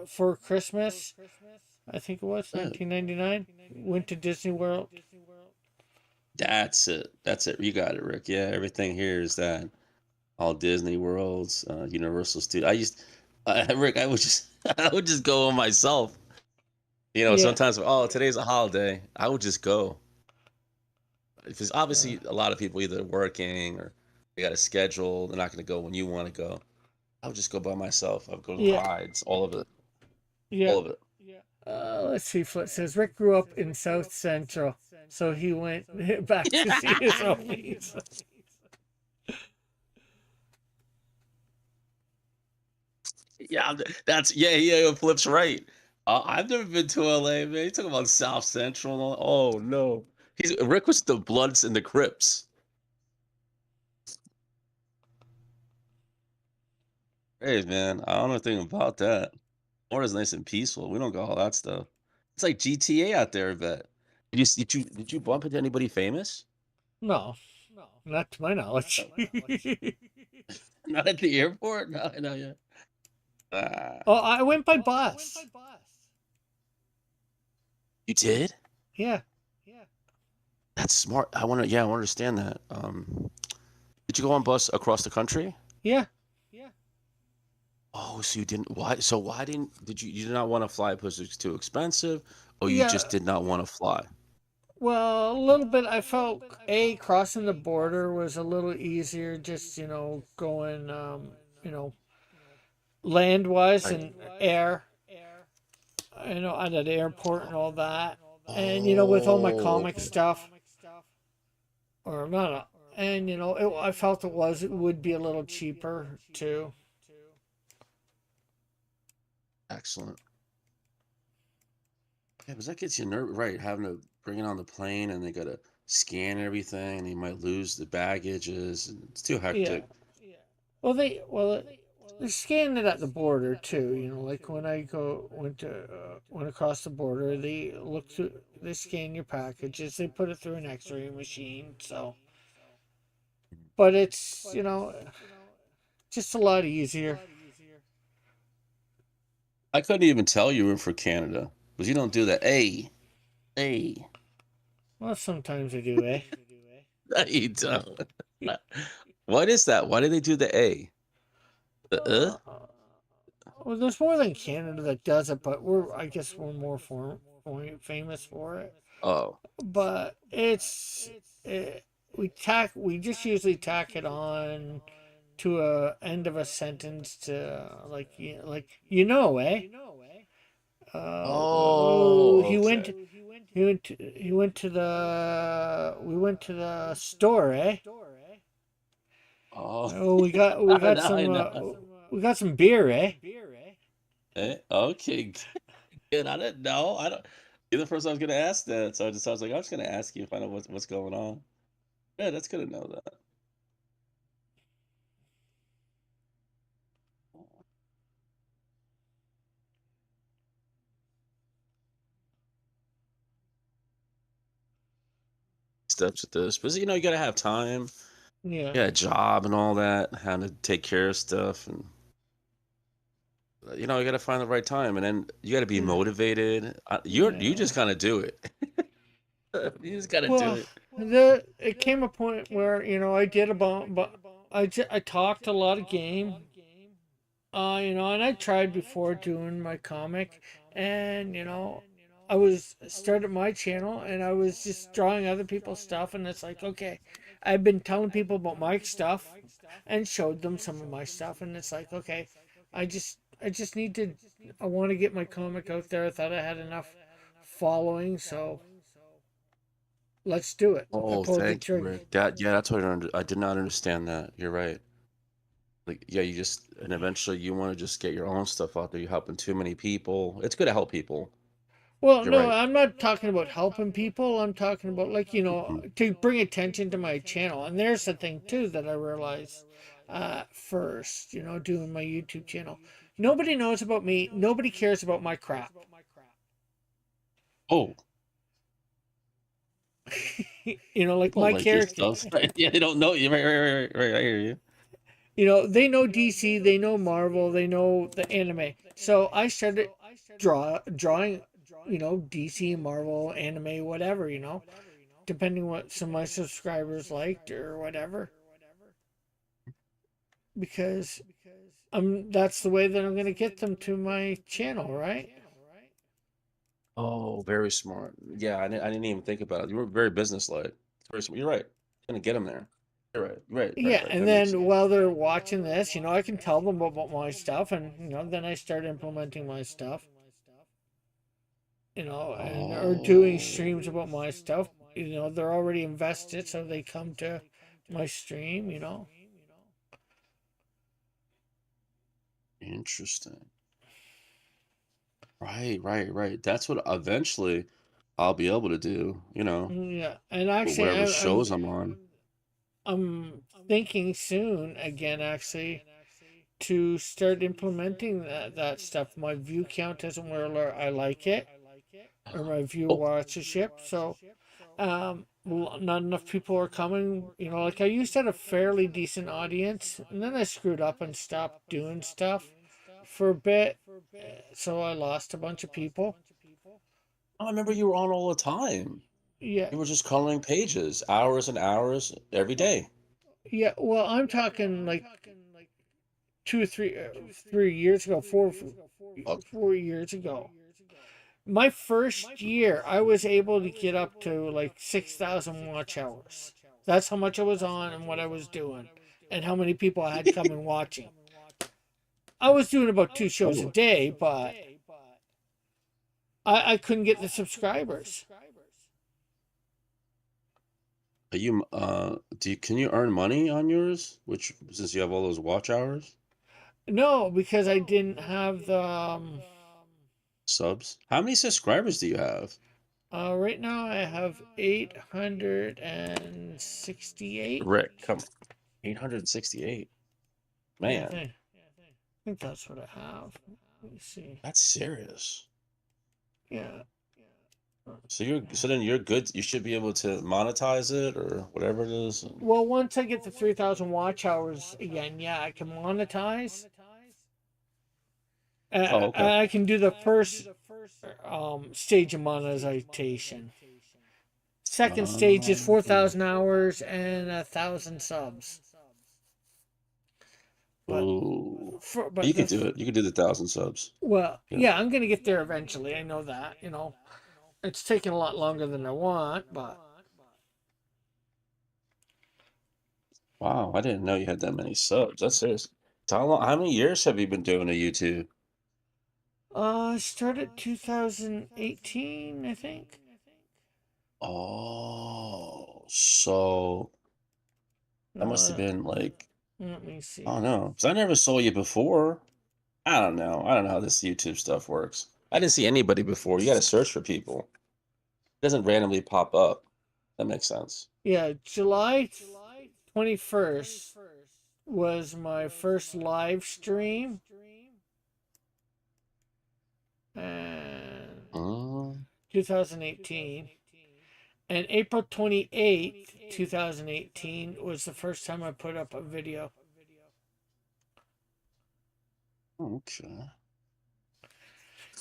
for Christmas. I think it was Good. 1999. Went to Disney World. That's it. That's it. You got it, Rick. Yeah, everything here is that. All Disney Worlds, Universal Studios. Rick, I would just, I would just go on myself. Yeah, Sometimes, oh, today's a holiday. I would just go. Because uh, obviously, a lot of people either working or they got a schedule. They're not going to go when you want to go. I would just go by myself. I would go to the yeah, rides, all of it, yeah. all of it. Let's see. It says Rick grew up in South Central, so he went back to see his homies. Yeah, yeah. Flip's right. I've never been to LA, man. You talking about South Central? And all, oh no, Rick was the Bloods and the Crips. Hey man, I don't know anything about that. Florida's nice and peaceful. We don't got all that stuff. It's like GTA out there, I bet. Did you bump into anybody famous? No, not to my knowledge. Not at the airport? No, I know, yeah. Ah, Oh, I went by bus. you did? Yeah, That's smart. I want to understand that. Did you go on bus across the country? yeah. Oh, so you didn't, why you did not want to fly because it's too expensive, or you just Yeah, did not want to fly? well, a little bit. I felt crossing the border was a little easier, just going you know land wise Right. and air, at an airport and all that, and with all my Oh, comic stuff or not, and I felt it would be a little cheaper too. excellent. Yeah, because that gets you nervous, right? Having to bring it on the plane and they gotta scan everything and you might lose the baggages and it's too Yeah. hectic. They scan it at the border too. Like when I went across the border, they scan your packages. They put it through an X-ray machine. So, but it's just a lot easier. I couldn't even tell you were for Canada because you don't do that. A. Well, sometimes I do, eh? No, you don't. What is that? Why do they do the A? The Uh, well, there's more than Canada that does it, but I guess we're more famous for it. Oh, But we just usually tack it on to a end of a sentence to eh? oh, He went. okay. He went to the. We went to the store, eh? Oh, Oh, I know. we got some beer, eh? Okay, good. I didn't know. I don't. You're the first I was gonna ask that, so I was like, I'm just gonna ask you if I know what's going on. Yeah, that's good to know that. Steps at this, but you gotta have time. Yeah, Yeah, a job and all that, how to take care of stuff, and you gotta find the right time, and then you gotta be yeah, motivated. You yeah. just gotta do it. You just gotta do Well, it. it came a point where I did about, but I talked a lot of game, and I tried before doing my comic, and I was started my channel and I was just drawing other people's stuff, and it's like, okay, I've been telling people about my stuff and showed them some of my stuff, and it's like, okay, I just need to, I want to get my comic out there. I thought I had enough following, so let's do it. I Oh, pulled the thank you, trigger. Rick. Yeah, that's what I did not understand that. You're right. Like, yeah, you just and eventually you want to just get your own stuff out there. You're helping too many people. It's good to help people. Well, You're no, right. I'm not talking about helping people. I'm talking about, like, Mhm. to bring attention to my channel. And there's the thing too that I realized first, doing my YouTube channel. Nobody knows about me. Nobody cares about my crap. Oh, Like people my like your character. stuff. Right? Yeah, they don't know you. Right. I hear you. They know DC, they know Marvel, they know the anime. So I started drawing, DC, Marvel, anime, whatever, depending what some of my subscribers liked or whatever, because that's the way that I'm going to get them to my channel, right? Oh, very smart. Yeah, I didn't even think about it. You were very businesslike. It's very smart. You're right. Gonna get them there. You're right. Yeah, Right. and That makes then sense. while they're watching this, I can tell them about my stuff, and then I start implementing my stuff, and or doing streams Oh, about my stuff. They're already invested, so they come to my stream. interesting. Right. That's what eventually I'll be able to do, Yeah, and actually, whatever shows I'm on. I'm thinking soon again, actually, to start implementing that stuff. My view count isn't where I like it, or my view Oh, watchership. So, not enough people are coming. Like I used to have a fairly decent audience, and then I screwed up and stopped doing stuff for a bit. So I lost a bunch of people. I remember you were on all the time. Yeah, You were just coloring pages, hours and hours every day. yeah. Well, I'm talking like 3 years ago, Okay. 4 years ago. My first year, I was able to get up to like 6,000 watch hours. That's how much I was on and what I was doing, and how many people I had coming watching. I was doing about two shows a Oh, day, but I couldn't get the subscribers. can you earn money on yours? Which since you have all those watch hours, No, because I didn't have the. subs? How many subscribers do you have? Right now, I have 868. Rick, come on. 868. Yeah, I Man, think that's what I have. Let me see. that's serious. Yeah. So then you're good. You should be able to monetize it or whatever it is. Well, once I get to 3,000 watch hours again, yeah, I can monetize. Oh, okay. I can do the first stage of monetization. Second stage is Um, 4,000 hours and 1,000 subs. But ooh, for you but could the do it. You could do the 1,000 subs. well, Yeah. yeah, I'm gonna get there eventually. I know that. It's taking a lot longer than I want, but Wow, I didn't know you had that many subs. That's serious. So how many years have you been doing a YouTube? I started 2018, I think. Oh, so that must have No, been like, let me I see. don't know. Because I never saw you before. I don't know. I don't know how this YouTube stuff works. I didn't see anybody before. You got to search for people. It doesn't randomly pop up. That makes sense. Yeah, July 21st was my first live stream, and Mm, 2018. And April 28th, 2018 was the first time I put up a video. okay.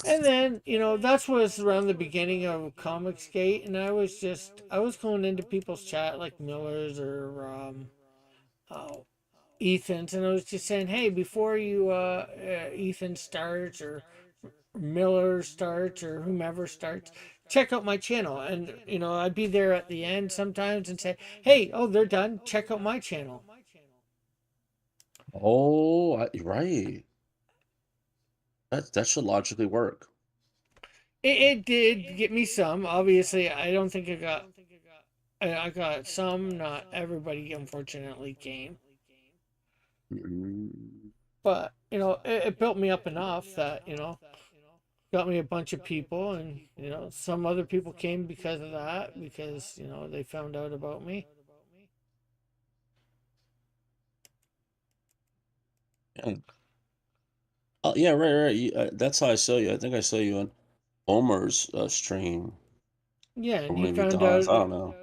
And then, that was around the beginning of Comicsgate, and I was going into people's chat like Miller's or oh, Ethan's, and I was just saying, hey, before Ethan starts, or Miller starts or whomever starts, check out my channel. And, I'd be there at the end sometimes and say, hey, oh, they're done. Check out my channel. Oh, right. That should logically work. It did get me some. Obviously, I don't think I got some. Not everybody, unfortunately, came. Mm. But, it built me up enough that, got me a bunch of people. And, some other people came because of that, because, they found out about me. Yeah. Oh, yeah, right. That's how I saw you. I think I saw you on Omar's stream, Yeah, or and maybe Don's. I don't know.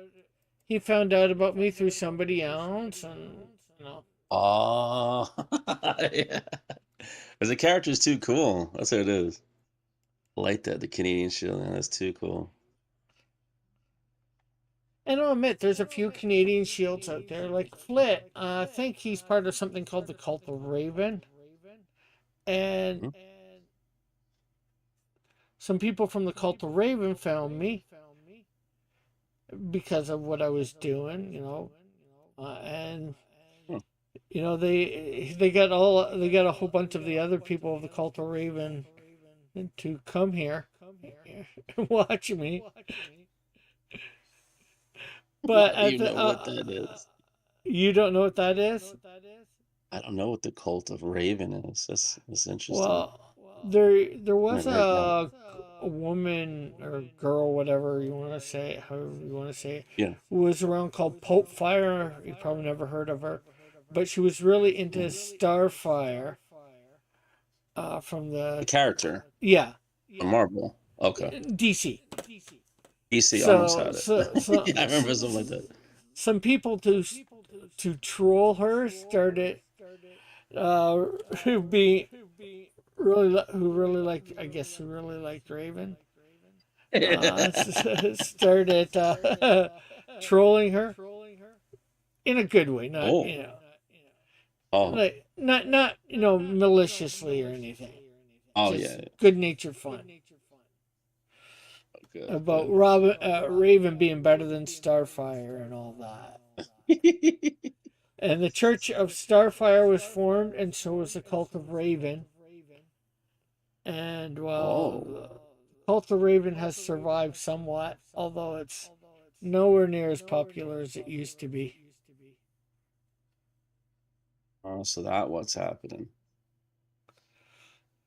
he found out about me through somebody else, and Oh, yeah. 'Cause the character is too cool. That's what it is. I like that, the Canadian Shield. Man, that's too cool. and I'll admit there's a few Canadian shields out there, like Flit. I think he's part of something called the Cult of Raven, and Hmm? some people from the Cult of Raven found me because of what I was doing, and Hmm. they got a whole bunch of the other people of the Cult of Raven to come here and watch me. I But don't at even the know what that is. you don't know what that is? I don't know what the Cult of Raven is. That's interesting. Well, there I'm was gonna write down. a woman or girl, whatever you want to say, however you want to say it, Yeah. who was around called Pope Fire. You probably never heard of her, but she was really into Hmm. Starfire. From The the character yeah from Marvel. Okay. DC. DC almost So had it. so Yeah, I so, remember so something like that. some people to troll her started uh who be who really liked, I guess, who really liked Raven, started trolling her in a good way, not Oh. Oh. like not maliciously or anything, Oh just yeah. good natured fun Good, about good. Raven being better than Starfire and all that. And the Church of Starfire was formed, and so was the Cult of Raven. And well, Whoa. the Cult of Raven has survived somewhat, although it's nowhere near as popular as it used to be. Oh, so that what's happening.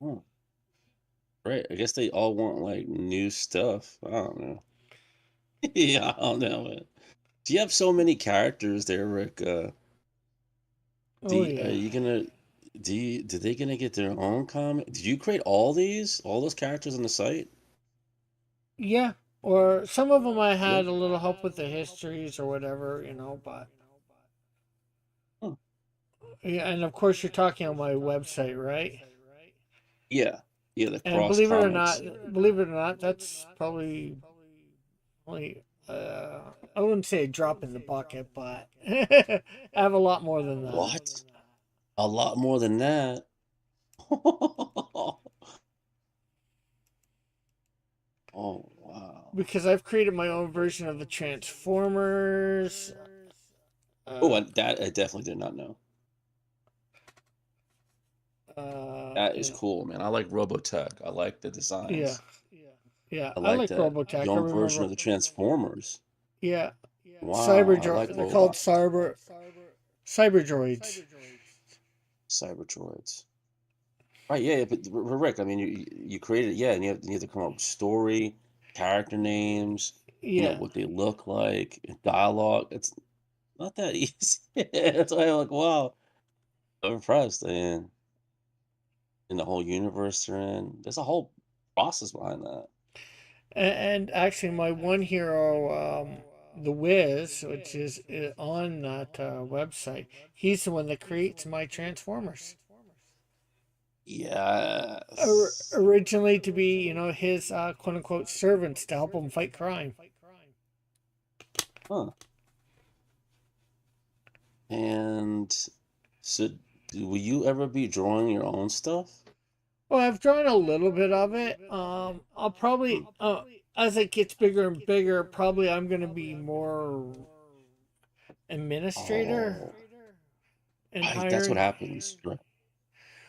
Oh, right. I guess they all want like new stuff. I don't know. Yeah, I don't know, man. Do you have so many characters there, Rick? Oh Are yeah, you gonna did they gonna get their own comic? Did you create all those characters on the site? yeah. Or some of them I Yeah. had a little help with the histories or whatever, but Huh. yeah. And of course, you're talking on my website, right? Yeah. Yeah, the And cross comics. believe it or not, that's probably only I wouldn't say a drop in the bucket, but I have a lot more than that. What? A lot more than that. Oh, wow. Because I've created my own version of the Transformers. Oh, Uh, that I definitely did not know. That is you know, cool, man. I like Robotech. I like the yeah, designs. yeah. I I like like that. Robotech. Your I own version remember, of the Transformers. yeah, Wow, I like They're called robots. Cyber Droids. Cyber droids. Right, yeah, but Rick, I mean, you created, yeah, and you have to come up with story, character names, Yeah, what they look like, dialogue. It's not that easy. That's why I'm like, wow, I'm impressed. And in the whole universe they're in, there's a whole process behind that. and actually, my one hero, the Wiz, which is on that website, he's the one that creates my Transformers. Yes. Originally to be, his quote unquote servants to help him fight crime. Huh. And so, will you ever be drawing your own stuff? Well, I've drawn a little bit of it. I'll probably, as it gets bigger and bigger, probably I'm going to be more administrator Oh, and that's what hiring. happens. Right.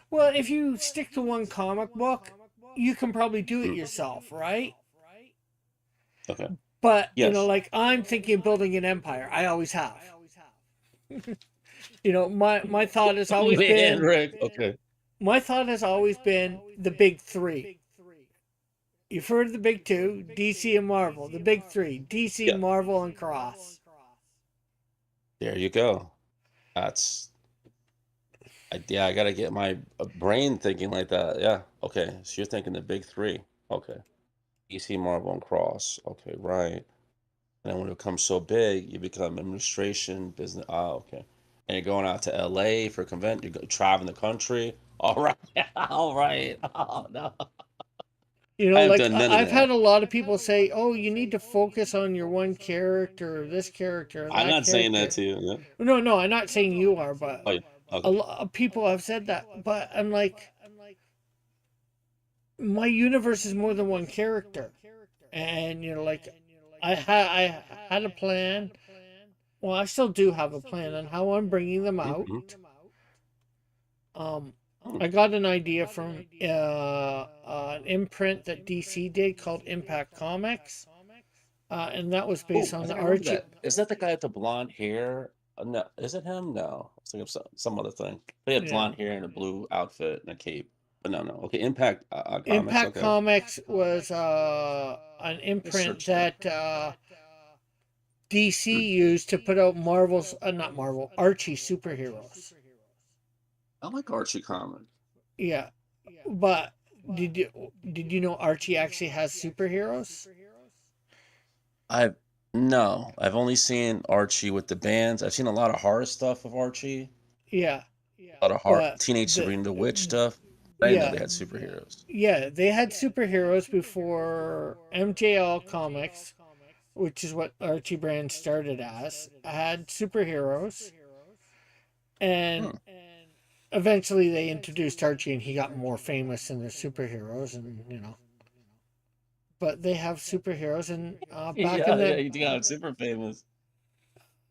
Well, if you stick to one comic book, you can probably do it Mm, yourself, right? okay. But, Yes. like I'm thinking of building an empire. I always have. My thought has always Man, been Rick. Okay. the big three. You've heard of the big two, DC and Marvel. The big three, DC, Yeah. Marvel, and Cross. There you go. That's yeah, I gotta get my brain thinking like that. Yeah. Okay. So you're thinking the big three. Okay. DC, Marvel, and Cross. Okay, right. And then when it becomes so big, you become administration, business. Oh, okay. And you're going out to LA for convent. You're traveling the country. All right. All right. Oh no. I have Like done none of I've had that. a lot of people say, "Oh, you need to focus on your one character, this character, I'm that not saying that character." to you. Yeah. No, no, I'm not saying you are, but Oh, yeah. a Okay. lot of people have said that. But I'm like, my universe is more than one character, and like I had a plan. Well, I still do have a plan on how I'm bringing them out. Mm-hmm. Um, Hmm. I got an idea from an imprint that DC did called Impact Comics, and that was based Oh, on I the think I remember Archie. that. Is that the guy with the blonde hair? No, is it him? No, I was thinking of some other thing. He had Yeah, blonde hair and a blue outfit and a cape. But no, no. Okay, Impact Comics. Impact Okay, Comics was an let me imprint search that. that DC Hmm. used to put out Marvel's, not Marvel, Archie superheroes. I like Archie comics. Yeah, but did you know Archie actually has superheroes? I've no, I've only seen Archie with the bands. I've seen a lot of horror stuff of Archie, Yeah, a lot of horror, but Teenage the Sabrina the Witch stuff. I didn't know yeah they had superheroes. yeah they had superheroes before MJL Comics, which is what Archie Brand started as. Had superheroes, Hmm. and eventually they introduced Archie, and he got more famous than the superheroes, and but they have superheroes, and back in Yeah, yeah, the he got super famous.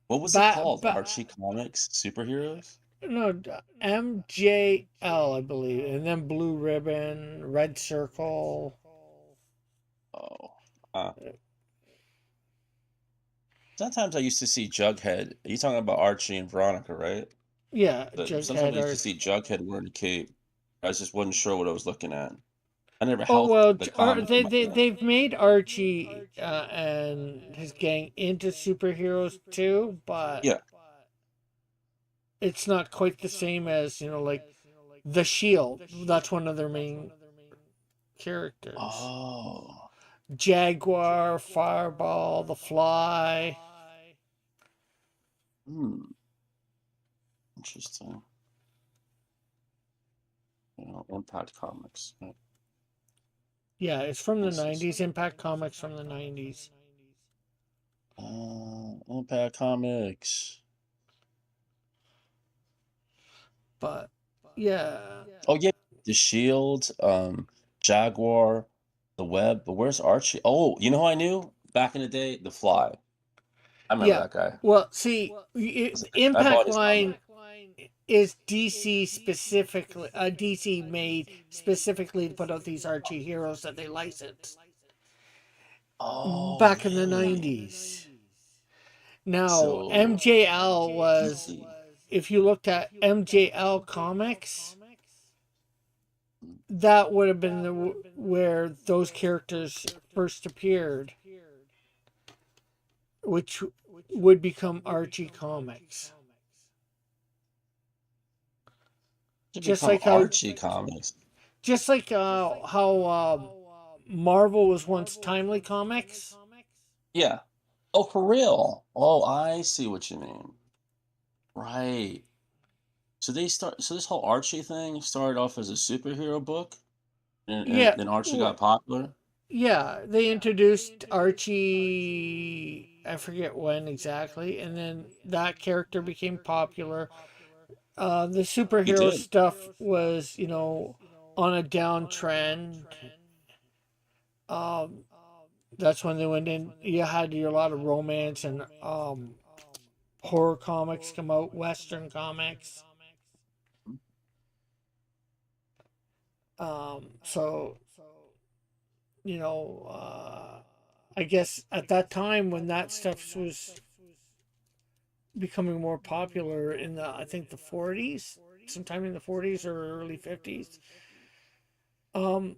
What was it back, called? Archie Comics Superheroes? no, MJL, I believe, and then Blue Ribbon, Red Circle. Oh. Uh, Sometimes I used to see Jughead. You talking about Archie and Veronica, right? Yeah, But sometimes Jughead I used to Archie. see Jughead wearing a cape. I just wasn't sure what I was looking at. I never Oh held well, the comic. they've made Archie and his gang into superheroes too, but Yeah. it's not quite the same as like the Shield. That's one of their main characters. Oh. Jaguar, Fireball, the Fly. Hmm. Interesting. Impact Comics. Right. Yeah, it's from the This is '90s. Impact Comics from the '90s. Impact Comics. But yeah, Oh yeah, the Shield, Jaguar, the Web. But where's Archie? Oh, you know who I knew back in the day? The Fly. I remember yeah. that guy. Well, see, I bought Impact his comic. Line is DC specifically, DC made specifically to put out these Archie heroes that they licensed Oh, back in the really? '90s. Now, So MJL was, DC. if you looked at MJL Comics, that would have been where those characters first appeared, which would become Archie Comics. To Just become like how, Archie Comics. how Marvel was once Timely Comics. Yeah. Oh, for real. Oh, I see what you mean. Right. So this whole Archie thing started off as a superhero book, and Yeah, then Archie got popular. yeah. They introduced Archie. I forget when exactly, and then that character became popular. The He superhero did. stuff was, on a downtrend. Um, that's when they went in. You had a lot of romance and horror comics come out, Western comics. So I guess at that time when that stuff was becoming more popular in the I think the 40s, sometime in the 40s or early 50s, um,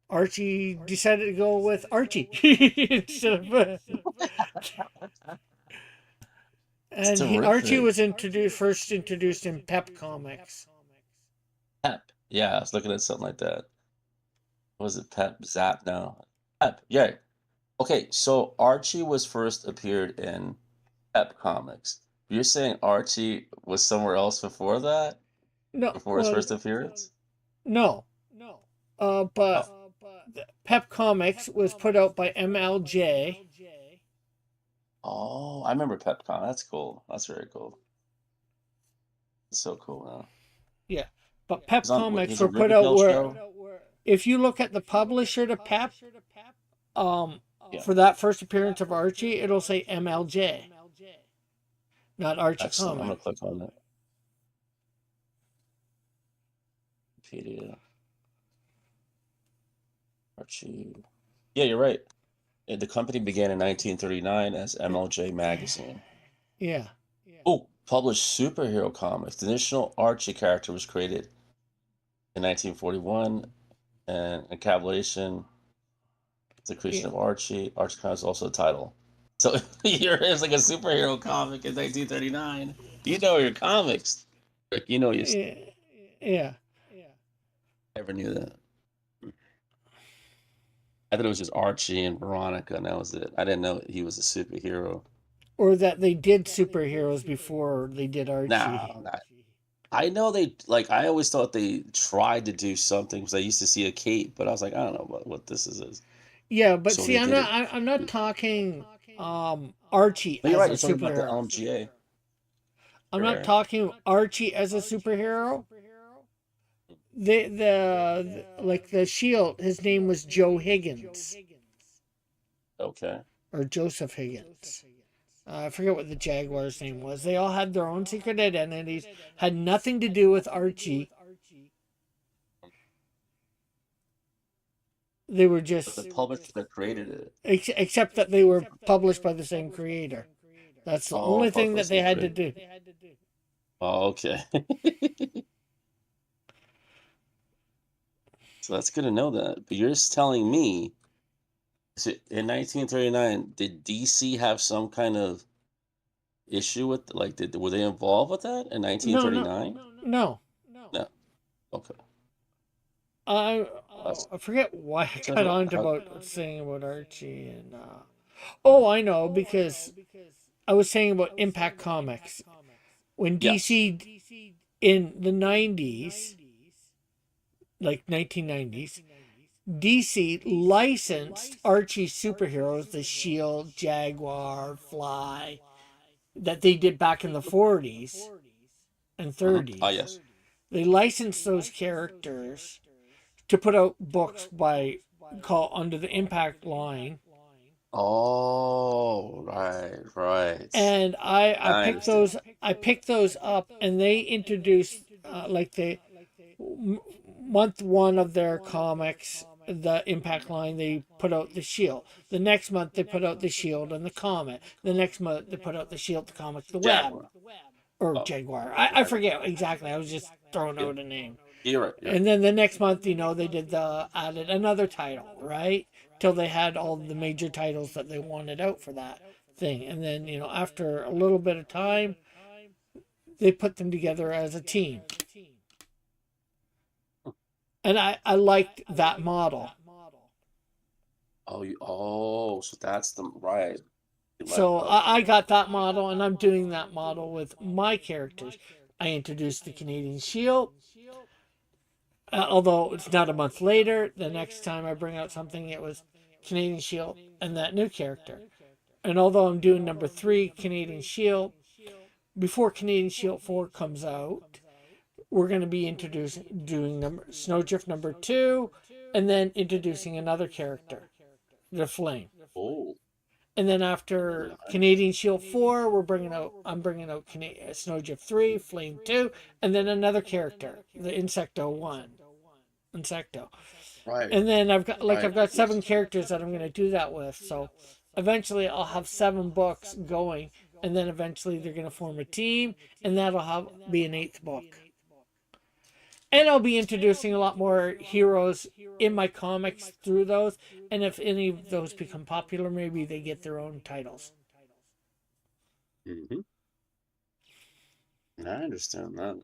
Archie decided to go with Archie instead of It's and Archie terrific. was first introduced in Pep Comics. Pep. Yeah, I was looking at something like that. Was it Pep Zap? No. Pep. Yeah. Okay, so Archie was first appeared in Pep Comics. You're saying Archie was somewhere else before that? No, Before his well, first appearance? no, but Oh. Pep Comics was put out by MLJ. Oh, I remember PepCon. That's cool. That's very cool. It's so cool now. Yeah, but Pep He Comics was on were put out Riverdale where, show. if you look at the publisher to Pep, um, Yeah, for that first appearance of Archie, it'll say MLJ, not Archie excellent. I'm Comic. gonna click on that. Wikipedia. Archie. Yeah, you're right. The company began in 1939 as MLJ Magazine. Yeah, Oh, published superhero comics. The initial Archie character was created in 1941, and encapsulation, the creation yeah, of Archie. Archie Comics is also a title. So it's like a superhero comic in 1939. You know your comics. Rick, you know your stuff. yeah, yeah. Never knew that. I thought it was just Archie and Veronica, and that was it. I didn't know he was a superhero. Or that they did superheroes before they did No, Archie. not. I know they like. I always thought they tried to do something because I used to see a cape, but I was like, I don't know what this is. Yeah, but So see, they I'm did not. it. I'm not talking Archie But you're as right. a You're talking about the superhero. LMGA. I'm not Rare. talking Archie as a superhero. The like the Shield, his name was Joe Higgins Okay. or Joseph Higgins. I forget what the Jaguars' name was. They all had their own secret identities, had nothing to do with Archie. They were But the just, publisher that created it. except that they were published by the same creator. That's the Oh, only thing publisher that they that had to created. do. Oh, okay. So that's good to know that. But you're just telling me, so in 1939, did DC have some kind of issue with, like, were they involved with that in No, no, 1939? no. No. Okay. I That's, I forget why I so got on to how, about saying about Archie and oh, I know, because I was saying about Impact Comics when yes. DC in the 90s, like 1990s, DC licensed Archie superheroes, the Shield, Jaguar, Fly, that they did back in the 40s and Ah, 30s. yes. They licensed those characters to put out books by call under the Impact line. Oh, right. And I I picked understand. those up, and they introduced like the month one of their comics, the Impact line, they put out the Shield. The next month they put out the Shield and the Comet. The next month they put out the Shield, the Comet, the Web, Jaguar. or Oh, Jaguar. I forget exactly. I was just throwing yeah. out a name. You're right. You're right. And then the next month, they did added another title, right? Till they had all the major titles that they wanted out for that thing. And then, after a little bit of time, they put them together as a team. And I liked that model. So that's the right. So I Okay. got that model, and I'm doing that model with my characters. I introduced the Canadian Shield. Although it's not a month later, the next time I bring out something, it was Canadian Shield and that new character. And although I'm doing number 3, Canadian Shield, before Canadian Shield 4 comes out, we're going to be doing Snowdrift number 2, and then introducing another character, the Flame. Oh, And then after nice. Canadian Shield 4, I'm bringing out Snowdrift 3, Flame 2, and then another character, the Insecto 1. Insecto. Right, And then I've right. got 7 characters that I'm going to do that with. So eventually I'll have 7 books going, and then eventually they're going to form a team, and be an 8th book. And I'll be introducing a lot more heroes in my comics through those. And if any of those become popular, maybe they get their own titles. Hmm. I understand that.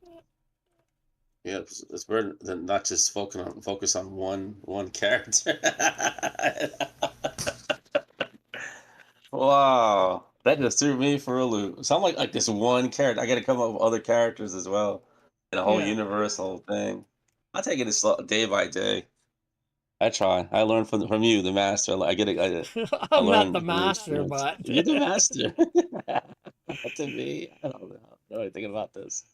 Yeah, it's better than not just focus on one character. Wow, that just threw me for a loop. So I'm like this one character. I got to come up with other characters as well, and a whole Yeah. universe, whole thing. I take it slow, day by day. I try. I learn from you, the master. I get it. I I'm not the learn from your master, experience. but You're the master. To me, I don't know anything about this.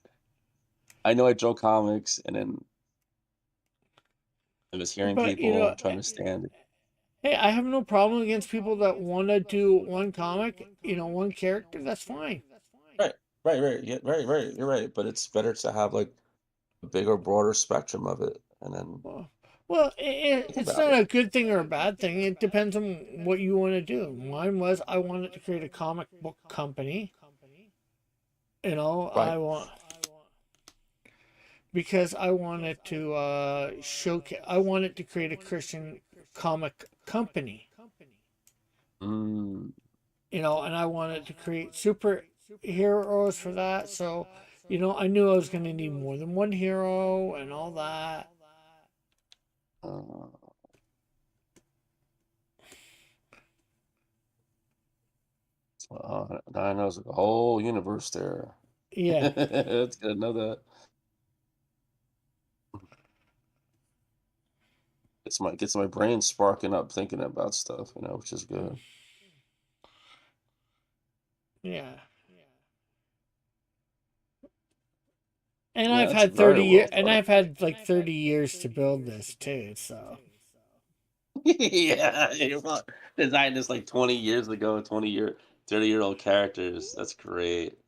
I know I draw comics, and then I was hearing but people trying to understand it. hey, I have no problem against people that want to do one comic, one character. That's fine. Right, right. Yeah, right. You're right. But it's better to have like a bigger, broader spectrum of it, and then Well, think it's about not it. a good thing or a bad thing. It depends on what you want to do. Mine was I wanted to create a comic book company. Right. I want because I wanted to showcase. I wanted to create a Christian comic company. Mm, And I wanted to create superheroes for that. So, I knew I was going to need more than one hero and all that. uh, now I know it's like a whole universe there. Yeah. It's good to know that. Gets my brain sparking up thinking about stuff, which is good. Yeah. And Yeah, I've that's had very 30 years, well and thought I've had like 30 years to build this too. So, Yeah, you're right. Designed this like 20 years ago, 30-year-old characters. That's great.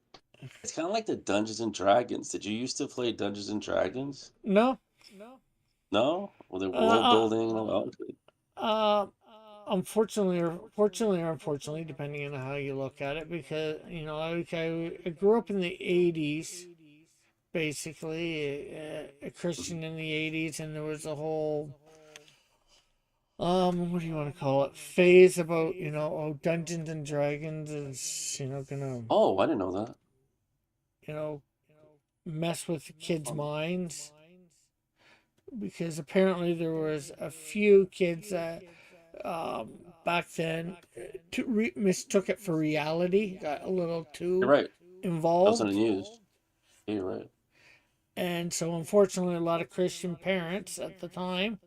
It's kind of like the Dungeons and Dragons. Did you used to play Dungeons and Dragons? no. No? Well, the world Uh, building and all that. uh, uh, fortunately or unfortunately, depending on how you look at it, because, I grew up in the 80s, basically, a Christian in the 80s, and there was a whole what do you want to call it, phase about, Dungeons and Dragons is, gonna, Oh, I didn't know that. you know mess with the kids' Um, minds, because apparently there was a few kids that back then mistook it for reality, got a little you're too right. That was on the involved. news. Yeah, you're right. And so unfortunately a lot of Christian parents at the time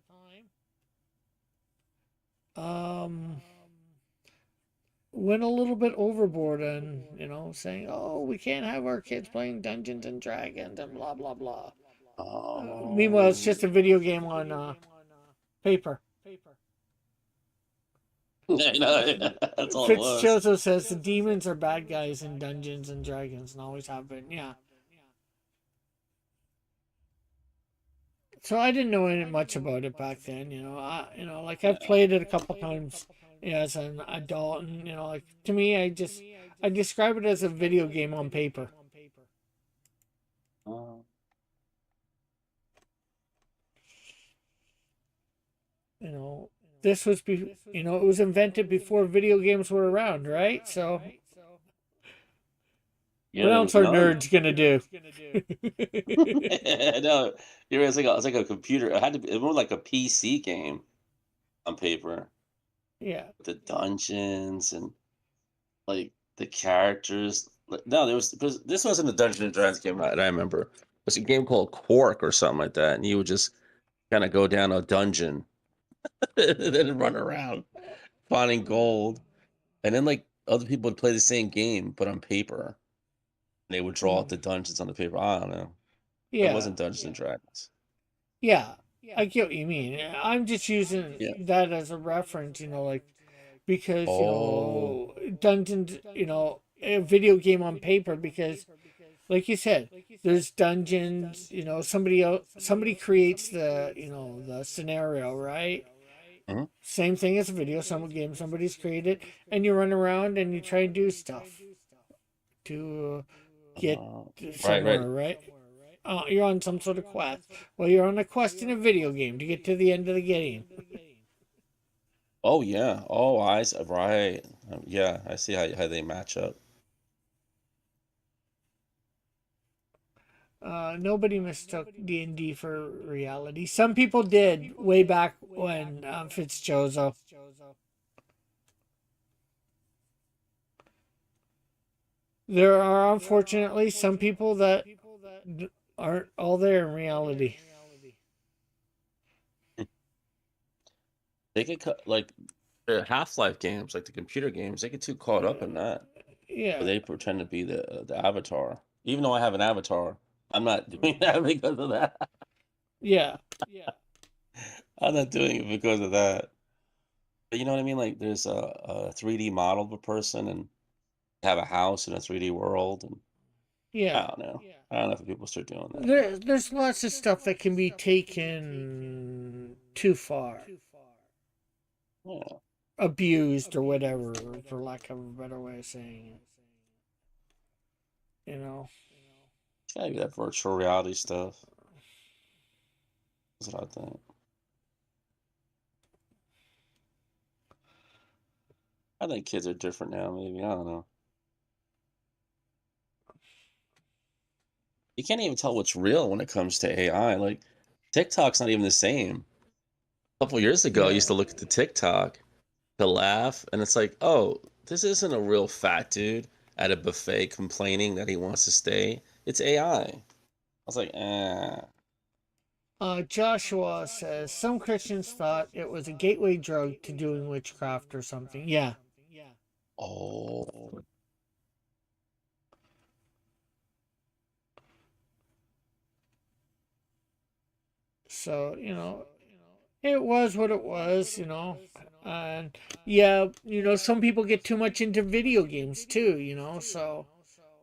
um, went a little bit overboard and, saying, oh, we can't have our kids playing Dungeons and Dragons and blah blah blah. Meanwhile, it's Oh, just a video game on paper. I know. That's all it was. Fitzjoseph says the demons are bad guys in Dungeons and Dragons and always have been. Yeah. So I didn't know any much about it back then. Like I've Yeah. played it a couple times, as an adult, and like to me, I describe it as a video game on paper. Uh, You know, it was invented before video games were around, right? So yeah, what there else was are none. nerds gonna do? No, it's like a computer. It had to be more like a PC game on paper. Yeah. The dungeons and like the characters. No, because this wasn't a Dungeons and Dragons game that I remember. It was a game called Quark or something like that, and you would just kind of go down a dungeon and then run around finding gold, and then like other people would play the same game but on paper. They would draw out Hmm. the dungeons on the paper. I don't know. It Yeah, wasn't Dungeons and Dragons. yeah. I get what you mean. I'm just using Yeah. that as a reference, like because Oh. dungeons, a video game on paper because like you said, there's dungeons, somebody creates the scenario, right? Mhm. Same thing as a video, some game somebody's created, and you run around and you try and do stuff to get Right, right. somewhere, right? You're on some sort of quest. Well, you're on a quest in a video game to get to the end of the game. Oh yeah. Oh, right. Yeah, I see how they match up. Nobody mistook D&D for reality. Some people did way back when Fitzjozo. There are unfortunately some people that aren't all there in reality. They get like the Half-Life games, like the computer games, they get too caught up in that. But Yeah, they pretend to be the avatar. Even though I have an avatar, I'm not doing that because of that. yeah, I'm not doing it because of that. But you know what I mean? Like there's a 3D model of a person and have a house in a 3D world, and I yeah. don't know. I don't know if people start doing that. There's lots of stuff that can be taken too far, Yeah, abused or whatever, for lack of a better way of saying it. You know. it's gotta be that virtual reality stuff. That's what I think. I think kids are different now. Maybe I don't know. You can't even tell what's real when it comes to AI. Like TikTok's not even the same. A couple years ago, I Yeah. used to look at the TikTok to laugh, and it's like, oh, this isn't a real fat dude at a buffet complaining that he wants to stay. It's AI. I was like, Joshua says some Christians thought it was a gateway drug to doing witchcraft or something. Yeah. oh, So, it was what it was, And yeah, some people get too much into video games too, so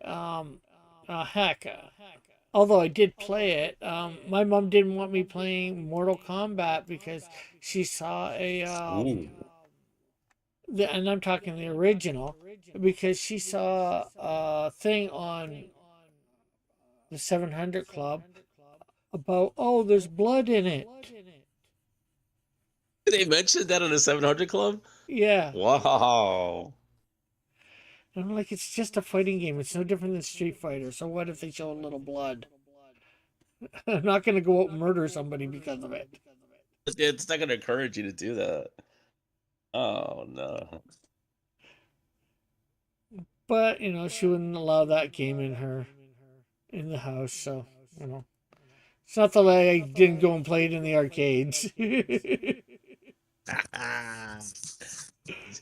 um heck, although I did play it, my mom didn't want me playing Mortal Kombat because she saw ooh, and I'm talking the original, because she saw a thing on the 700 Club about, oh, there's blood in it. they mentioned that on the 700 Club. Yeah. Wow. And I'm like, it's just a fighting game. It's no different than Street Fighter. So what if they show a little blood? I'm not going to go out and murder somebody because of it. It's not gonna encourage you to do that. Oh no. But, she wouldn't allow that game in the house. So, it's not that I didn't go and play it in the arcades.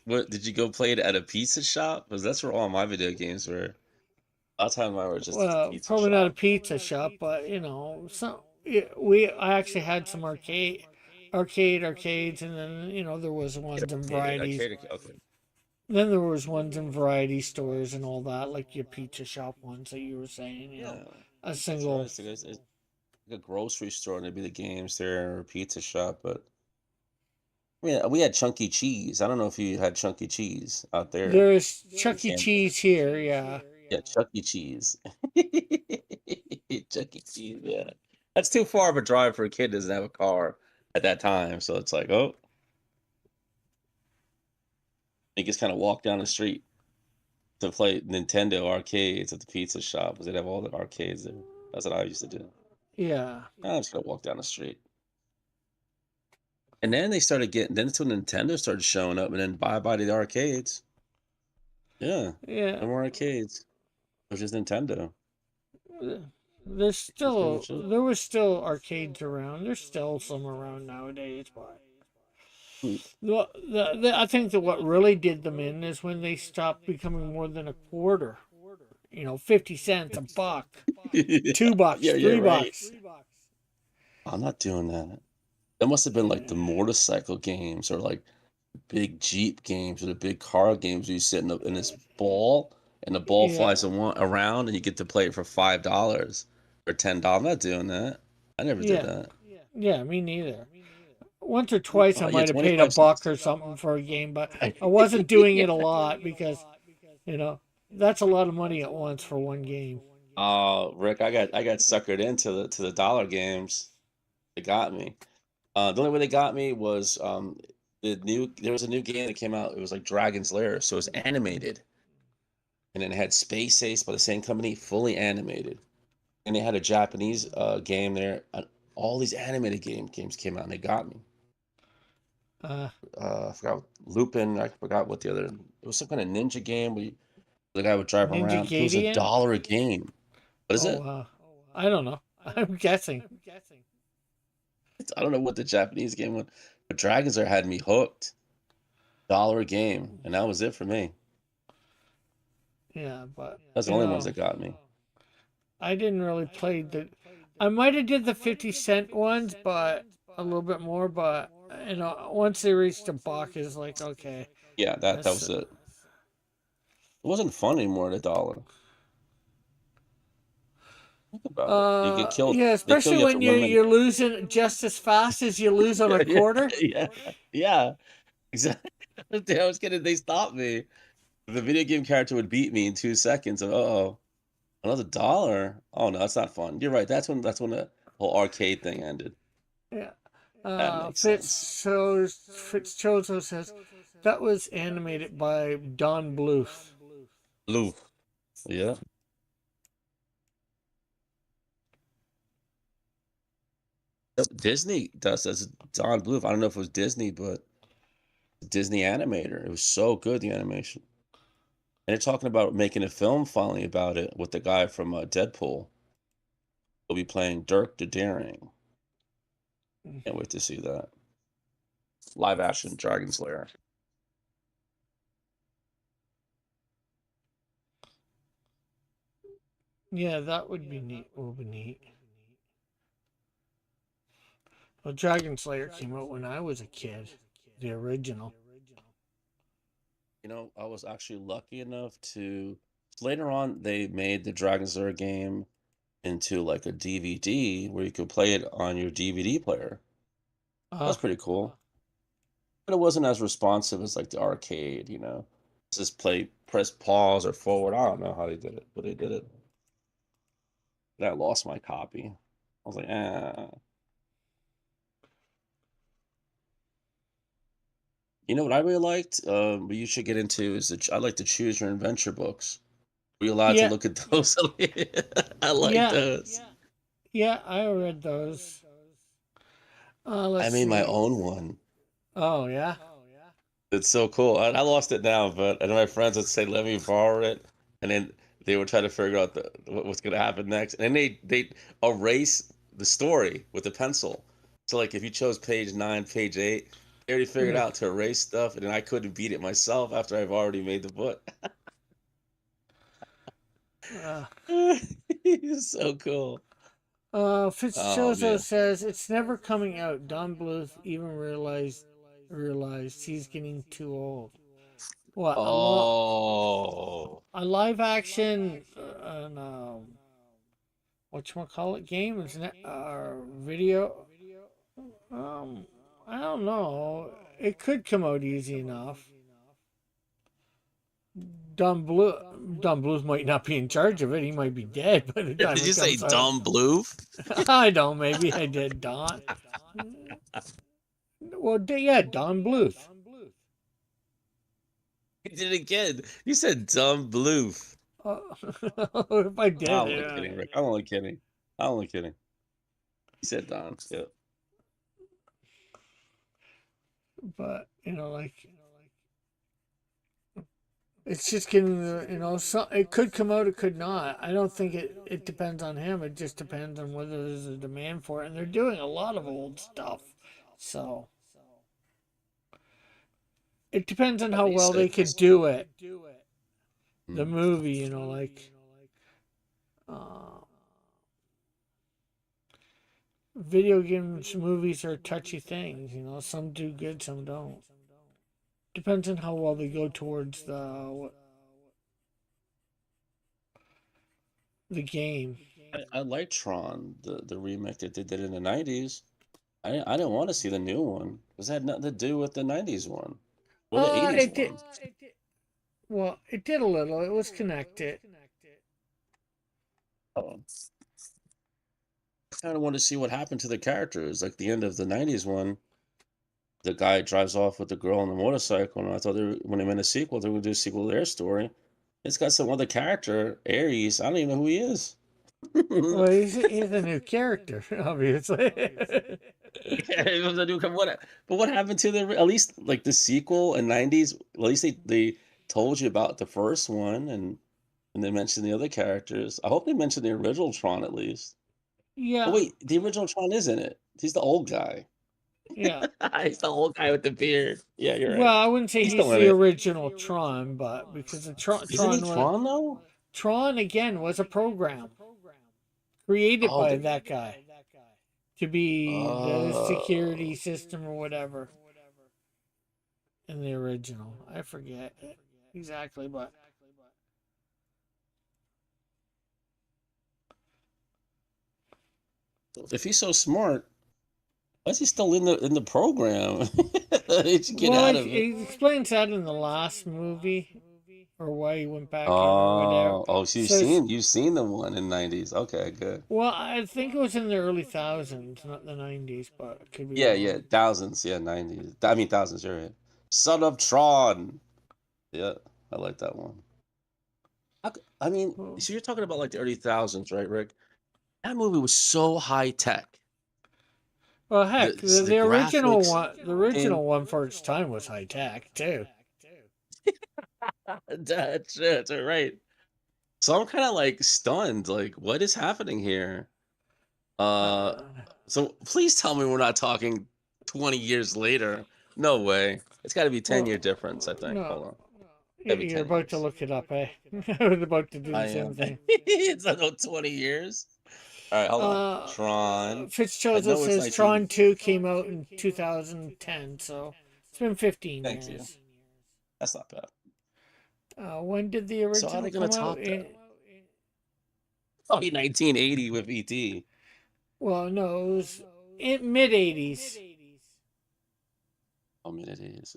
What did you go play it at a pizza shop? Because that's where all my video games were. A lot of times mine were just at the Well, pizza probably not a shop. pizza shop, but some yeah, I actually had some arcades, and then there was ones in varieties. Okay. Then there was ones in variety stores and all that, like your pizza shop ones that you were saying. Yeah, A that's right. single. It's like a grocery store and there'd be the games there or a pizza shop. But yeah, we had Chunky Cheese. I don't know if you had Chunky Cheese out there There's in Chuck E. Kansas. Cheese here, yeah. Yeah, Chuck E. Cheese. Chuck E. Cheese, yeah. That's too far of a drive for a kid that doesn't have a car at that time. So it's like, oh, you just kind of walk down the street to play Nintendo arcades at the pizza shop because they'd have all the arcades there. That's what I used to do. Yeah. I'm just gonna walk down the street. And then they started getting, then until Nintendo started showing up, and then bye to the arcades. Yeah, Yeah. no more arcades. It was just Nintendo. That's pretty much it. There was still arcades around. There's still some around nowadays, but Hmm. I think that what really did them in is when they stopped becoming more than a quarter. 50 cents, a buck, $2, Yeah, you're right. $3. I'm not doing that. That must have been like the Yeah. motorcycle games or like big Jeep games or the big car games where you sit in this ball and the ball Yeah. flies around and you get to play it for $5 or $10. I'm not doing that. I never did Yeah. that. Yeah, me neither. Once or twice I Yeah, might have paid a 25 buck cents. or something for a game, but I wasn't doing it a lot because, you know, that's a lot of money at once for one game. Oh, Rick, I got suckered into the dollar games. They got me. The only way they got me was there was a new game that came out. It was like Dragon's Lair, so it was animated, and then it had Space Ace by the same company, fully animated, and they had a Japanese game there. All these animated games came out, and they got me. Uh, I forgot Lupin. I forgot what the other. It was some kind of ninja game where the guy would drive Ninja around. It was Gaiden? $1 a game. What is Oh, it? I don't know. I'm guessing. I don't know what the Japanese game was, but Dragon's Lair had me hooked. $1 a game, and that was it for me. Yeah, but That's the only ones that got me. I didn't really play the. I might have did the 50 cent ones, but a little bit more. But once they reached a buck, it's like okay, Yeah, that that's was it. It wasn't fun anymore at $1. Think about it. You get killed. yeah, They kill especially you after when one minute. you're losing just as fast as you lose on a Yeah, quarter. yeah, yeah. Exactly. I was kidding. They stopped me. The video game character would beat me in 2 seconds. Oh, another $1. Oh no, that's not fun. You're right. That's when the whole arcade thing ended. Yeah. That makes sense. Fitzchozo says that was animated by Don Bluth. Blue. Yeah. Disney does as Don Bluth. I don't know if it was Disney, but Disney animator. It was so good, the animation. And they're talking about making a film finally about it with the guy from Deadpool. He'll be playing Dirk the Daring. Can't wait to see that. Live action Dragon's Lair. Yeah, that would be neat. Would be neat. Well, Dragon Slayer came out when I was a kid, the original. I was actually lucky enough to later on they made the Dragon's Lair game into like a DVD where you could play it on your DVD player. That Uh, was pretty cool. But it wasn't as responsive as like the arcade. Just press pause or forward. I don't know how they did it, but they did it. And I lost my copy. I was like, You know what I really liked? What you should get into is I like the Choose Your Adventure books. Were you allowed to yeah, look at those? I like yeah, those. yeah. I read those. I Let's made my see. own one. Oh yeah. It's so cool. I lost it now, but and my friends would say, "Let me borrow it," and then they would try to figure out what's going to happen next, and then they erase the story with a pencil. So like if you chose page 9, page 8, they already figured Yeah. out to erase stuff, and then I couldn't beat it myself after I've already made the book. Uh, It's so cool. Oh Fitzchozo man. says it's never coming out. Don Bluth even realized he's getting too old. What Oh. a live action whatchamacallit game isn't it? Video. Um, I don't know. It could come out easy enough. Don Bluth might not be in charge of it. He might be dead by the time Did you it say comes out. dumb blue? I don't. Maybe I did, Don. Well, yeah, Don Bluth. You did it again. You said dumb blue. If I did, I'm only kidding, Rick. I'm only kidding. I'm only kidding. You said Don. Yeah. but it's just getting it could come out, it could not. I don't think it depends on him. It just depends on whether there's a demand for it. And they're doing a lot of old stuff. So it depends on That how makes well they sense. could do it. The Mm. movie, Uh, Video games, movies are touchy things. You know, some do good, some don't. Depends on how well they go towards the game. I like Tron, the remake that they did in the '90s. I didn't want to see the new one because it had nothing to do with the '90s one or the '80s It did. one. Well, it did a little. It was connected. Oh, I kind of wanted to see what happened to the characters. Like the end of the '90s one, the guy drives off with the girl on the motorcycle, and I thought when they made a sequel, they would do a sequel to their story. It's got some other character, Ares. I don't even know who he is. Well, he's a new character, obviously. Yeah, it was a new but what happened to at least like the sequel in '90s? At least they told you about the first one and they mentioned the other characters. I hope they mentioned the original Tron at least. Oh Yeah, wait, the original Tron is in it. He's the old guy. yeah. He's the old guy with the beard. Yeah, you're Well, right. I wouldn't say He's he's still in the it. original Tron, but because the Isn't he Tron though? Tron again was a program created Oh, by that guy to be the security uh, system or whatever in the original. I forget exactly, but if he's so smart, why is he still in the program? He should get well, out it, of it. it explains that in the last movie or why he went back in or whatever. Oh, so So, you've seen the one in '90s. Okay, good. well, I think it was in the early thousands, not the 90s, but it could be Yeah, yeah, wrong. thousands, yeah, '90s. I mean thousands, you're right. Son of Tron. Yeah, I like that one. I mean, Well, so you're talking about like the early thousands, right, Rick? That movie was so high tech. well, heck, The graphics the and original one for its time was high tech too. that's right. So I'm kind of like stunned. Like, what is happening here? Uh, Uh, so please tell me we're not talking 20 years later. No way. It's got to be 10-year well, difference, I think. no, Hold on. Gotta be you're 10 about to years. look it up, eh? I was about to do I the same am. thing. It's about 20 years. All right, hold on. Tron. I Fitzchozo know it's says 19. Tron 2 came out in 2010, so it's been 15 Thank you. years. That's not bad. When did the So how are original they gonna come out? top that? Probably 1980 with ET. Well, no, it was in mid 80s. I mean, it is.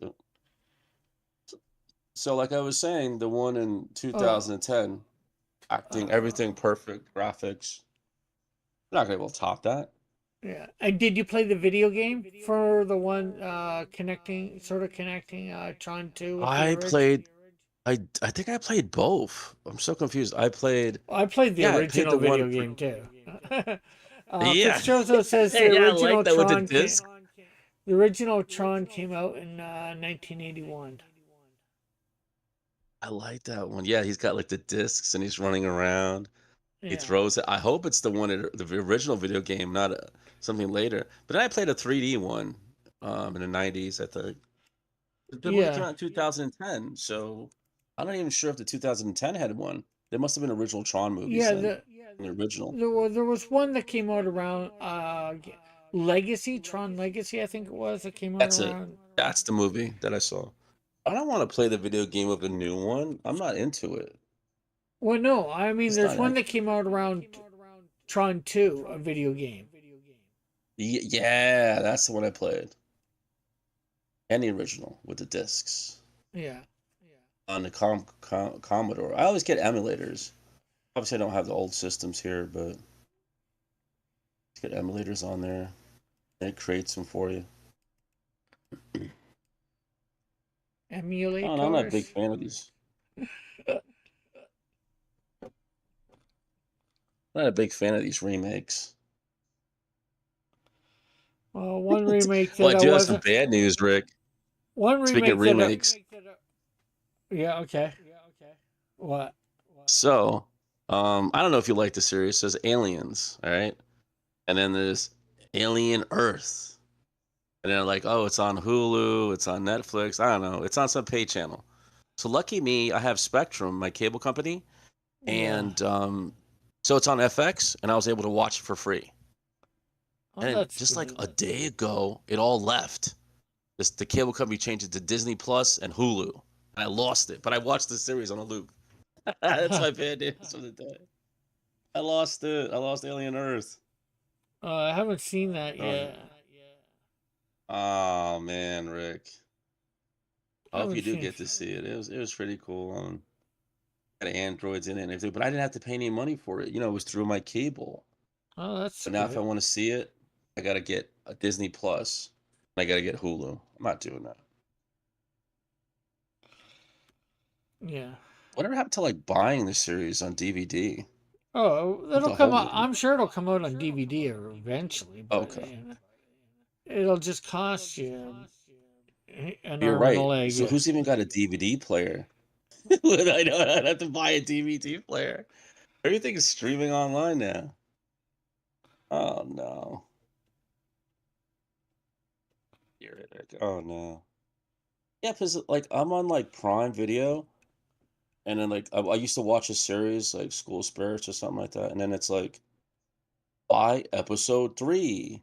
So, like I was saying, the one in Uh, 2010, acting, uh, everything perfect, graphics. You're not gonna be able to top that. yeah. And did you play the video game for the one connecting Tron 2 with the I original? played. I think I played both. I'm so confused. I played. I played the Yeah, I played original the one video for. game too. Yeah. Fitzchozo says the Yeah, I like original that with the disc. Tron came out in 1981. I like that one. Yeah, he's got like the discs and he's running around. He Yeah. throws it. I hope it's the one in the original video game, not something later. But then I played a 3D one in the '90s. I think the movie came Yeah. out in 2010, so I'm not even sure if the 2010 had one. There must have been original Tron movies Yeah, then, the original. there was one that came out around Legacy, Tron Legacy, I think it was, that came out That's it. around. That's the movie that I saw. I don't want to play the video game of the new one. I'm not into it. Well, no, I mean It's there's not. one that came out around Tron 2, a video game. Yeah, that's the one I played. And the original with the discs Yeah. on the Commodore. I always get emulators. Obviously, I don't have the old systems here, but let's get emulators on there. And it creates them for you. I don't know, I'm not a big Emulators. fan of these. I'm not a big fan of these remakes. Well, one remake Well, that I I do have some wasn't. bad news, Rick. One Speaking of remake that remakes, yeah, okay. What? so I don't know if you like the series. There's Aliens, all right, and then there's Alien Earth, and then like, oh, it's on Hulu, it's on Netflix. I don't know, it's on some pay channel. So lucky me, I have Spectrum, my cable company, Yeah. and So it's on FX, and I was able to watch it for free. Oh, And then that's just like good. a day ago, it all left. The cable company changed it to Disney Plus and Hulu. I lost it, but I watched the series on a loop. That's my bad news for the day. I lost it. I lost Alien Earth. I haven't seen that Oh, yet. oh man, Rick. I I hope you haven't do seen. get to see it. It was pretty cool. Had androids in it and everything, but I didn't have to pay any money for it. It was through my cable. Oh, that's But now if I good. want to see it, I gotta get a Disney Plus. And I gotta get Hulu. I'm not doing that. Yeah. Whatever happened to like buying the series on DVD? Oh, With it'll the come whole out. movie. I'm sure it'll come out on DVD eventually, but Okay. it'll just cost you an You're arm and a right. So leg. who's even got a DVD player? I know I'd have to buy a DVD player. Everything is streaming online now. Oh no. You're right. Oh no. Yeah, because like I'm on like Prime Video, and then like I used to watch a series like School Spirits or something like that, and then it's like buy episode 3,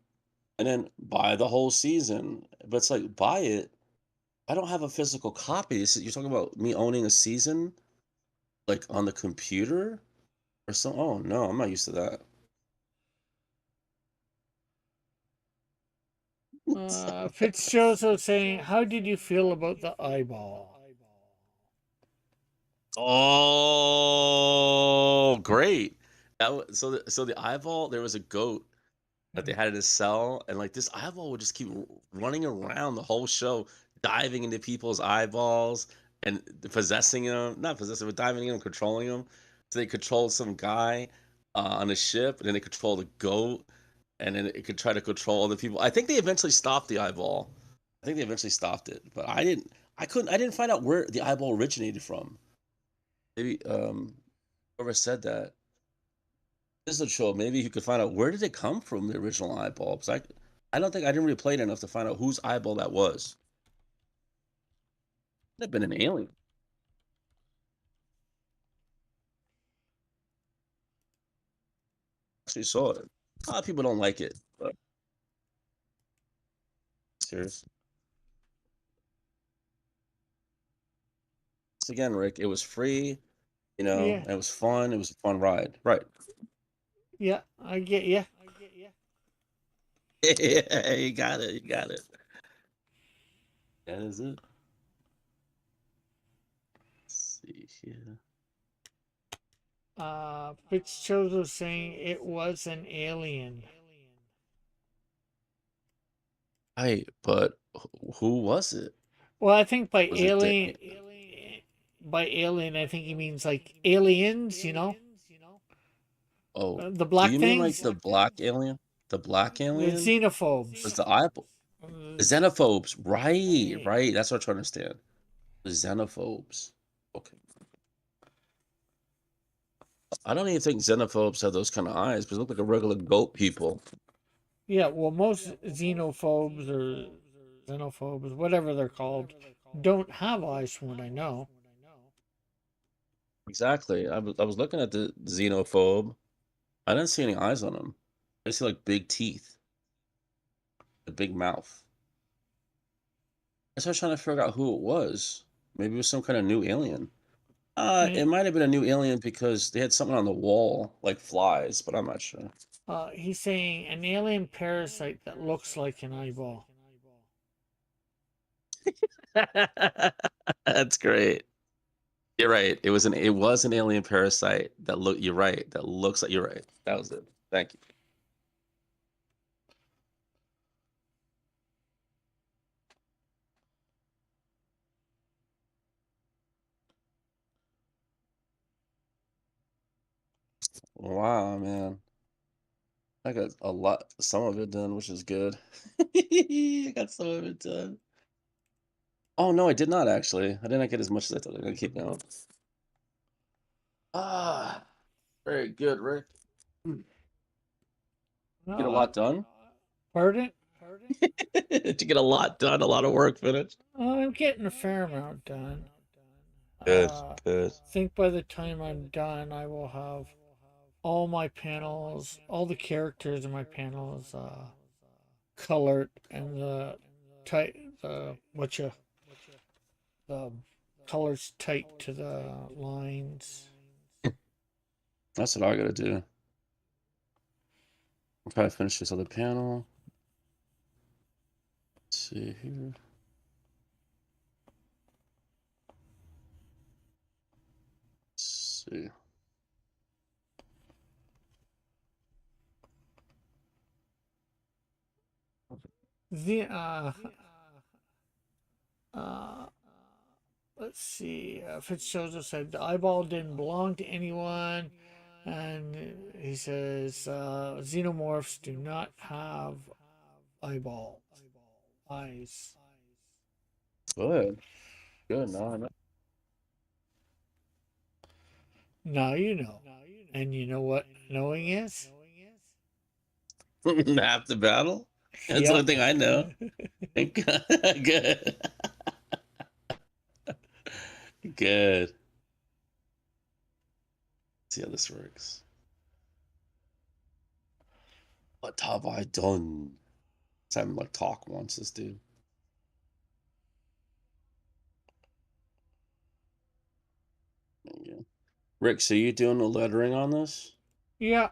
and then buy the whole season. But it's like buy it. I don't have a physical copy. You're talking about me owning a season like on the computer or something? Oh no, I'm not used to that. Fitzgerald saying, "How did you feel about the eyeball?" Oh, great. So the eyeball, there was a goat that they had in a cell, and like this eyeball would just keep running around the whole show, diving into people's eyeballs and possessing them, not possessing, but diving in them, controlling them. So they controlled some guy on a ship, and then they controlled a goat, and then it could try to control other people. I think they eventually stopped the eyeball. I think they eventually stopped it, but I didn't find out where the eyeball originated from. Maybe whoever said that, this is a show. Maybe you could find out where did it come from, the original eyeball. Because I don't think I didn't really play it enough to find out whose eyeball that was. Could have been an alien. Actually saw it. A lot of people don't like it, but serious. So again, Rick, it was free, Yeah, and it was fun. It was a fun ride. Right. yeah, I get you. Yeah, you got it. You got it. That is it. Let's see here. Fitzgerald was saying it was an alien. But who was it? Well, I think Was it by alien, I think he means like aliens. Oh, The do black you mean like things, the black alien? The black the alien was xenophobes. the eyeball. The xenophobes, right, Yeah. right. That's what I'm trying to understand. The xenophobes. Okay. I don't even think xenophobes have those kind of eyes, because they look like a regular goat people. Yeah, well, most xenophobes or xenophobes, whatever they're called, don't have eyes from what I know. Exactly. I was looking at the xenophobe. I didn't see any eyes on him. I see like big teeth, a big mouth. That's why I was trying to figure out who it was. Maybe it was some kind of new alien. Yeah. It might have been a new alien because they had something on the wall, like flies, but I'm not sure. He's saying an alien parasite that looks like an eyeball. That's great. You're right. It was an alien parasite that look. You're right. That looks like you're right. That was it. Thank you. Wow, man. I got a lot, some of it done, which is good. I got some of it done. Oh no, I did not actually. I did not get as much as I thought. I'm gonna keep going. Ah, very good, Rick. Get a Uh, lot done. Pardon? Did you get a lot done? A lot of work finished. I'm getting a fair amount done. Good, I good. think by the time I'm done, I will have all my panels, all the characters in my panels, colored and the tight, the colors tight to the lines. That's what I gotta do. I'll probably finish this other panel. Let's see here. Let's see. The uh, let's see. Fitzjoseph said the eyeball didn't belong to anyone, and he says xenomorphs do not have eyeballs, eyes. Good. Good. No, no. Now you know, and you know what knowing is. Half the battle? That's the Yep. only thing I know. Good. Good. Let's see how this works. What have I done? Let's have him like talk once, this dude. There you go. Rick, so you doing the lettering on this? Yeah.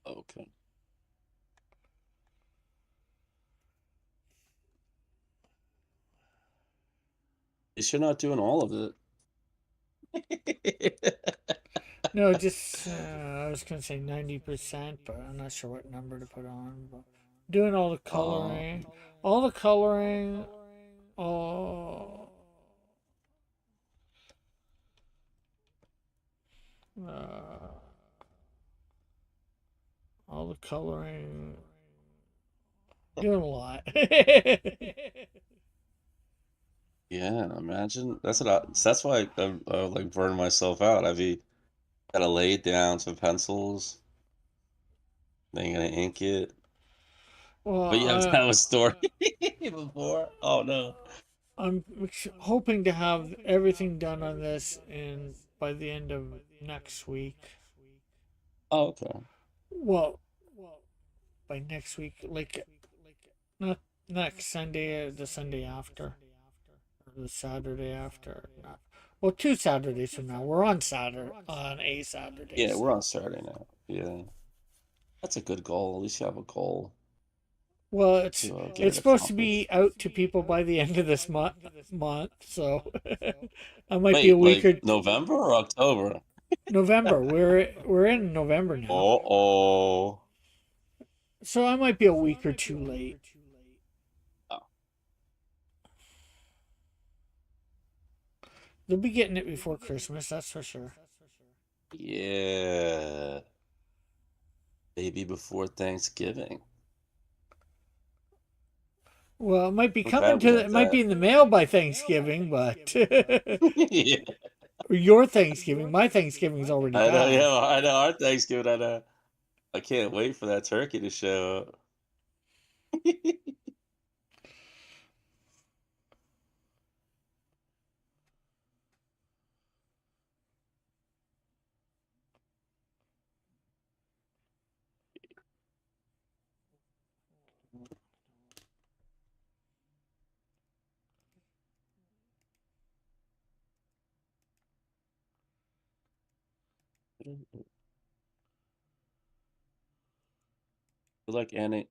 Okay. At least you're not doing all of it. No, just I was gonna say 90%, but I'm not sure what number to put on. But doing all the coloring, all the coloring. Oh, all the coloring. Doing a lot. Yeah, imagine. That's why I like burn myself out. Gotta lay down some pencils, then you gotta ink it. Well, But you have to have a story before. Oh no. I'm hoping to have everything done on this in by the end of next week. Oh, okay. Well, by next week, like not next Sunday, the Sunday after, or the Saturday after. Not, well, 2 Saturdays from now. We're on Saturday, on a Saturday. Yeah, we're So. on Saturday now. Yeah. That's a good goal. At least you have a goal Well, to get it's it supposed to be accomplished. out to people by the end of this month. So I might be a Wait, week like or November or October? November. We're in November now, Uh-oh. so I might be a week or two late. Oh, They'll be getting it before Christmas, that's for sure. yeah. Maybe before Thanksgiving. Well, it might be Okay, coming we to. got It might that. be in the mail by Thanksgiving, but Yeah. your Thanksgiving, my Thanksgiving's already I know, yeah, passed. I know our Thanksgiving, I know. I can't wait for that turkey to show up.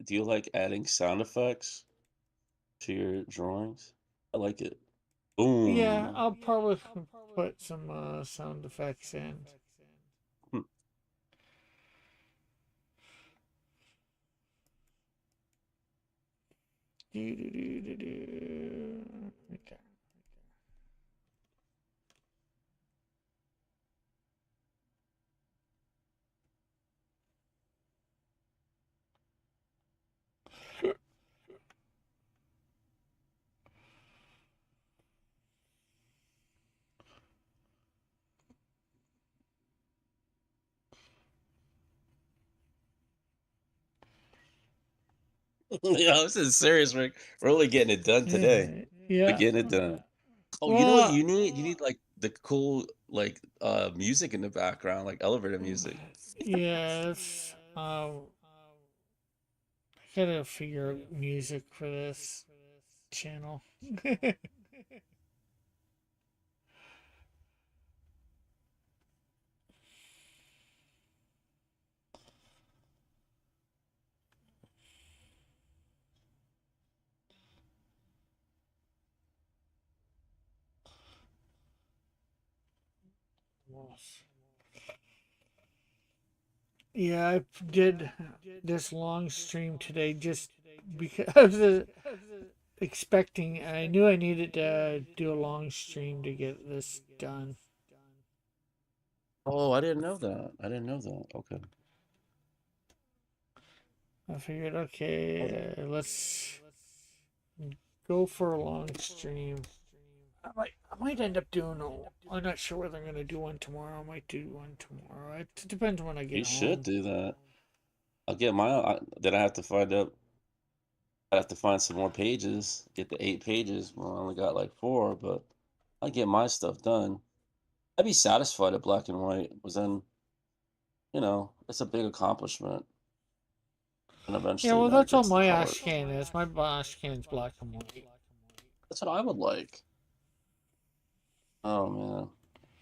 Do you like adding sound effects to your drawings? I like it. Yeah, Boom. I'll probably put some sound effects in. Hmm. Okay. Yeah, this is serious, Rick. We're really getting it done today. We're Yeah. getting it done. Oh, you know what Well, you need? You need like the cool like music in the background, like elevator music. Yes. I gotta figure out music for this channel. Yeah, I did this long stream today just because I was expecting, I knew I needed to do a long stream to get this done. Oh, I didn't know that. I didn't know that. Okay. I figured, okay, let's go for a long stream. I might end up doing I'm not sure whether I'm gonna do one tomorrow. I might do one tomorrow. It depends when I You get should home. do that. I'll get my. Then I have to find out. I have to find some more pages. Get the 8 pages. Well, I only got like 4, but I get my stuff done. I'd be satisfied if black and white was in. It's a big accomplishment, and Yeah, eventually, well, that's get all to the my color. Ashcan is. My Ashcan's black and white. That's what I would like. Oh man,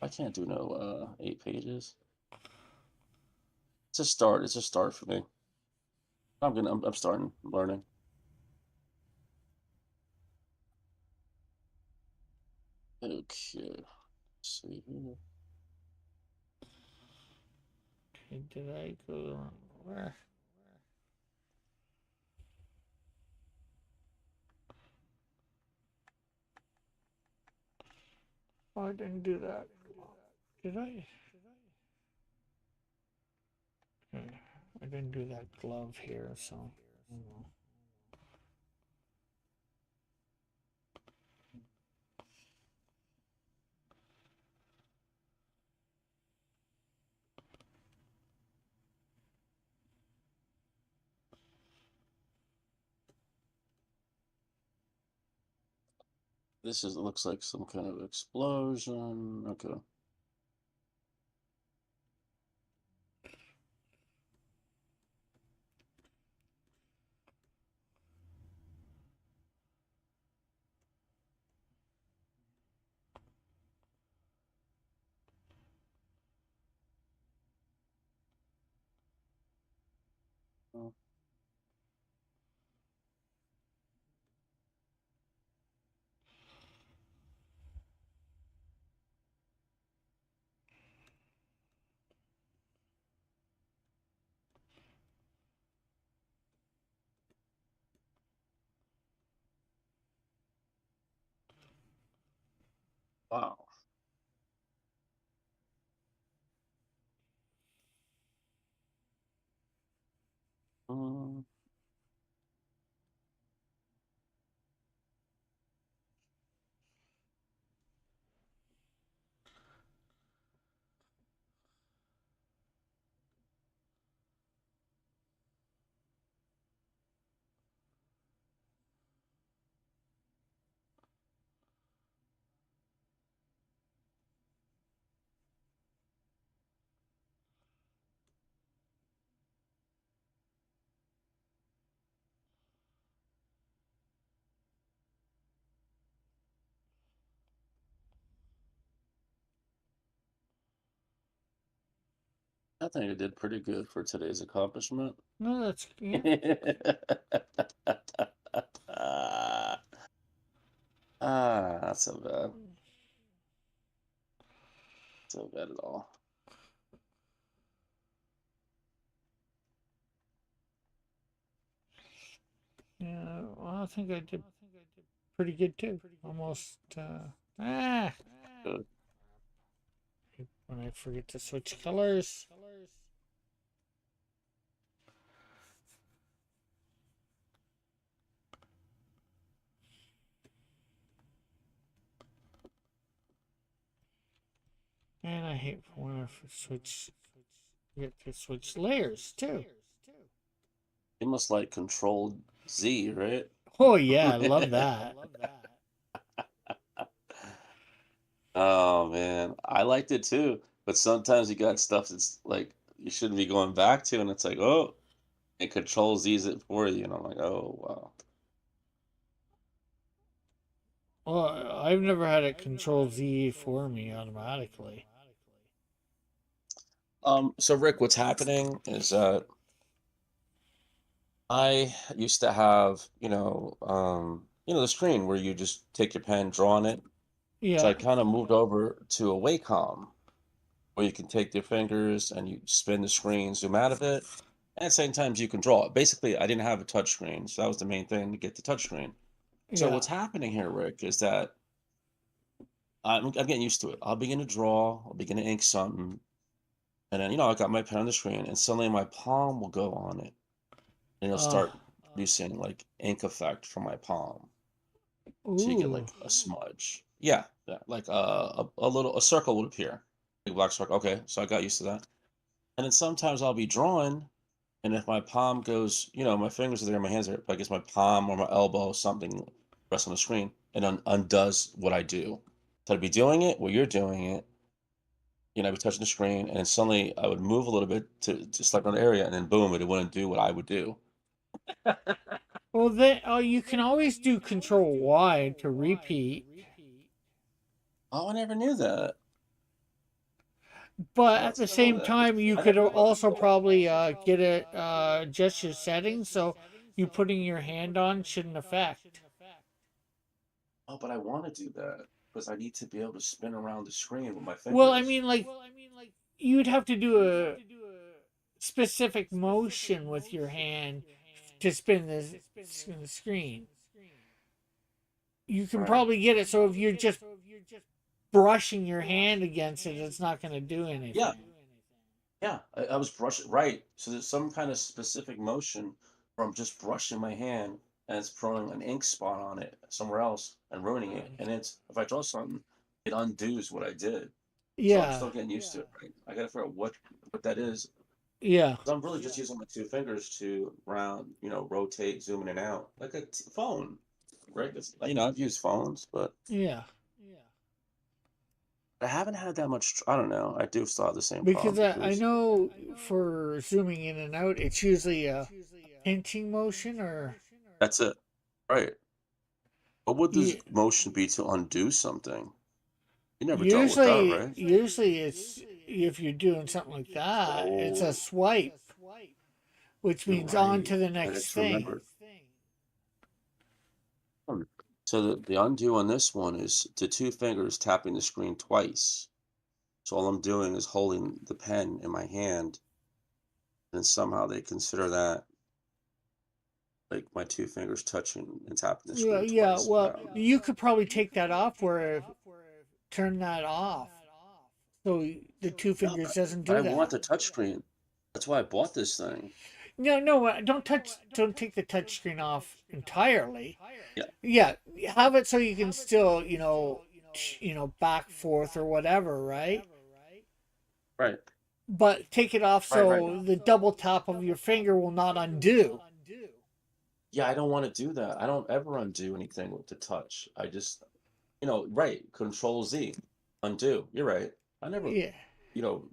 I can't do no 8 pages. It's a start. It's a start for me. I'm starting learning. Okay. Let's see here. Okay, did I go the wrong where? Oh, I didn't do that. Did I? I didn't do that glove here, so. Oh well. It looks like some kind of explosion. Okay. Well, wow. Um, I think it did pretty good for today's accomplishment. No, that's yeah. Not so bad. So bad at all. Yeah, well, I think I did pretty good too. Almost. Good. When I forget to switch colors. And I hate when I forget to switch layers too. You must like Control Z, right? Oh yeah, I love that. Oh man, I liked it too, but sometimes you got stuff that's like you shouldn't be going back to, and it's like, oh, it control Z's it for you, and I'm like, oh wow. Well, I've never had it control Z for me automatically. So Rick, what's happening is that I used to have, the screen where you just take your pen, draw on it. So Yeah. I kind of moved over to a Wacom where you can take your fingers and you spin the screen, zoom out of it, and at the same time you can draw. Basically, I didn't have a touch screen, so that was the main thing to get the touch screen. So Yeah. what's happening here, Rick, is that I'm getting used to it. I'll begin to draw, I'll begin to ink something, and then I got my pen on the screen, and suddenly my palm will go on it, and it'll Uh. start producing like ink effect from my palm. So you get Ooh. like a smudge. Yeah, yeah, like a circle would appear, like a black circle. Okay, so I got used to that. And then sometimes I'll be drawing, and if my palm goes, my fingers are there, my hands are, but I guess my palm or my elbow, something rests on the screen, and undoes what I do. So I'd be doing it while you're doing it, I'd be touching the screen, and then suddenly I would move a little bit to select another area, and then boom, it wouldn't do what I would do. Well, then you can always do Control Y to repeat, Oh, I never knew that. but Oh, at that's the good to know same that. time, you I could never knew that. also probably get it adjust your settings so you putting your hand on shouldn't affect. Oh, but I want to do that because I need to be able to spin around the screen with my Well, I fingers. mean, like you'd have to do a specific motion with your hand to spin the screen. You can Right. probably get it so if you're just brushing your hand against it, it's not going to do Yeah, anything. yeah. I was brushing, right. So there's some kind of specific motion where I'm just brushing my hand and it's throwing an ink spot on it somewhere else and ruining it. And it's, if I draw something, it undoes what I did. So I'm Yeah, still getting used to it, right? I got to figure out what that is. yeah, 'Cause I'm really just using my two fingers to round, rotate, zoom in and out like a phone, right? I've used phones, but yeah. I haven't had that much. I don't know. I do still have the same Because problem I because know for zooming in and out, it's usually a pinching motion or that's it, right? What would this yeah, motion be to undo something? You never dealt with that, usually right? usually it's if you're doing something like that, it's a Oh, swipe, which you're means on right. to the I next just thing. remembered. Hmm. So the undo on this one is the two fingers tapping the screen twice. So all I'm doing is holding the pen in my hand, and somehow they consider that like my two fingers touching and tapping the Yeah, screen yeah. twice. Well, Wow. you could probably take that off where turn that off so the two No, fingers but, doesn't but do I want that. the touchscreen. That's why I bought this thing. No, no, don't touch. Don't take the touch screen off entirely. Yeah, Yeah, have it so you can still, back forth or whatever, right? right, But take it off right, right. so the double tap of your finger will not undo. Yeah, I don't want to do that. I don't ever undo anything with the touch. I just, right, Control Z, undo. You're right. I never, Yeah, you know,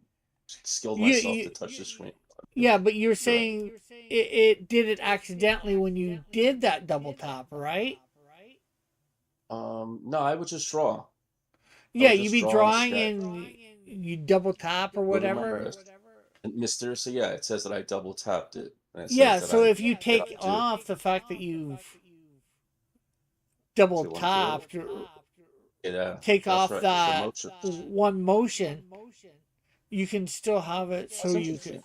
skilled you, myself you to touch the screen. yeah, but you're You're right. saying it did it accidentally when you did that double tap, right? No, I would just draw. I Yeah, would you just be draw and drawing sketch, and you double tap or moving my whatever. wrist. And mysteriously, yeah, it says that I double tapped it, and it says Yeah, that so I if you hit take undo off the fact that you've double to undo. tapped, or Yeah, take that's off right. It's the that motions. one motion, you can still have it so That's you can, interesting.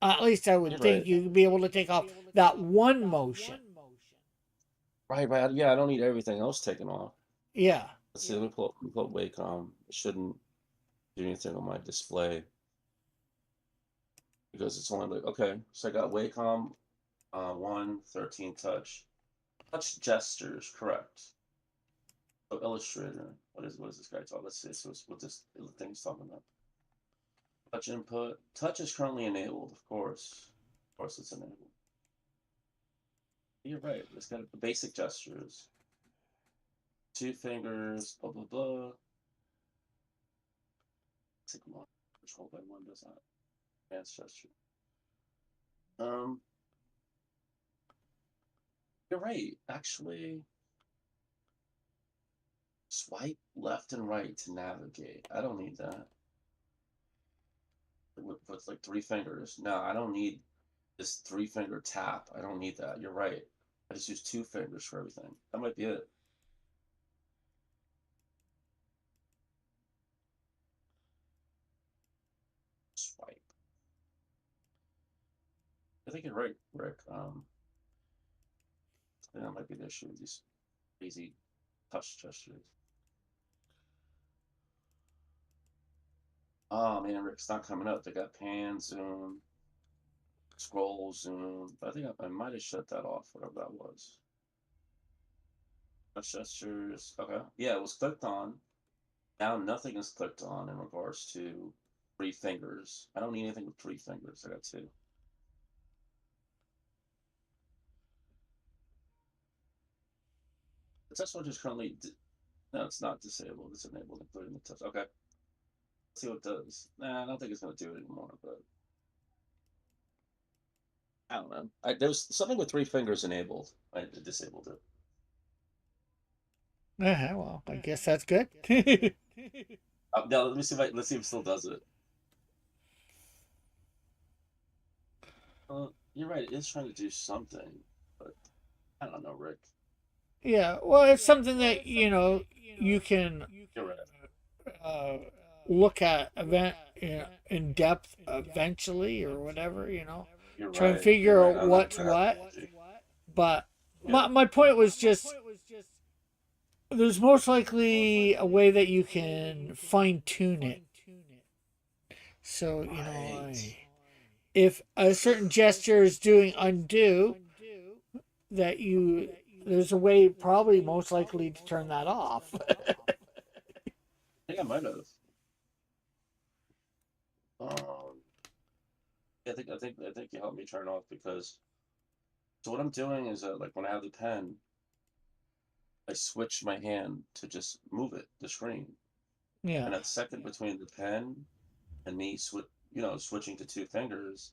at least I would You're think right. you'd be able to take off that one motion. Right, right. Yeah, I don't need everything else taken off. Yeah. Let's see, let me pull up Wacom. It shouldn't do anything on my display because it's only like, okay, so I got Wacom 113 touch. Touch gestures, correct. So Illustrator. What is this guy talking? Let's see. So what this thing's talking about. Touch input. Touch is currently enabled, of course. Of course it's enabled. You're right. It's got the basic gestures. Two fingers, blah blah blah. Take one. Control by one does not. Advanced gesture. Um, you're right. Actually, swipe left and right to navigate. I don't need that. With like 3 fingers. No, I don't need this 3 finger tap. I don't need that. You're right. I just use 2 fingers for everything. That might be it. Swipe. I think you're right, Rick. I think that might be the issue with these easy touch gestures. Oh man, Rick's not coming up. They got pan, zoom, scroll, zoom. I think I might have shut that off, whatever that was. Touch gestures. Okay. Yeah, it was clicked on. Now nothing is clicked on in regards to 3 fingers. I don't need anything with 3 fingers. I got 2. The touch switch is currently no, it's not disabled. It's enabled, including the touch. Okay. Let's see what it does. Nah, I don't think it's gonna do it anymore, but I don't know. There was something with 3 fingers enabled. I disabled it. Well, I guess that's good. Now let me see if let's see if it still does it. You're right. It is trying to do something, but I don't know, Rick. Yeah, well, it's something that you can You're right. uh, look at in depth eventually or whatever. You're Try and right. figure You're out right. I'm what's not what. technology. But Yeah. my point was just there's most likely a way that you can fine tune it. So Right. if a certain gesture is doing undo, that there's a way probably most likely to turn that off. I think I might have. Um, I think you helped me turn off because so what I'm doing is like when I have the pen, I switch my hand to just move it, the screen, Yeah, and that second between the pen and me switching to 2 fingers,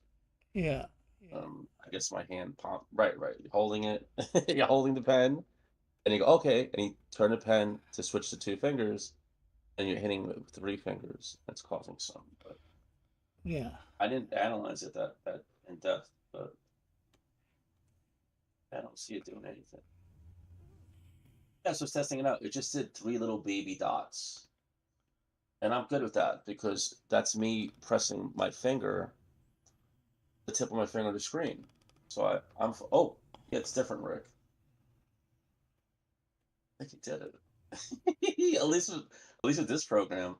yeah, I guess my hand pop right, you're holding it, you're holding the pen, and you go okay, and you turn the pen to switch to 2 fingers, and you're hitting it with 3 fingers. That's causing some, but yeah. I didn't analyze it that in depth, but I don't see it doing anything. Yeah, so it's testing it out. It just did 3 little baby dots. And I'm good with that because that's me pressing my finger, the tip of my finger to the screen. So oh, yeah, it's different, Rick. I think you did it. At least with this program.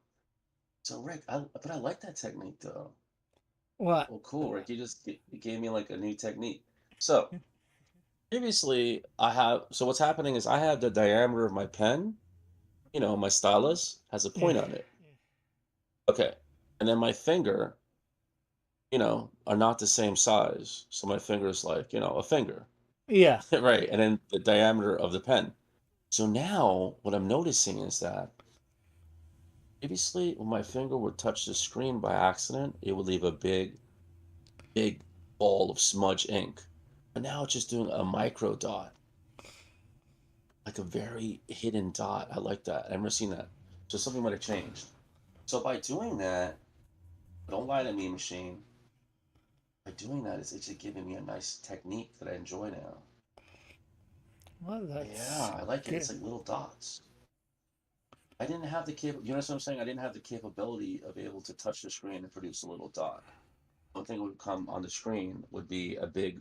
So Rick, but I like that technique though. What? Oh, cool, Rick. You gave me like a new technique. So previously, so what's happening is I have the diameter of my pen. My stylus has a point Yeah, on it. Okay, and then my finger, are not the same size. So my finger is like, a finger. yeah, Right. And then the diameter of the pen. So now what I'm noticing is that previously when my finger would touch the screen by accident, it would leave a big, big ball of smudge ink. But now it's just doing a micro dot, like a very hidden dot. I like that. I've never seen that. So something might have changed. So by doing that, don't lie to me, machine. By doing that, it's actually giving me a nice technique that I enjoy now. well, that's Yeah, I like it. good. It's like little dots. I didn't have the you know what I'm saying? I didn't have the capability of able to touch the screen and produce a little dot. One thing that would come on the screen would be a big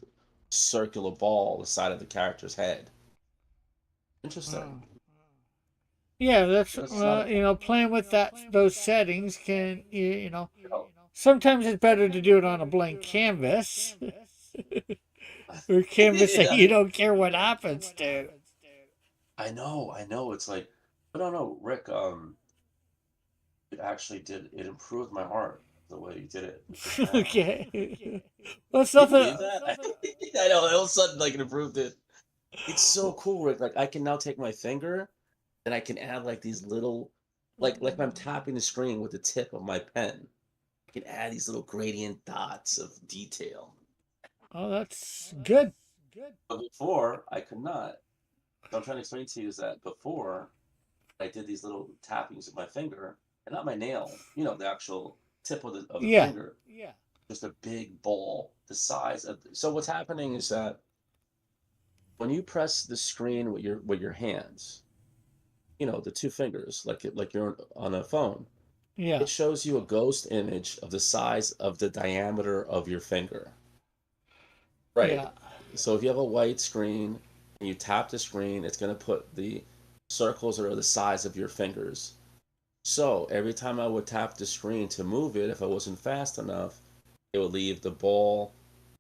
circular ball the side of the character's head. Oh. Interesting. Yeah, that's Because it's not a playing with those settings can oh, sometimes it's better to do it on a blank canvas or canvas that yeah. you don't care what happens to. I know. It's like, but no, Rick. It actually did. It improved my art the way you did it just now. Okay. Well, it's Can you nothing. believe that? I know. All of a sudden, like it improved it. It's so cool, Rick. Like I can now take my finger and I can add like these little like when I'm tapping the screen with the tip of my pen, I can add these little gradient dots of detail. Oh, that's good. But before, I could not. So I'm trying to explain to you is that before I did these little tappings with my finger, and not my nail, the actual tip of the Yeah. finger, just a big ball the size of. So what's happening is that when you press the screen with your hands, the two fingers, like you're on a phone, Yeah. it shows you a ghost image of the size of the diameter of your finger. Right. Yeah. So if you have a white screen and you tap the screen, it's going to put the circles that are the size of your fingers. So every time I would tap the screen to move it, if I wasn't fast enough, it would leave the ball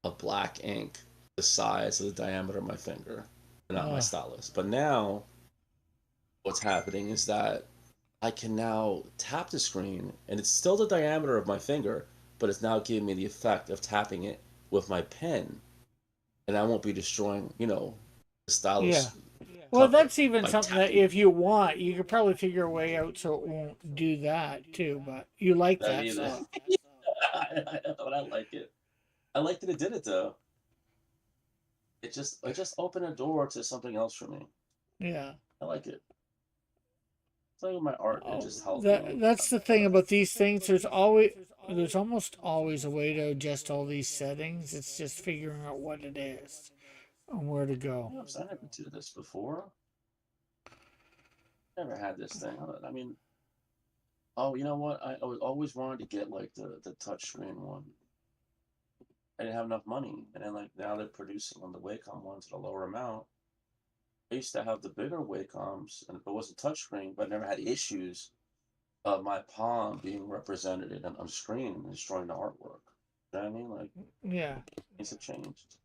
of black ink the size of the diameter of my finger, not my Uh, stylus. But now what's happening is that I can now tap the screen and it's still the diameter of my finger, but it's now giving me the effect of tapping it with my pen. And I won't be destroying, the yeah. stylus Well, cover that's even by something that tapping. if you want, you could probably figure a way out so it won't do that too. But you like I that, mean, so but I like it. I like that it did it though. It just opened a door to something else for me. yeah. I like it. It's like with my art, it Oh, just helped me. that's the thing about these things. There's almost always a way to adjust all these settings. It's just figuring out what it is and where to go. I never did this before. Never had this thing. I mean, oh, you know what? I always wanted to get like the touchscreen one. I didn't have enough money, and then like now they're producing on the Wacom ones at a lower amount. I used to have the bigger Wacoms, and it wasn't touchscreen, but I never had issues of my palm being represented on screen and destroying the artwork. You know what I mean? Like Yeah. things have changed.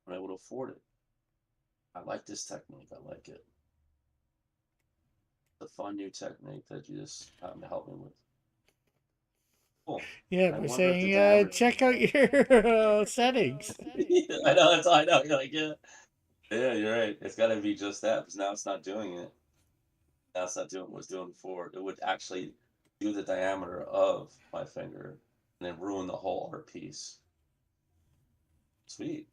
I'm able to afford it. I like this technique. I like it. The fun new technique that you just happened to help me with. Cool. Yeah, I by wonder if the saying, diameter. check out your settings. I know. That's I know. You're like, yeah, yeah. You're right. It's got to be just that because now it's not doing it. Now it's not doing what it's doing before. It would actually do the diameter of my finger and then ruin the whole art piece. Sweet.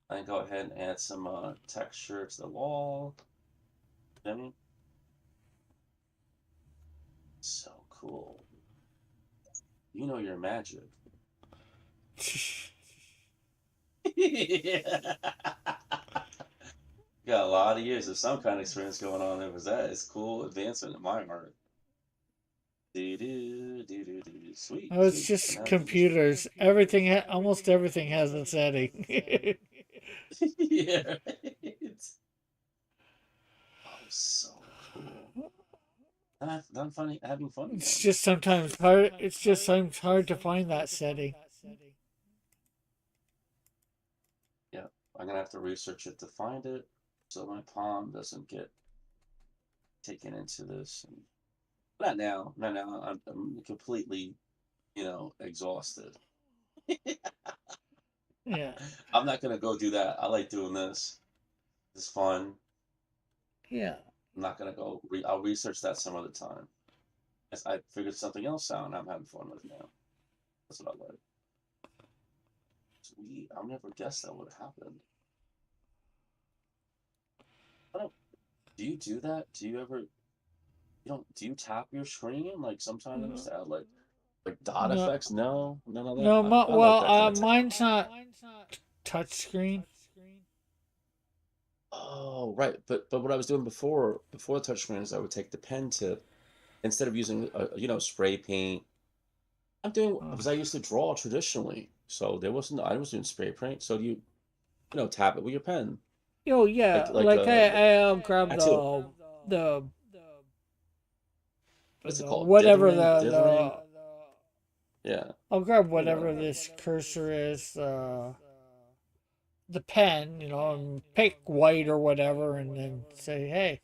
I can go ahead and add some texture to the wall. I mean, so cool. You know your magic. Yeah. Got a lot of years of some kind of experience going on there. Was that? It's cool advancement in my art. Do do do do do. Sweet, Oh, it's sweet. So just now I can just. computers. Almost everything has a setting. Yeah. Right. Oh, so cool. I'm having fun It's again. just sometimes hard. It's just sometimes hard to find that setting. Yeah, I'm gonna have to research it to find it, so my palm doesn't get taken into this. And not now, not now. I'm completely, exhausted. Yeah. I'm not gonna go do that. I like doing this. It's fun. Yeah. I'm not gonna go. I'll research that some other time. As I figured something else out, and I'm having fun with it now. That's what I like. Sweet. I never guessed that would happen. I don't. Do you do that? Do you ever? You don't? Do you tap your screen like sometimes No. instead like dot No. effects? No, none of that. No. I like that kind of tech. Mine's not touch screen. Oh, right. But what I was doing before the touchscreen is I would take the pen tip instead of using spray paint. I'm doing Oh, because I used to draw traditionally, so I was doing spray paint. So you tap it with your pen, oh yeah. like I'll grab tattoo. the What's it the called? whatever Dithering. the Yeah, I'll grab you whatever know. this cursor is. The pen, and pick white or whatever, and then say, "Hey,"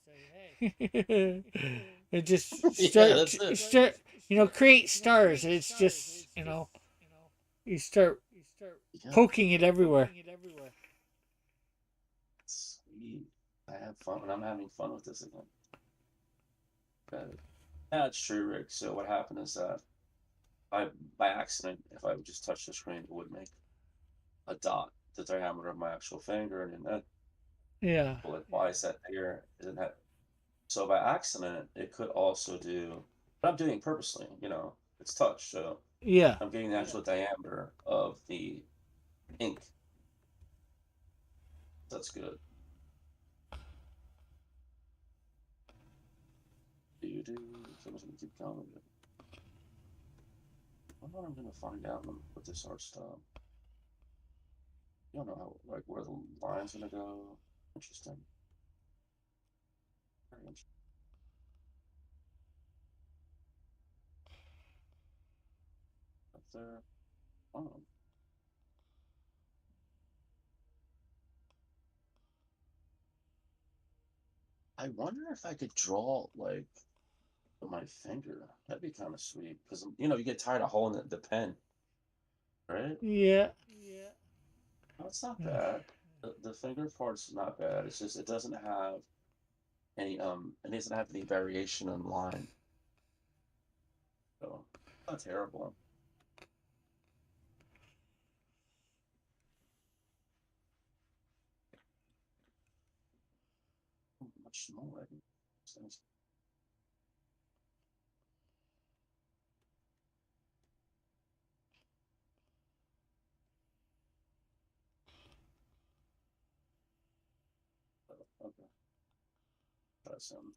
it just Yeah, that's it. create stars. It's just you start Yeah, poking it everywhere. sweet. I have fun, and I'm having fun with this again. Yeah, it's true, Rick. So what happened is that I, by accident, if I would just touch the screen, it would make a dot, the diameter of my actual finger, and that, Yeah. well, like why is that here? Isn't that so? By accident, it could also do, but I'm doing it purposely. It's touch, so Yeah. I'm getting the actual diameter of the ink. That's good. Do you do? So I'm just gonna keep going with it. I wonder what I'm gonna find out with this art style. You don't know how, like, where the line's gonna go. Interesting. Very interesting. Up there. Oh, I wonder if I could draw like with my finger. That'd be kind of sweet because you get tired of holding the pen, right? Yeah. No, it's not bad. The finger part's not bad. It's just it doesn't have it doesn't have any variation in line, so not terrible. Much smaller. I think. Okay, try some.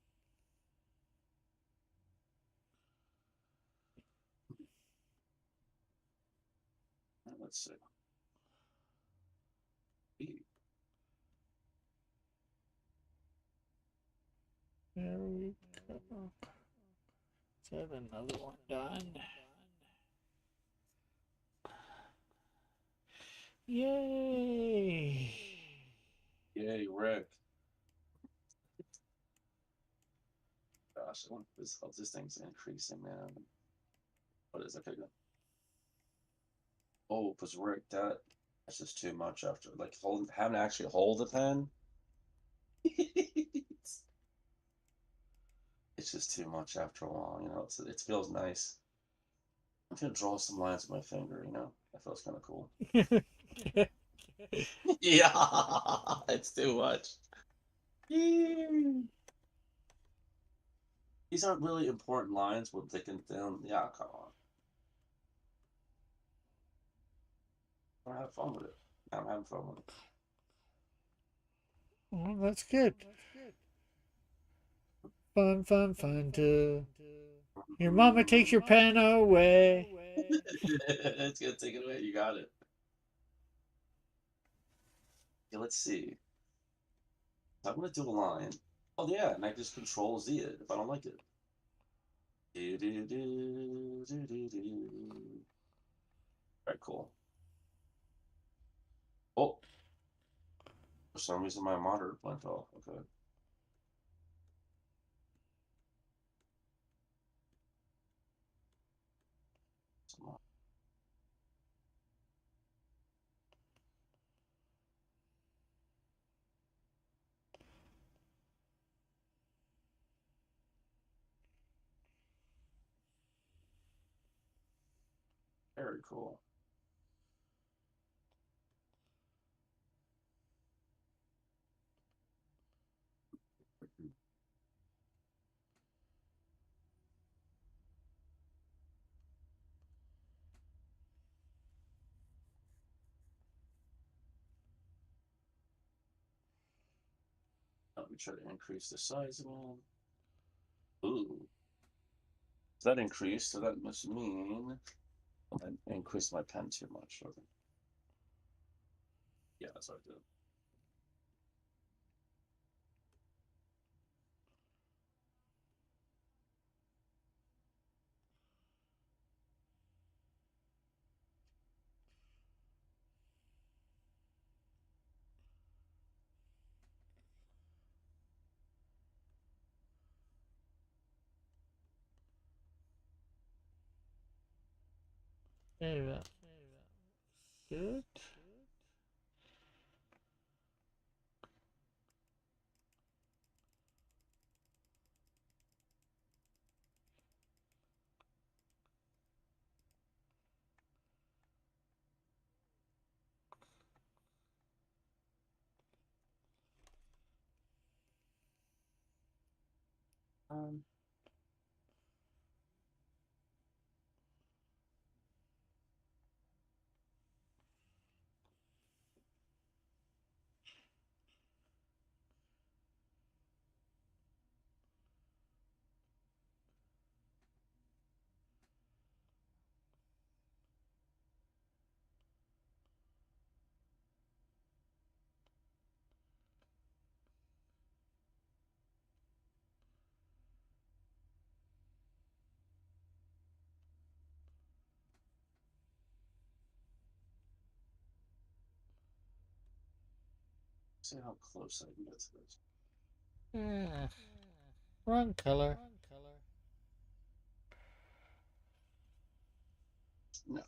Let's see. Eee, There we go. Let's have another one done. Yay! Yay, Rick! Gosh, I wonder if this thing's increasing, man. What is it? Okay, good. Oh, because Rick, that's just too much after like having to actually hold the pen. It's just too much after a while, it feels nice. I'm gonna draw some lines with my finger. That feels kind of cool. Yeah, it's too much. These aren't really important lines, but they can thin. Yeah, come on. I want to have fun with it. I'm having fun with it. Well, that's good. Fun, fun, fun too. Your mama takes your pen away. It's gonna take it away. You got it. Okay, let's see. I'm gonna do a line. Oh yeah, and I just control Z it if I don't like it. Do, do, do, do, do, do. Alright, cool. Oh, for some reason my monitor went off. Okay. Very cool. Let me try to increase the size again. Ooh. Does that increase? So that must mean I increased my pen too much. Okay. Yeah, that's what I did. There we go. Good. See how close I can get to this. Yeah. Wrong color. No.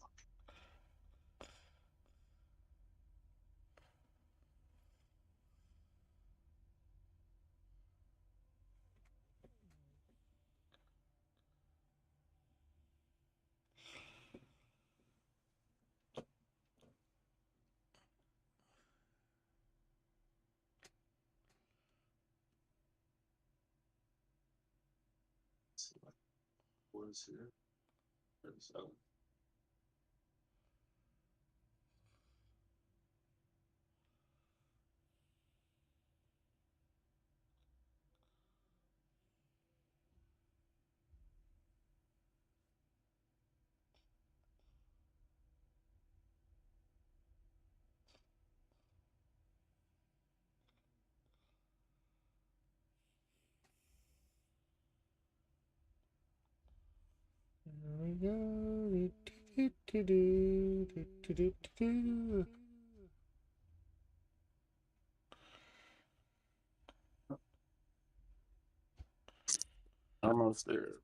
Let's see what was here. 37. Here we go. Do-do-do-do-do-do-do-do. Almost there.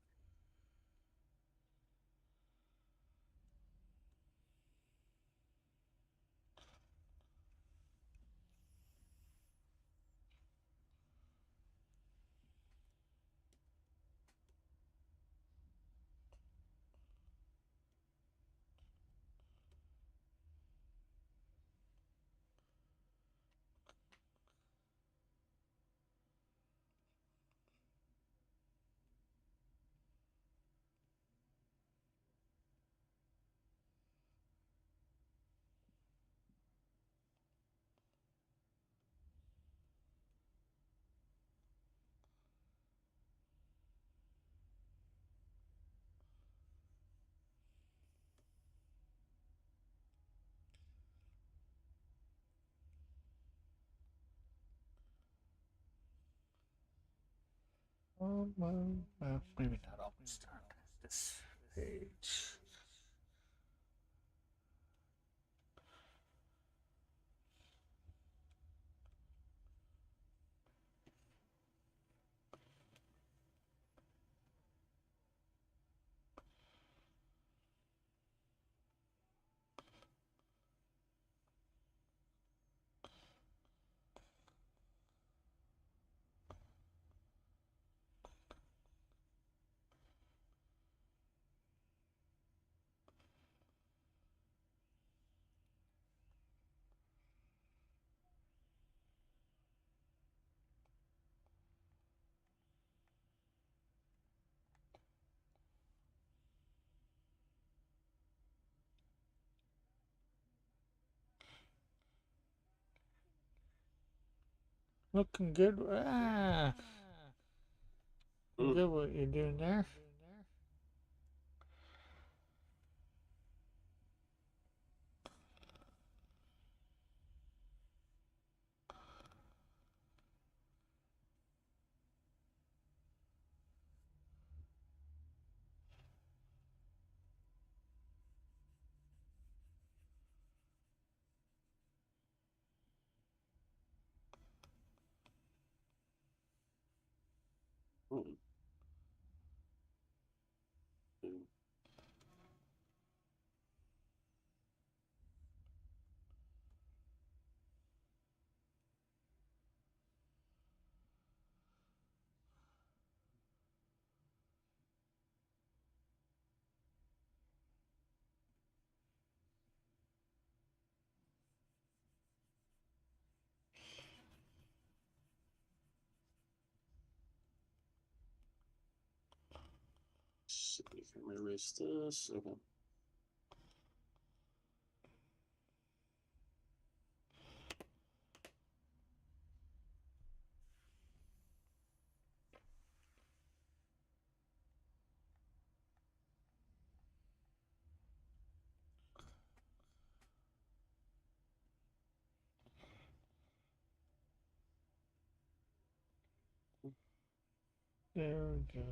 Well, maybe not almost on this page. Looking good. Good what you're doing there. Mm. Let me erase this. Okay. There we go.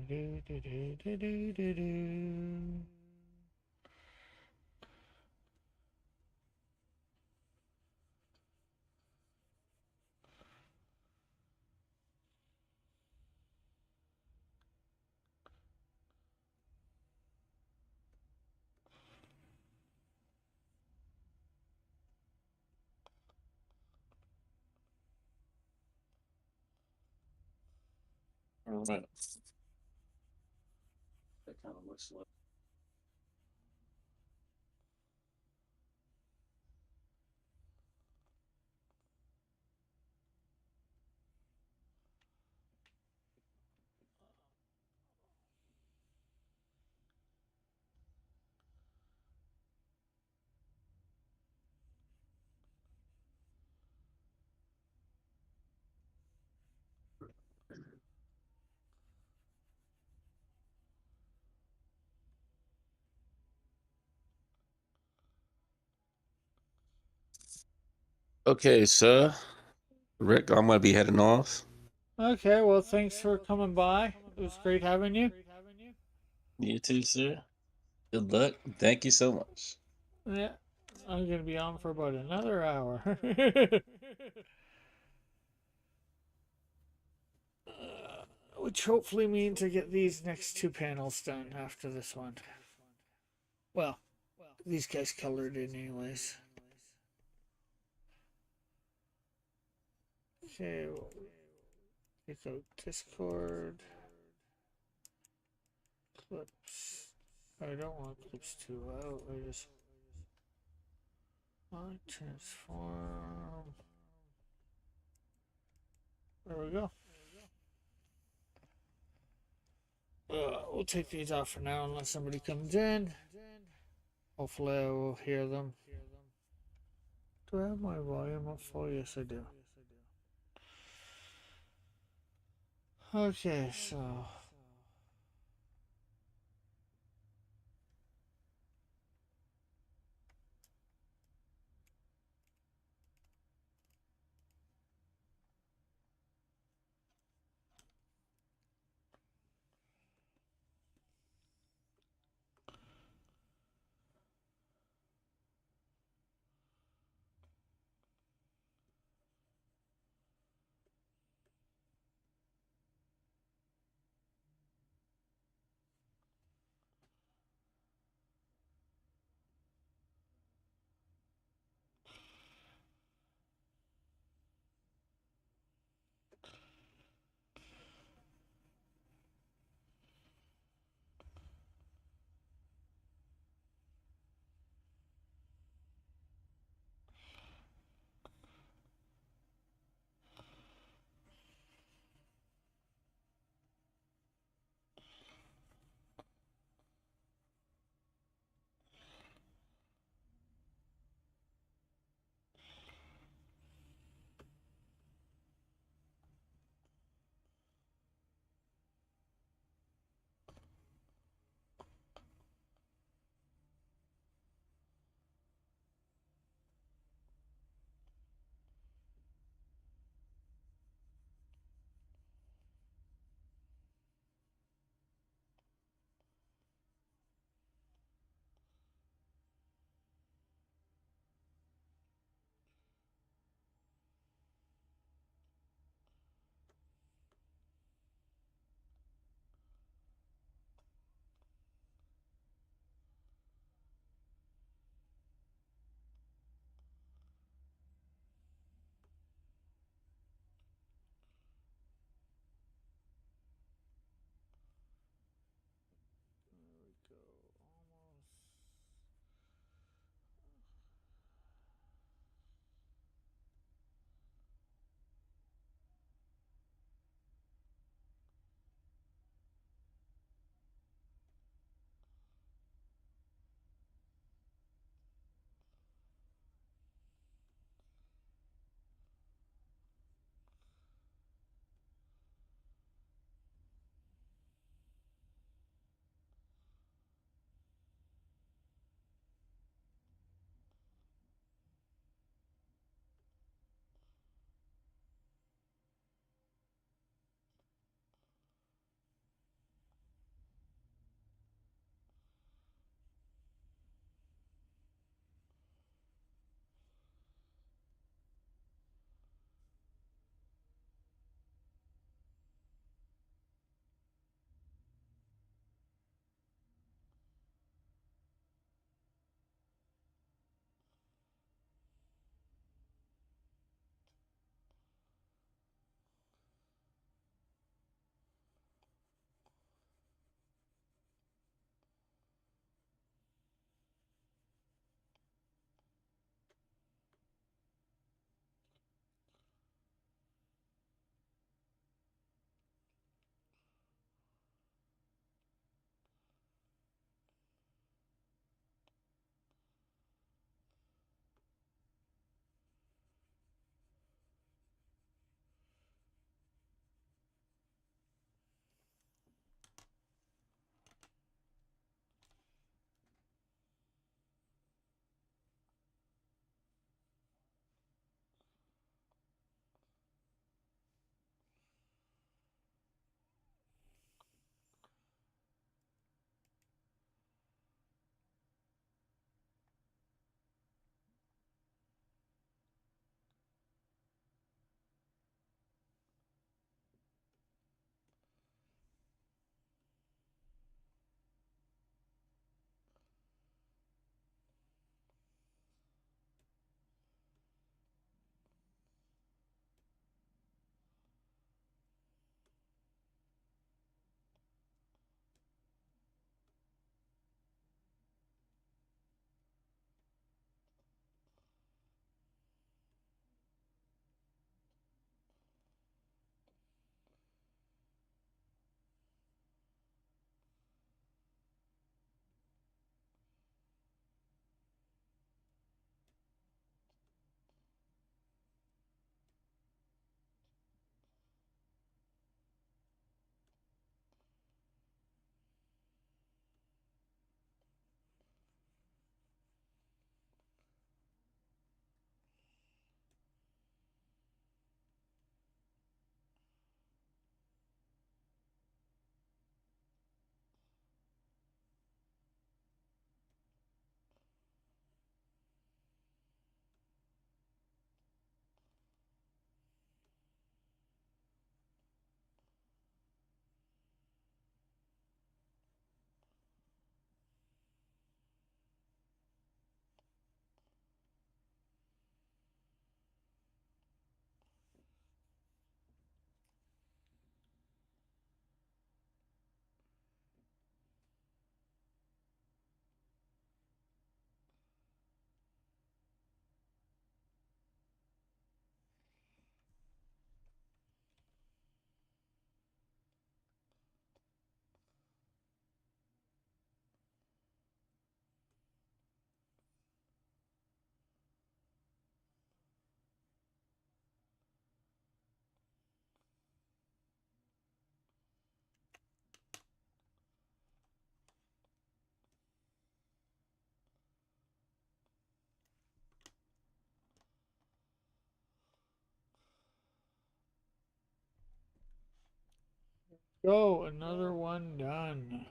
Do, do, do, do, do, do, do. All right. That kind of looks like. Okay, sir. Rick, I'm gonna be heading off. Okay, well, thanks for coming by. It was great having you. You too, sir. Good luck. Thank you so much. Yeah, I'm gonna be on for about another hour. Which hopefully means I get these next two panels done after this one. Well, these guys colored in anyways. Okay, we'll take out Discord. Clips. I don't want clips too out. I just want transform. There we go. We'll take these off for now unless somebody comes in. Hopefully I will hear them. Do I have my volume up full? Yes, I do. Okay, so Go, another one done.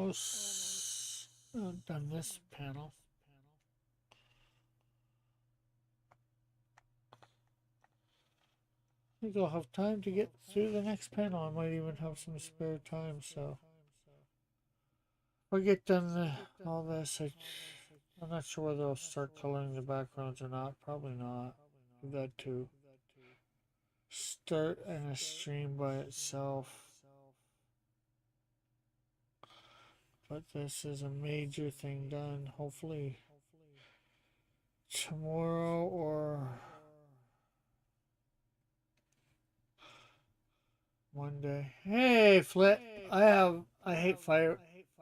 almost done this panel. I think I'll have time to get through the next panel. I might even have some spare time, so if I get done all this, I'm not sure whether I'll start coloring the backgrounds or not. Probably not. Do that too. Start in a stream by itself. But this is a major thing done. Hopefully tomorrow or Monday. Hey, Flip. I hate fire.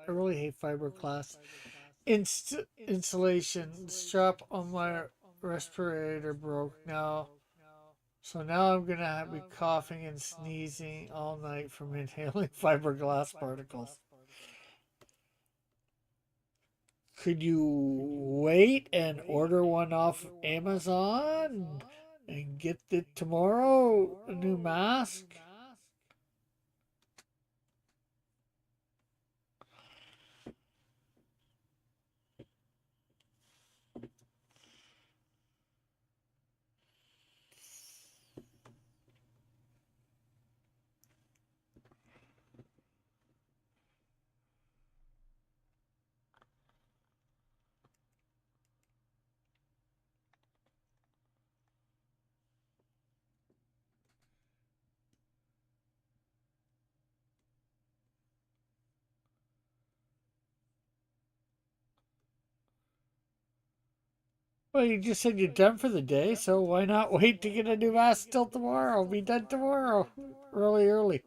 I really hate fiberglass. Insulation. The strap on my respirator broke now. So now I'm gonna be coughing and sneezing all night from inhaling fiberglass particles. Could you wait and order one off Amazon and get it tomorrow? A new mask? Well, you just said you're done for the day, so why not wait to get a new mask till tomorrow? Be done tomorrow. Early.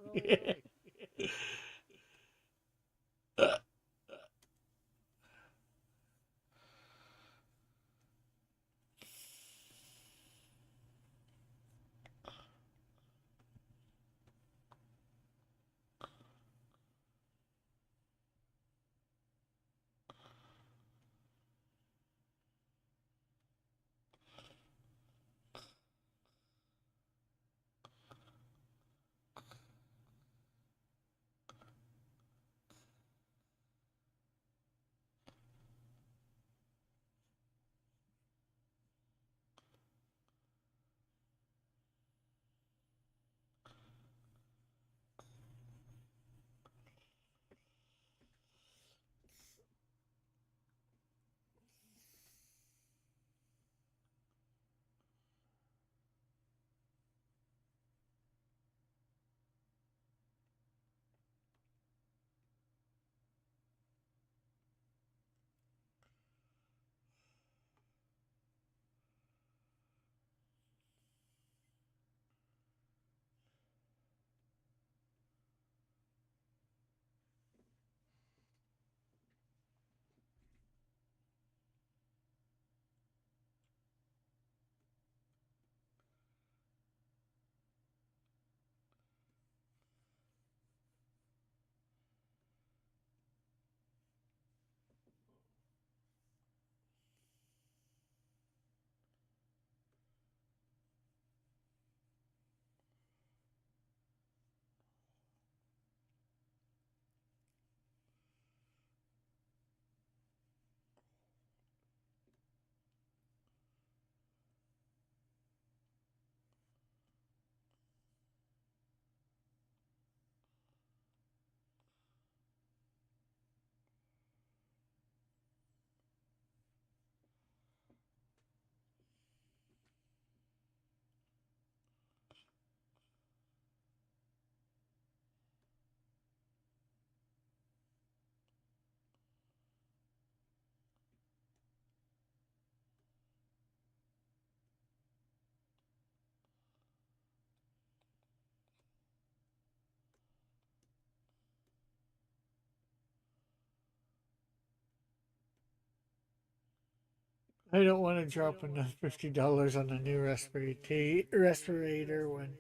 I don't want to drop another $50 on a new respirator when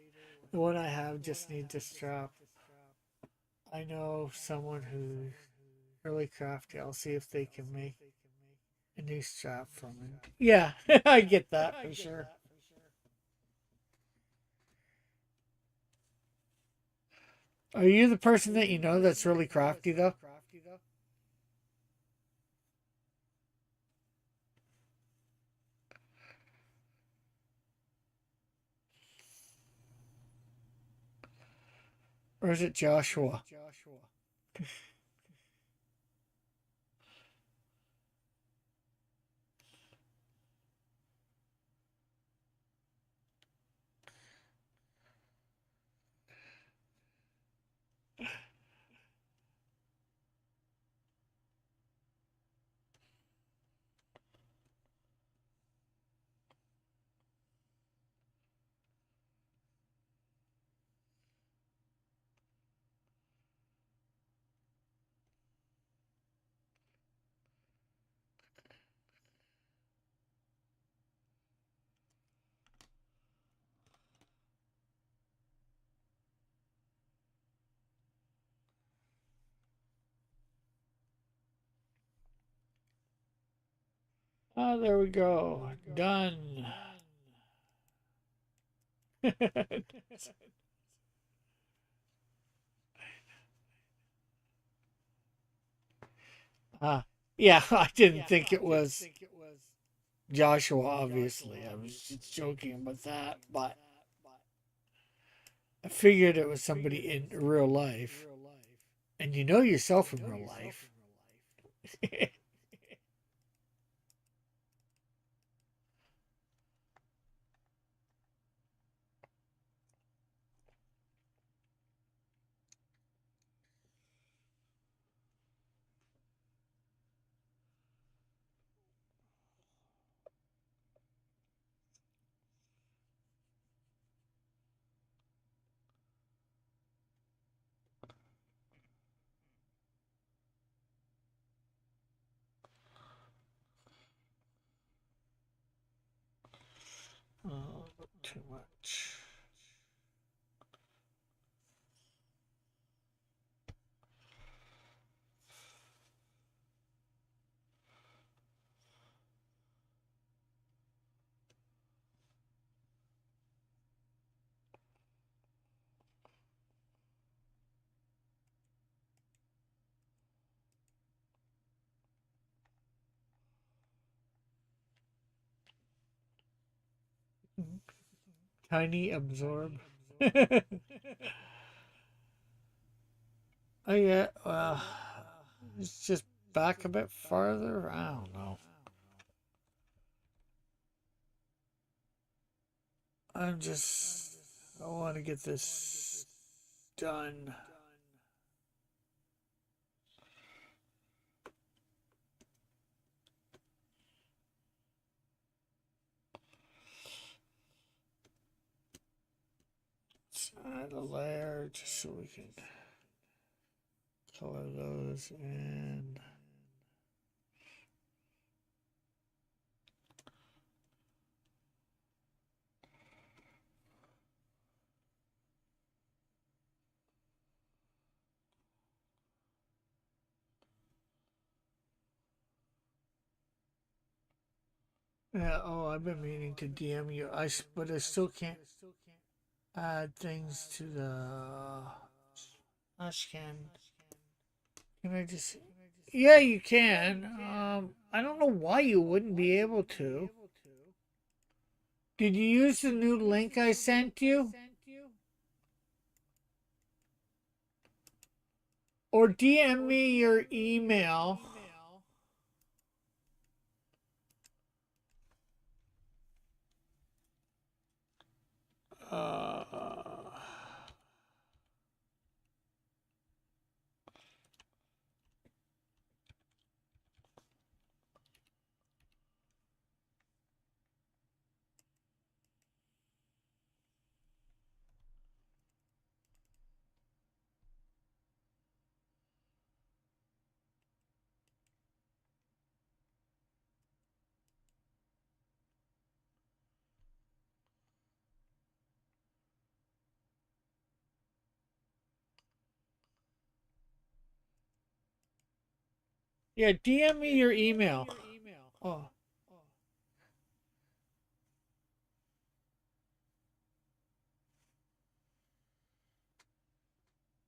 the one I have just needs a strap. I know someone who's really crafty. I'll see if they can make a new strap from it. Yeah, I get that for sure. Are you the person that you know that's really crafty though? Or is it Joshua? Oh, there we go. Done. Yeah, I didn't think it was Joshua, obviously. I was just joking about that, but I figured it was somebody in real life. And you know yourself in real life. Oh, too much. Tiny absorb. Oh yeah, it's just back a bit farther. I don't know. I want to get this done. Let's add a layer just so we can color those in. Yeah, oh, I've been meaning to DM you. But I still can't add things to the Ashcan. Can I just? Yeah, you can. I don't know why you wouldn't be able to. Did you use the new link I sent you? Or DM me your email. Uh, yeah, DM me your email. Oh.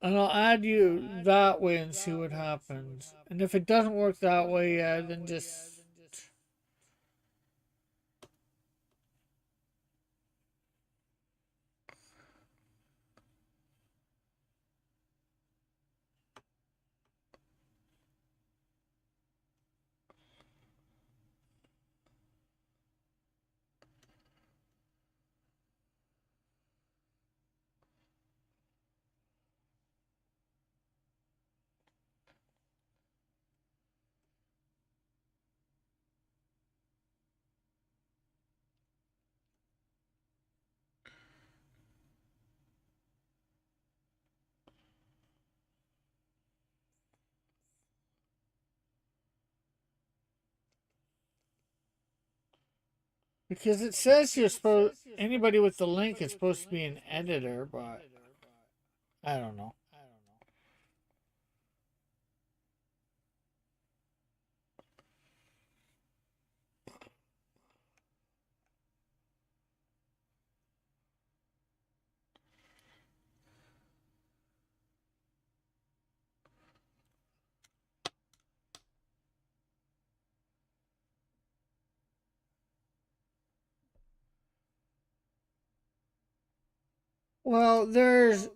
And I'll add you that way and see what happens. And if it doesn't work that way, yeah, then just. Because it says you're supposed anybody with the link is supposed to be an editor, but I don't know. Well, there's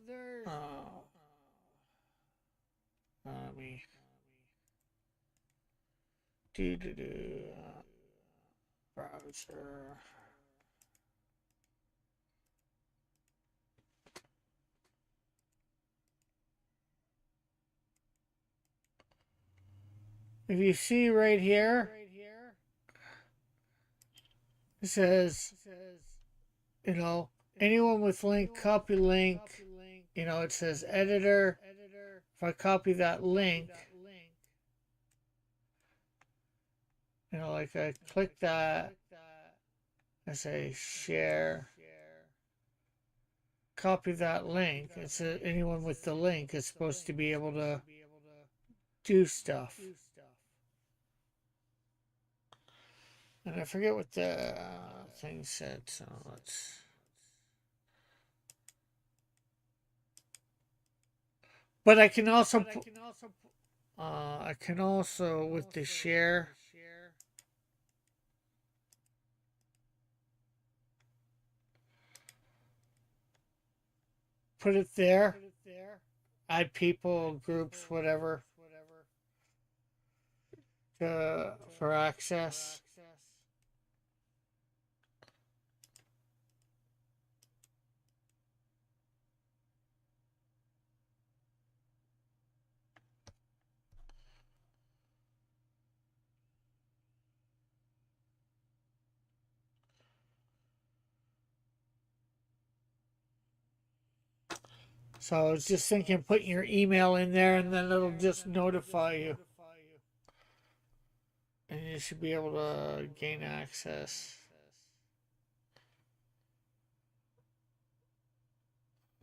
let me do browser. If you see right here, it says, you know, anyone with link, copy link. You know, it says editor. If I copy that link, you know, like I click that, I say share, copy that link. It's anyone with the link is supposed to be able to do stuff. And I forget what the thing said, so let's. But I can also, with the share, put it there, add people, groups, whatever, for access. So I was just thinking putting your email in there and then it'll just notify you. And you should be able to gain access.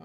Uh,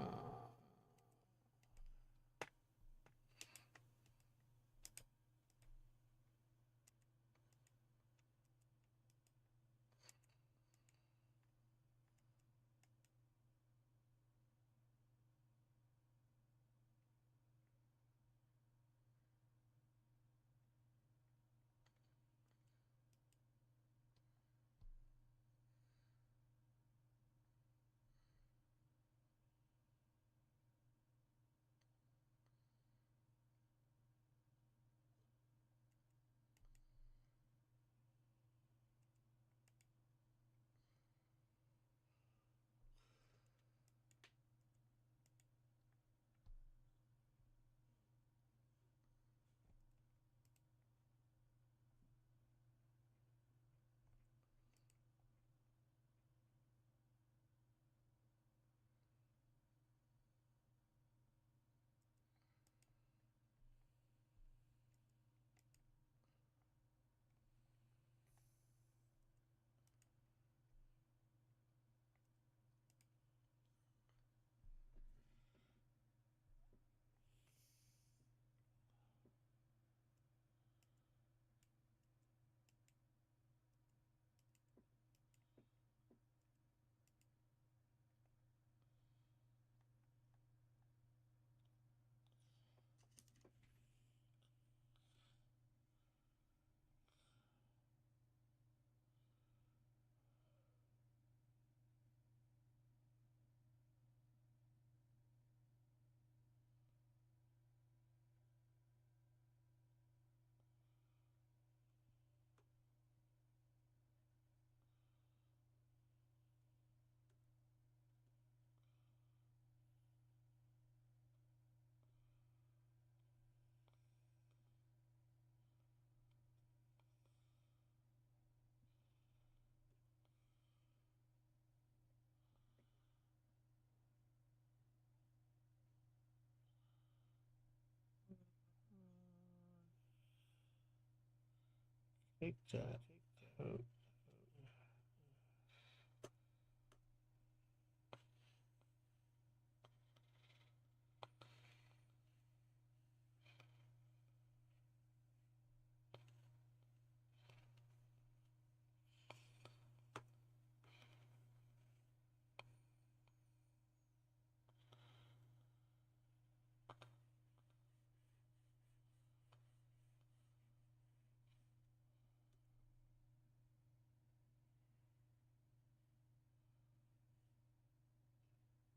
take that out.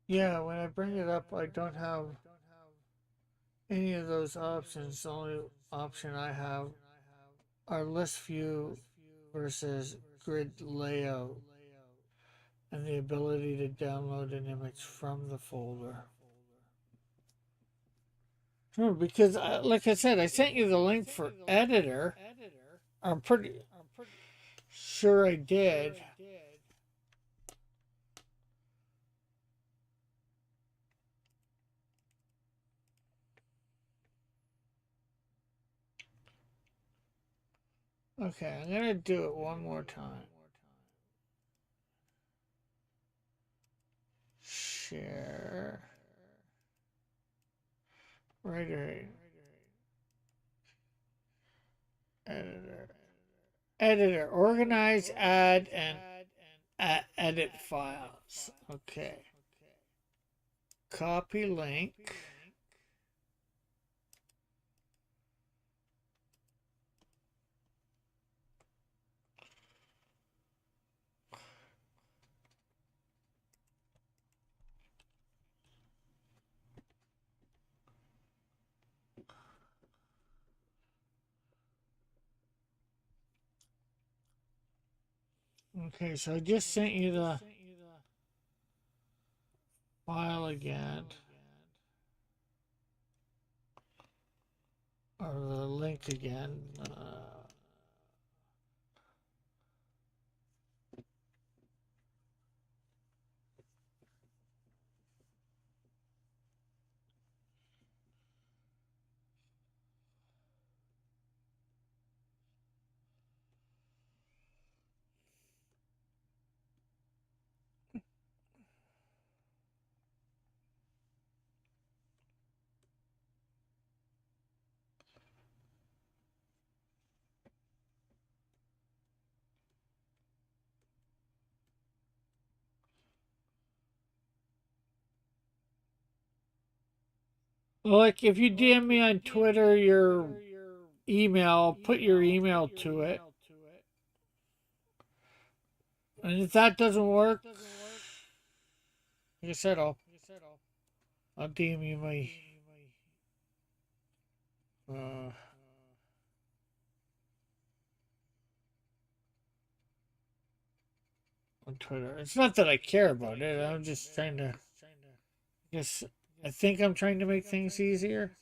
Yeah, when I bring it up, I don't have any of those options. The only option I have are list view versus grid layout and the ability to download an image from the folder. Because, like I said, I sent you the link for editor. I'm pretty sure I did. Okay, I'm gonna do it one more time. Share. Right. Editor. Editor. Organize, add, and edit files. Okay. Copy link. Okay, so I just sent you the file again. Or the link again. Like if you DM me on Twitter your email, put your email to it. And if that doesn't work, like I said, I'll DM you my uh, on Twitter. It's not that I care about it. I'm just trying to. Guess I think I'm trying to make things easier.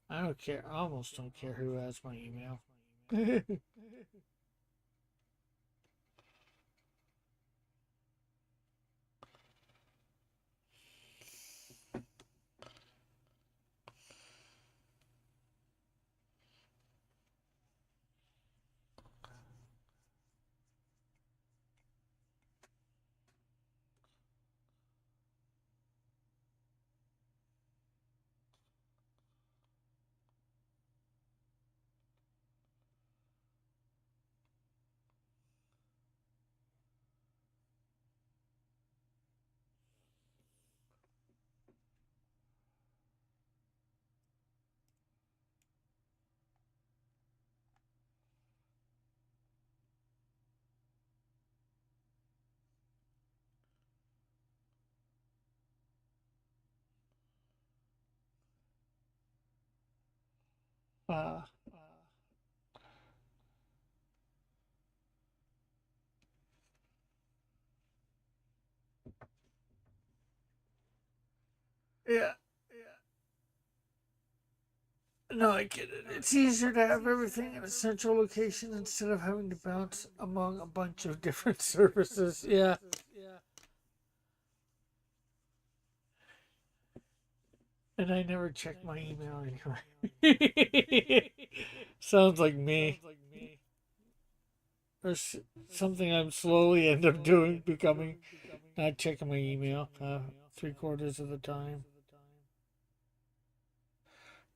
I don't care. I almost don't care who has my email. uh, yeah. No, I get it. It's easier to have everything in a central location instead of having to bounce among a bunch of different services. Yeah. And I never check my email anyway. Sounds like me. Or something I'm slowly end up doing, becoming not checking my email 3/4 of the time.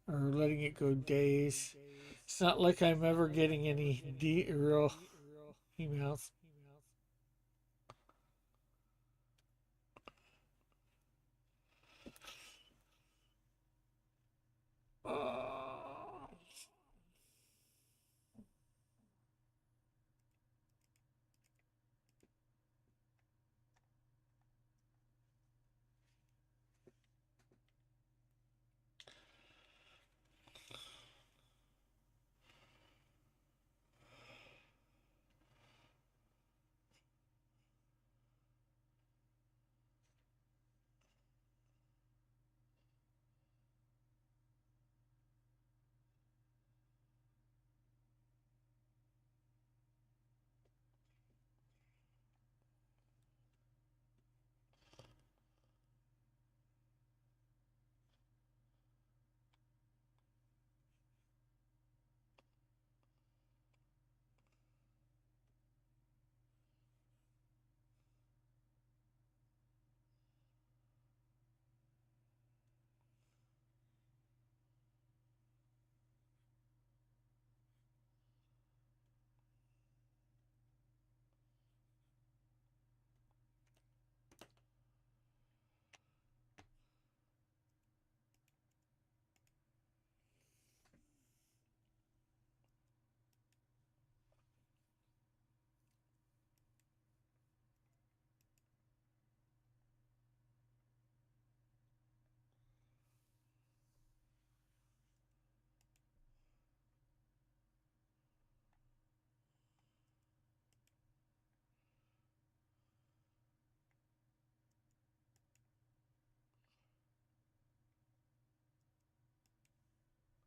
Or letting it go days. It's not like I'm ever getting any real emails. Uh,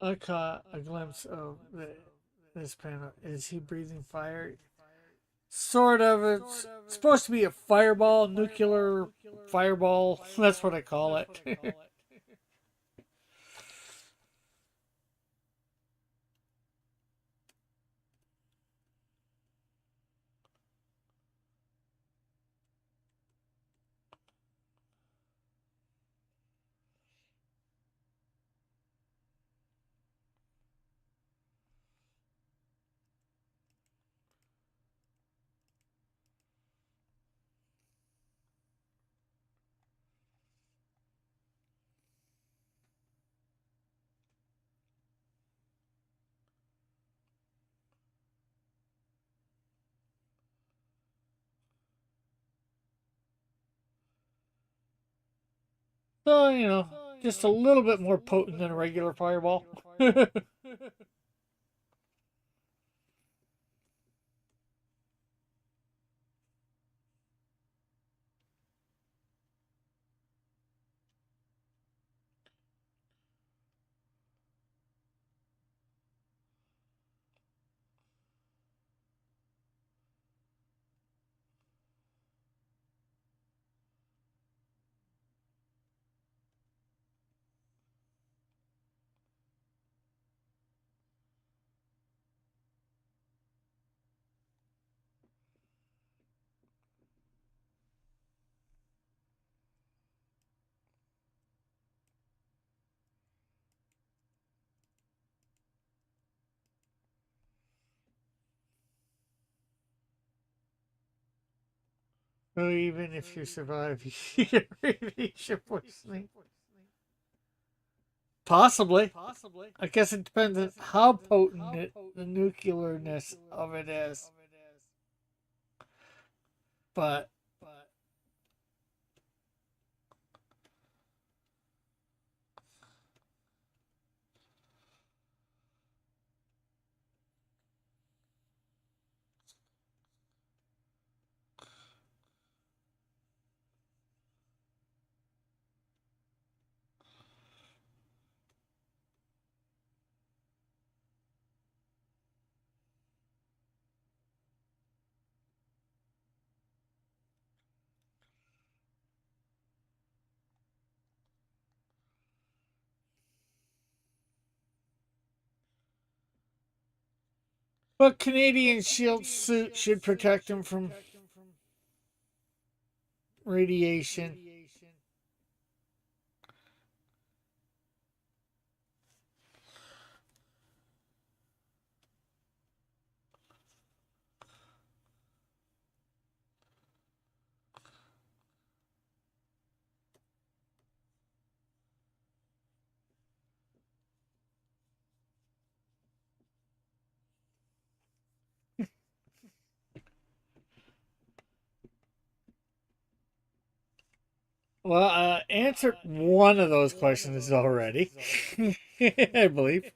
I caught a glimpse of this panel. Is he breathing fire? Sort of. It's supposed to be a fireball, nuclear fireball. That's what I call it. So, just a little bit more potent than a regular fireball. So even if you survive, you get radiation poisoning. Possibly. I guess it depends on how potent the nuclearness of it is. But Canadian shield suit should protect him from radiation. Well, answered one of those questions already, I believe.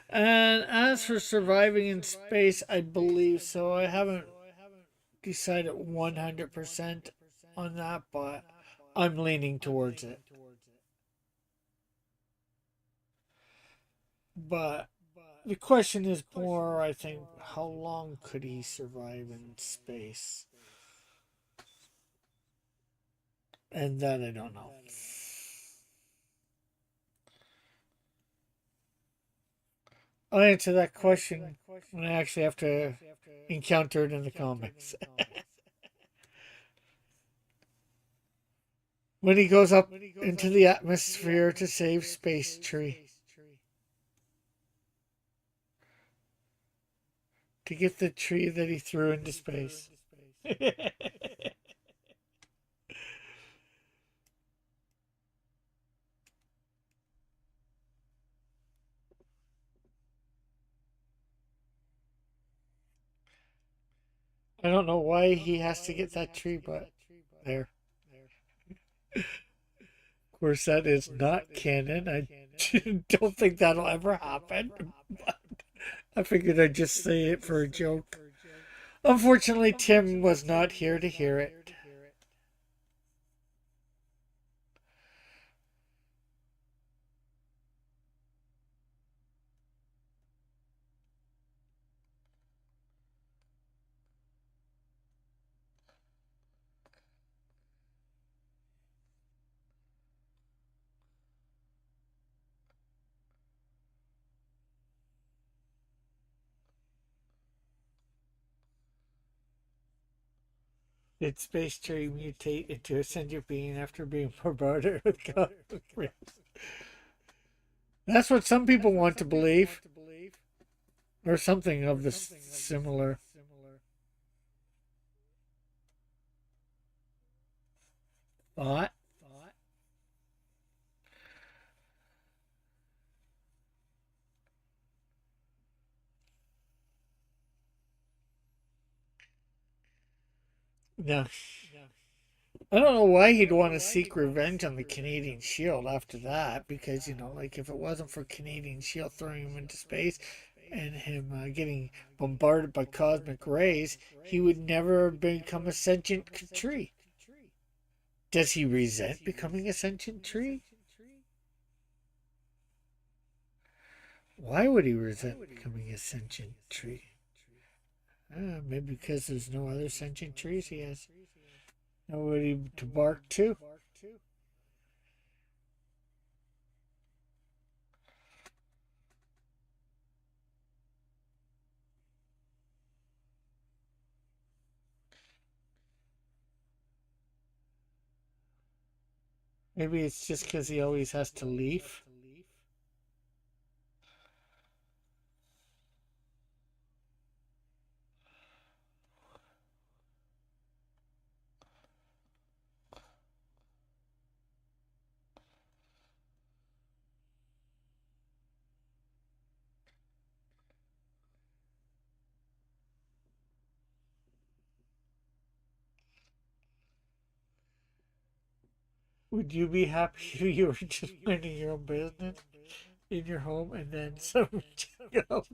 And as for surviving in space, I believe so. I haven't decided 100% on that, but I'm leaning towards it. But the question is more, I think, how long could he survive in space? And that I don't know. I'll answer that question when I actually have to encounter it in the comics. When he goes up into the atmosphere to save Space Tree. To get the tree that he threw into space. I don't know why he has to get that tree, but there. Of course, that is not canon. I don't think that'll ever happen. But I figured I'd just say it for a joke. Unfortunately, Tim was not here to hear it. Did Space Tree mutate into a sentient being after being bombarded with cosmic rays? That's what some people want to believe, or something of the similar. Thought. No. I don't know why he'd want to seek revenge on the Canadian Shield after that, because, you know, like if it wasn't for Canadian Shield throwing him into space and him getting bombarded by cosmic rays, he would never become a sentient tree. Does he resent becoming a sentient tree? Why would he resent becoming a sentient tree? Maybe because there's no other sentient trees he has. Nobody to bark to. Maybe it's just because he always has to leave. Would you be happy if you were just minding your own business in your home and then someone check out?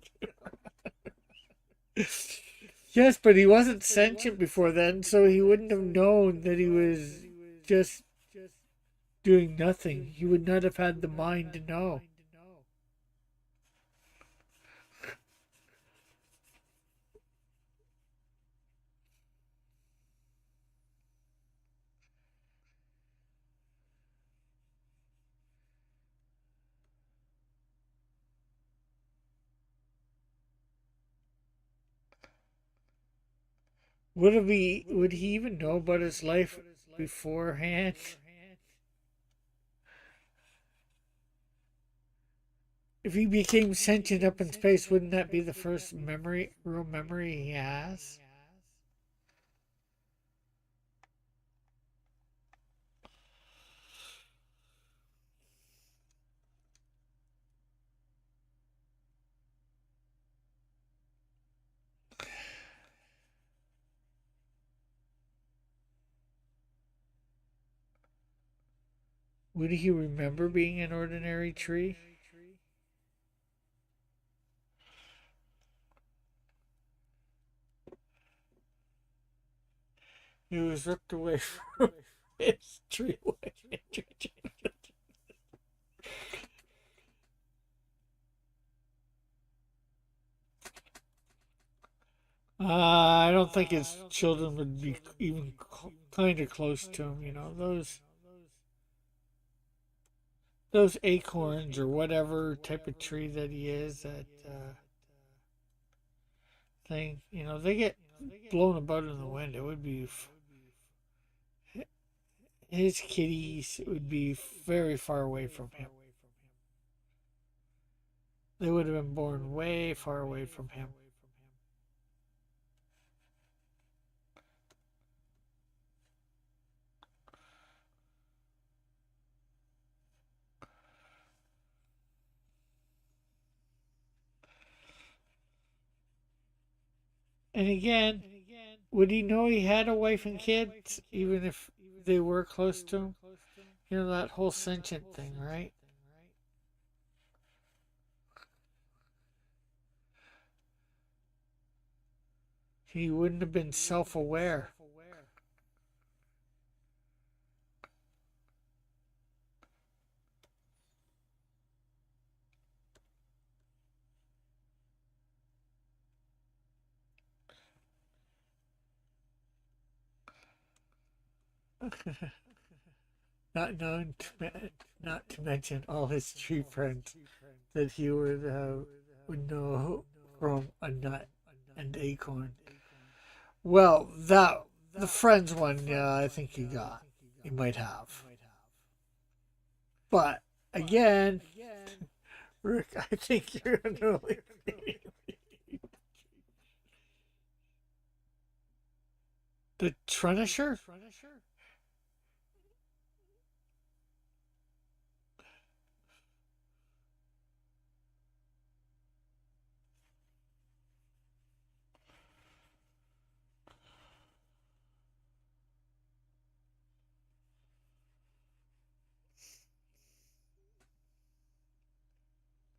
Yes, but he wasn't sentient before then, so he wouldn't have known that he was just doing nothing. He would not have had the mind to know. Would he even know about his life beforehand? If he became sentient up in space, wouldn't that be the first real memory he has? Would he remember being an ordinary tree? He was ripped away from his tree. I don't think his children would be even kind of close to him. You know, those acorns or whatever type of tree that he is, that thing. You know, they get blown about in the wind. It would be his kitties would be very far away from him. They would have been born way far away from him. And again, would he know he had a wife and kids, even if they were close to him? You know, that whole sentient thing, right? He wouldn't have been self-aware. Not to mention all his tree friends that he would know from a nut and acorn. Well, the friends one, yeah, I think you got. You might have. But again, Rick, I think you're gonna the Trenisher.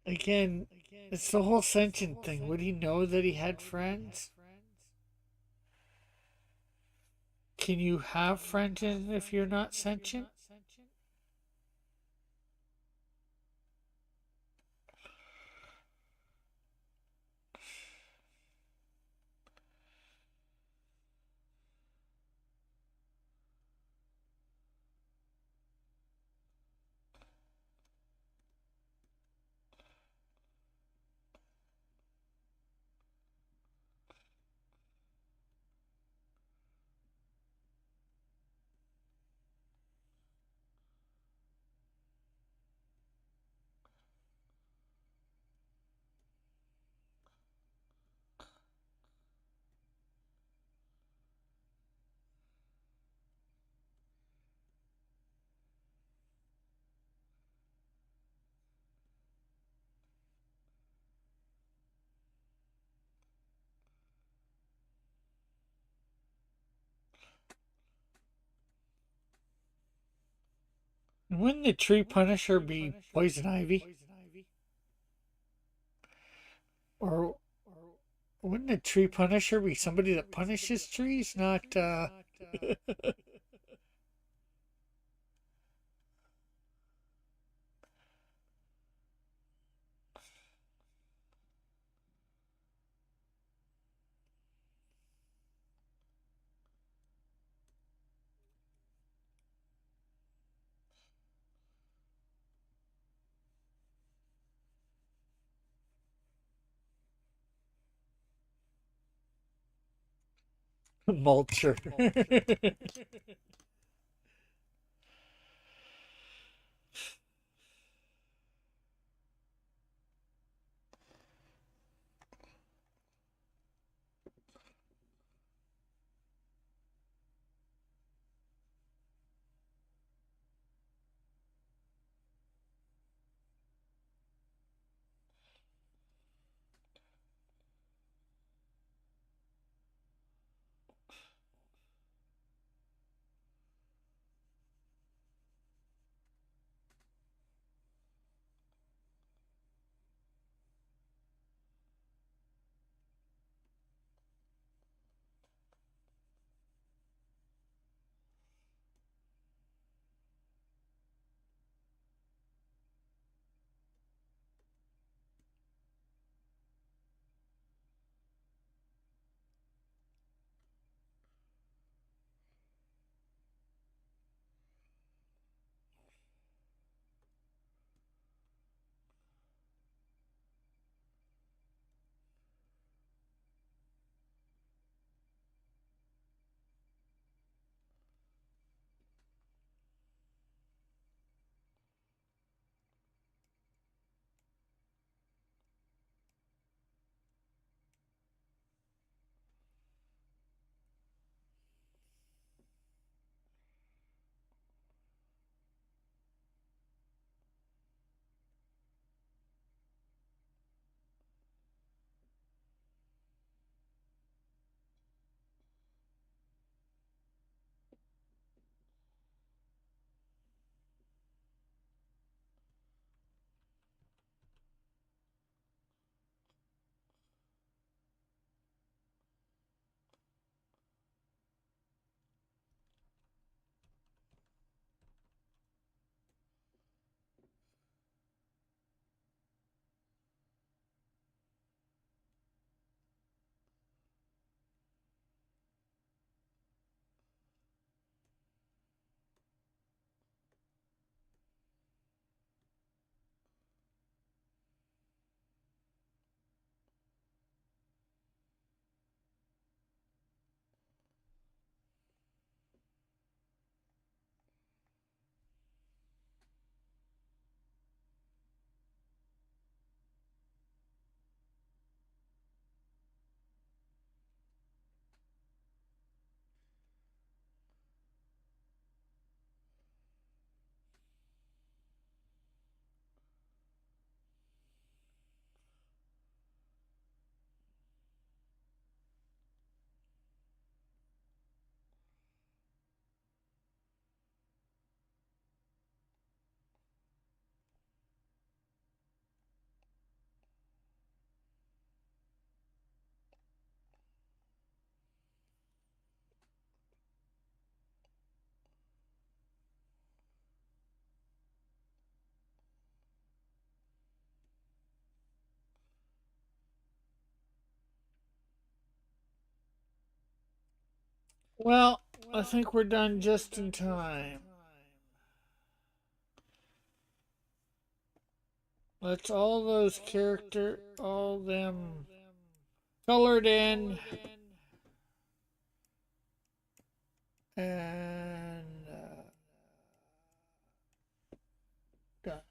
Again, it's the whole sentient thing. Would he know that he had friends? Can you have friends if you're not sentient? Wouldn't the tree punisher be poison ivy? Or wouldn't the tree punisher be somebody that punishes trees, not mulcher? Well, I think we're done just in time. Let's all those all them colored in. And done.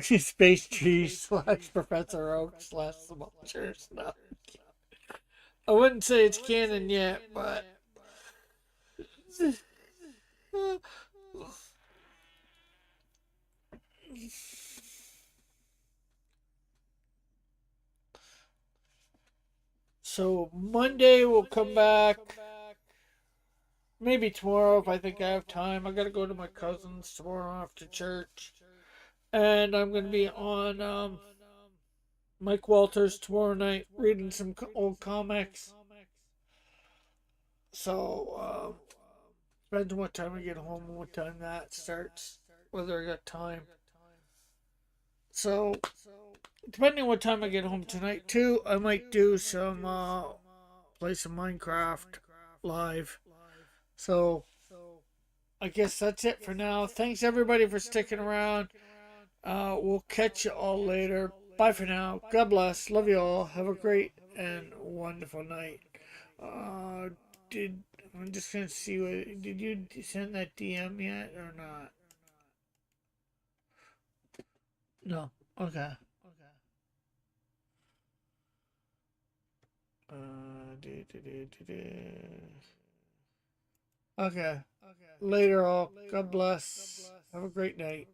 Space Cheese / Professor Oak / the Vultures. No. I wouldn't say it's canon yet, but. So Monday we'll come back. Maybe tomorrow if I think I have time. I gotta go to my cousin's tomorrow after church. And I'm gonna be on Mike Walters tomorrow night reading some old comics. So depends on what time I get home and what time that starts. Whether I got time. So depending on what time I get home tonight too, I might do some play some Minecraft live. So I guess that's it for now. Thanks everybody for sticking around. We'll catch you all later. Bye for now. God bless. Love you all. Have a great and wonderful night. I'm just gonna see what did you send that DM yet or not? No. Okay. Okay. Later all. God bless. Have a great night.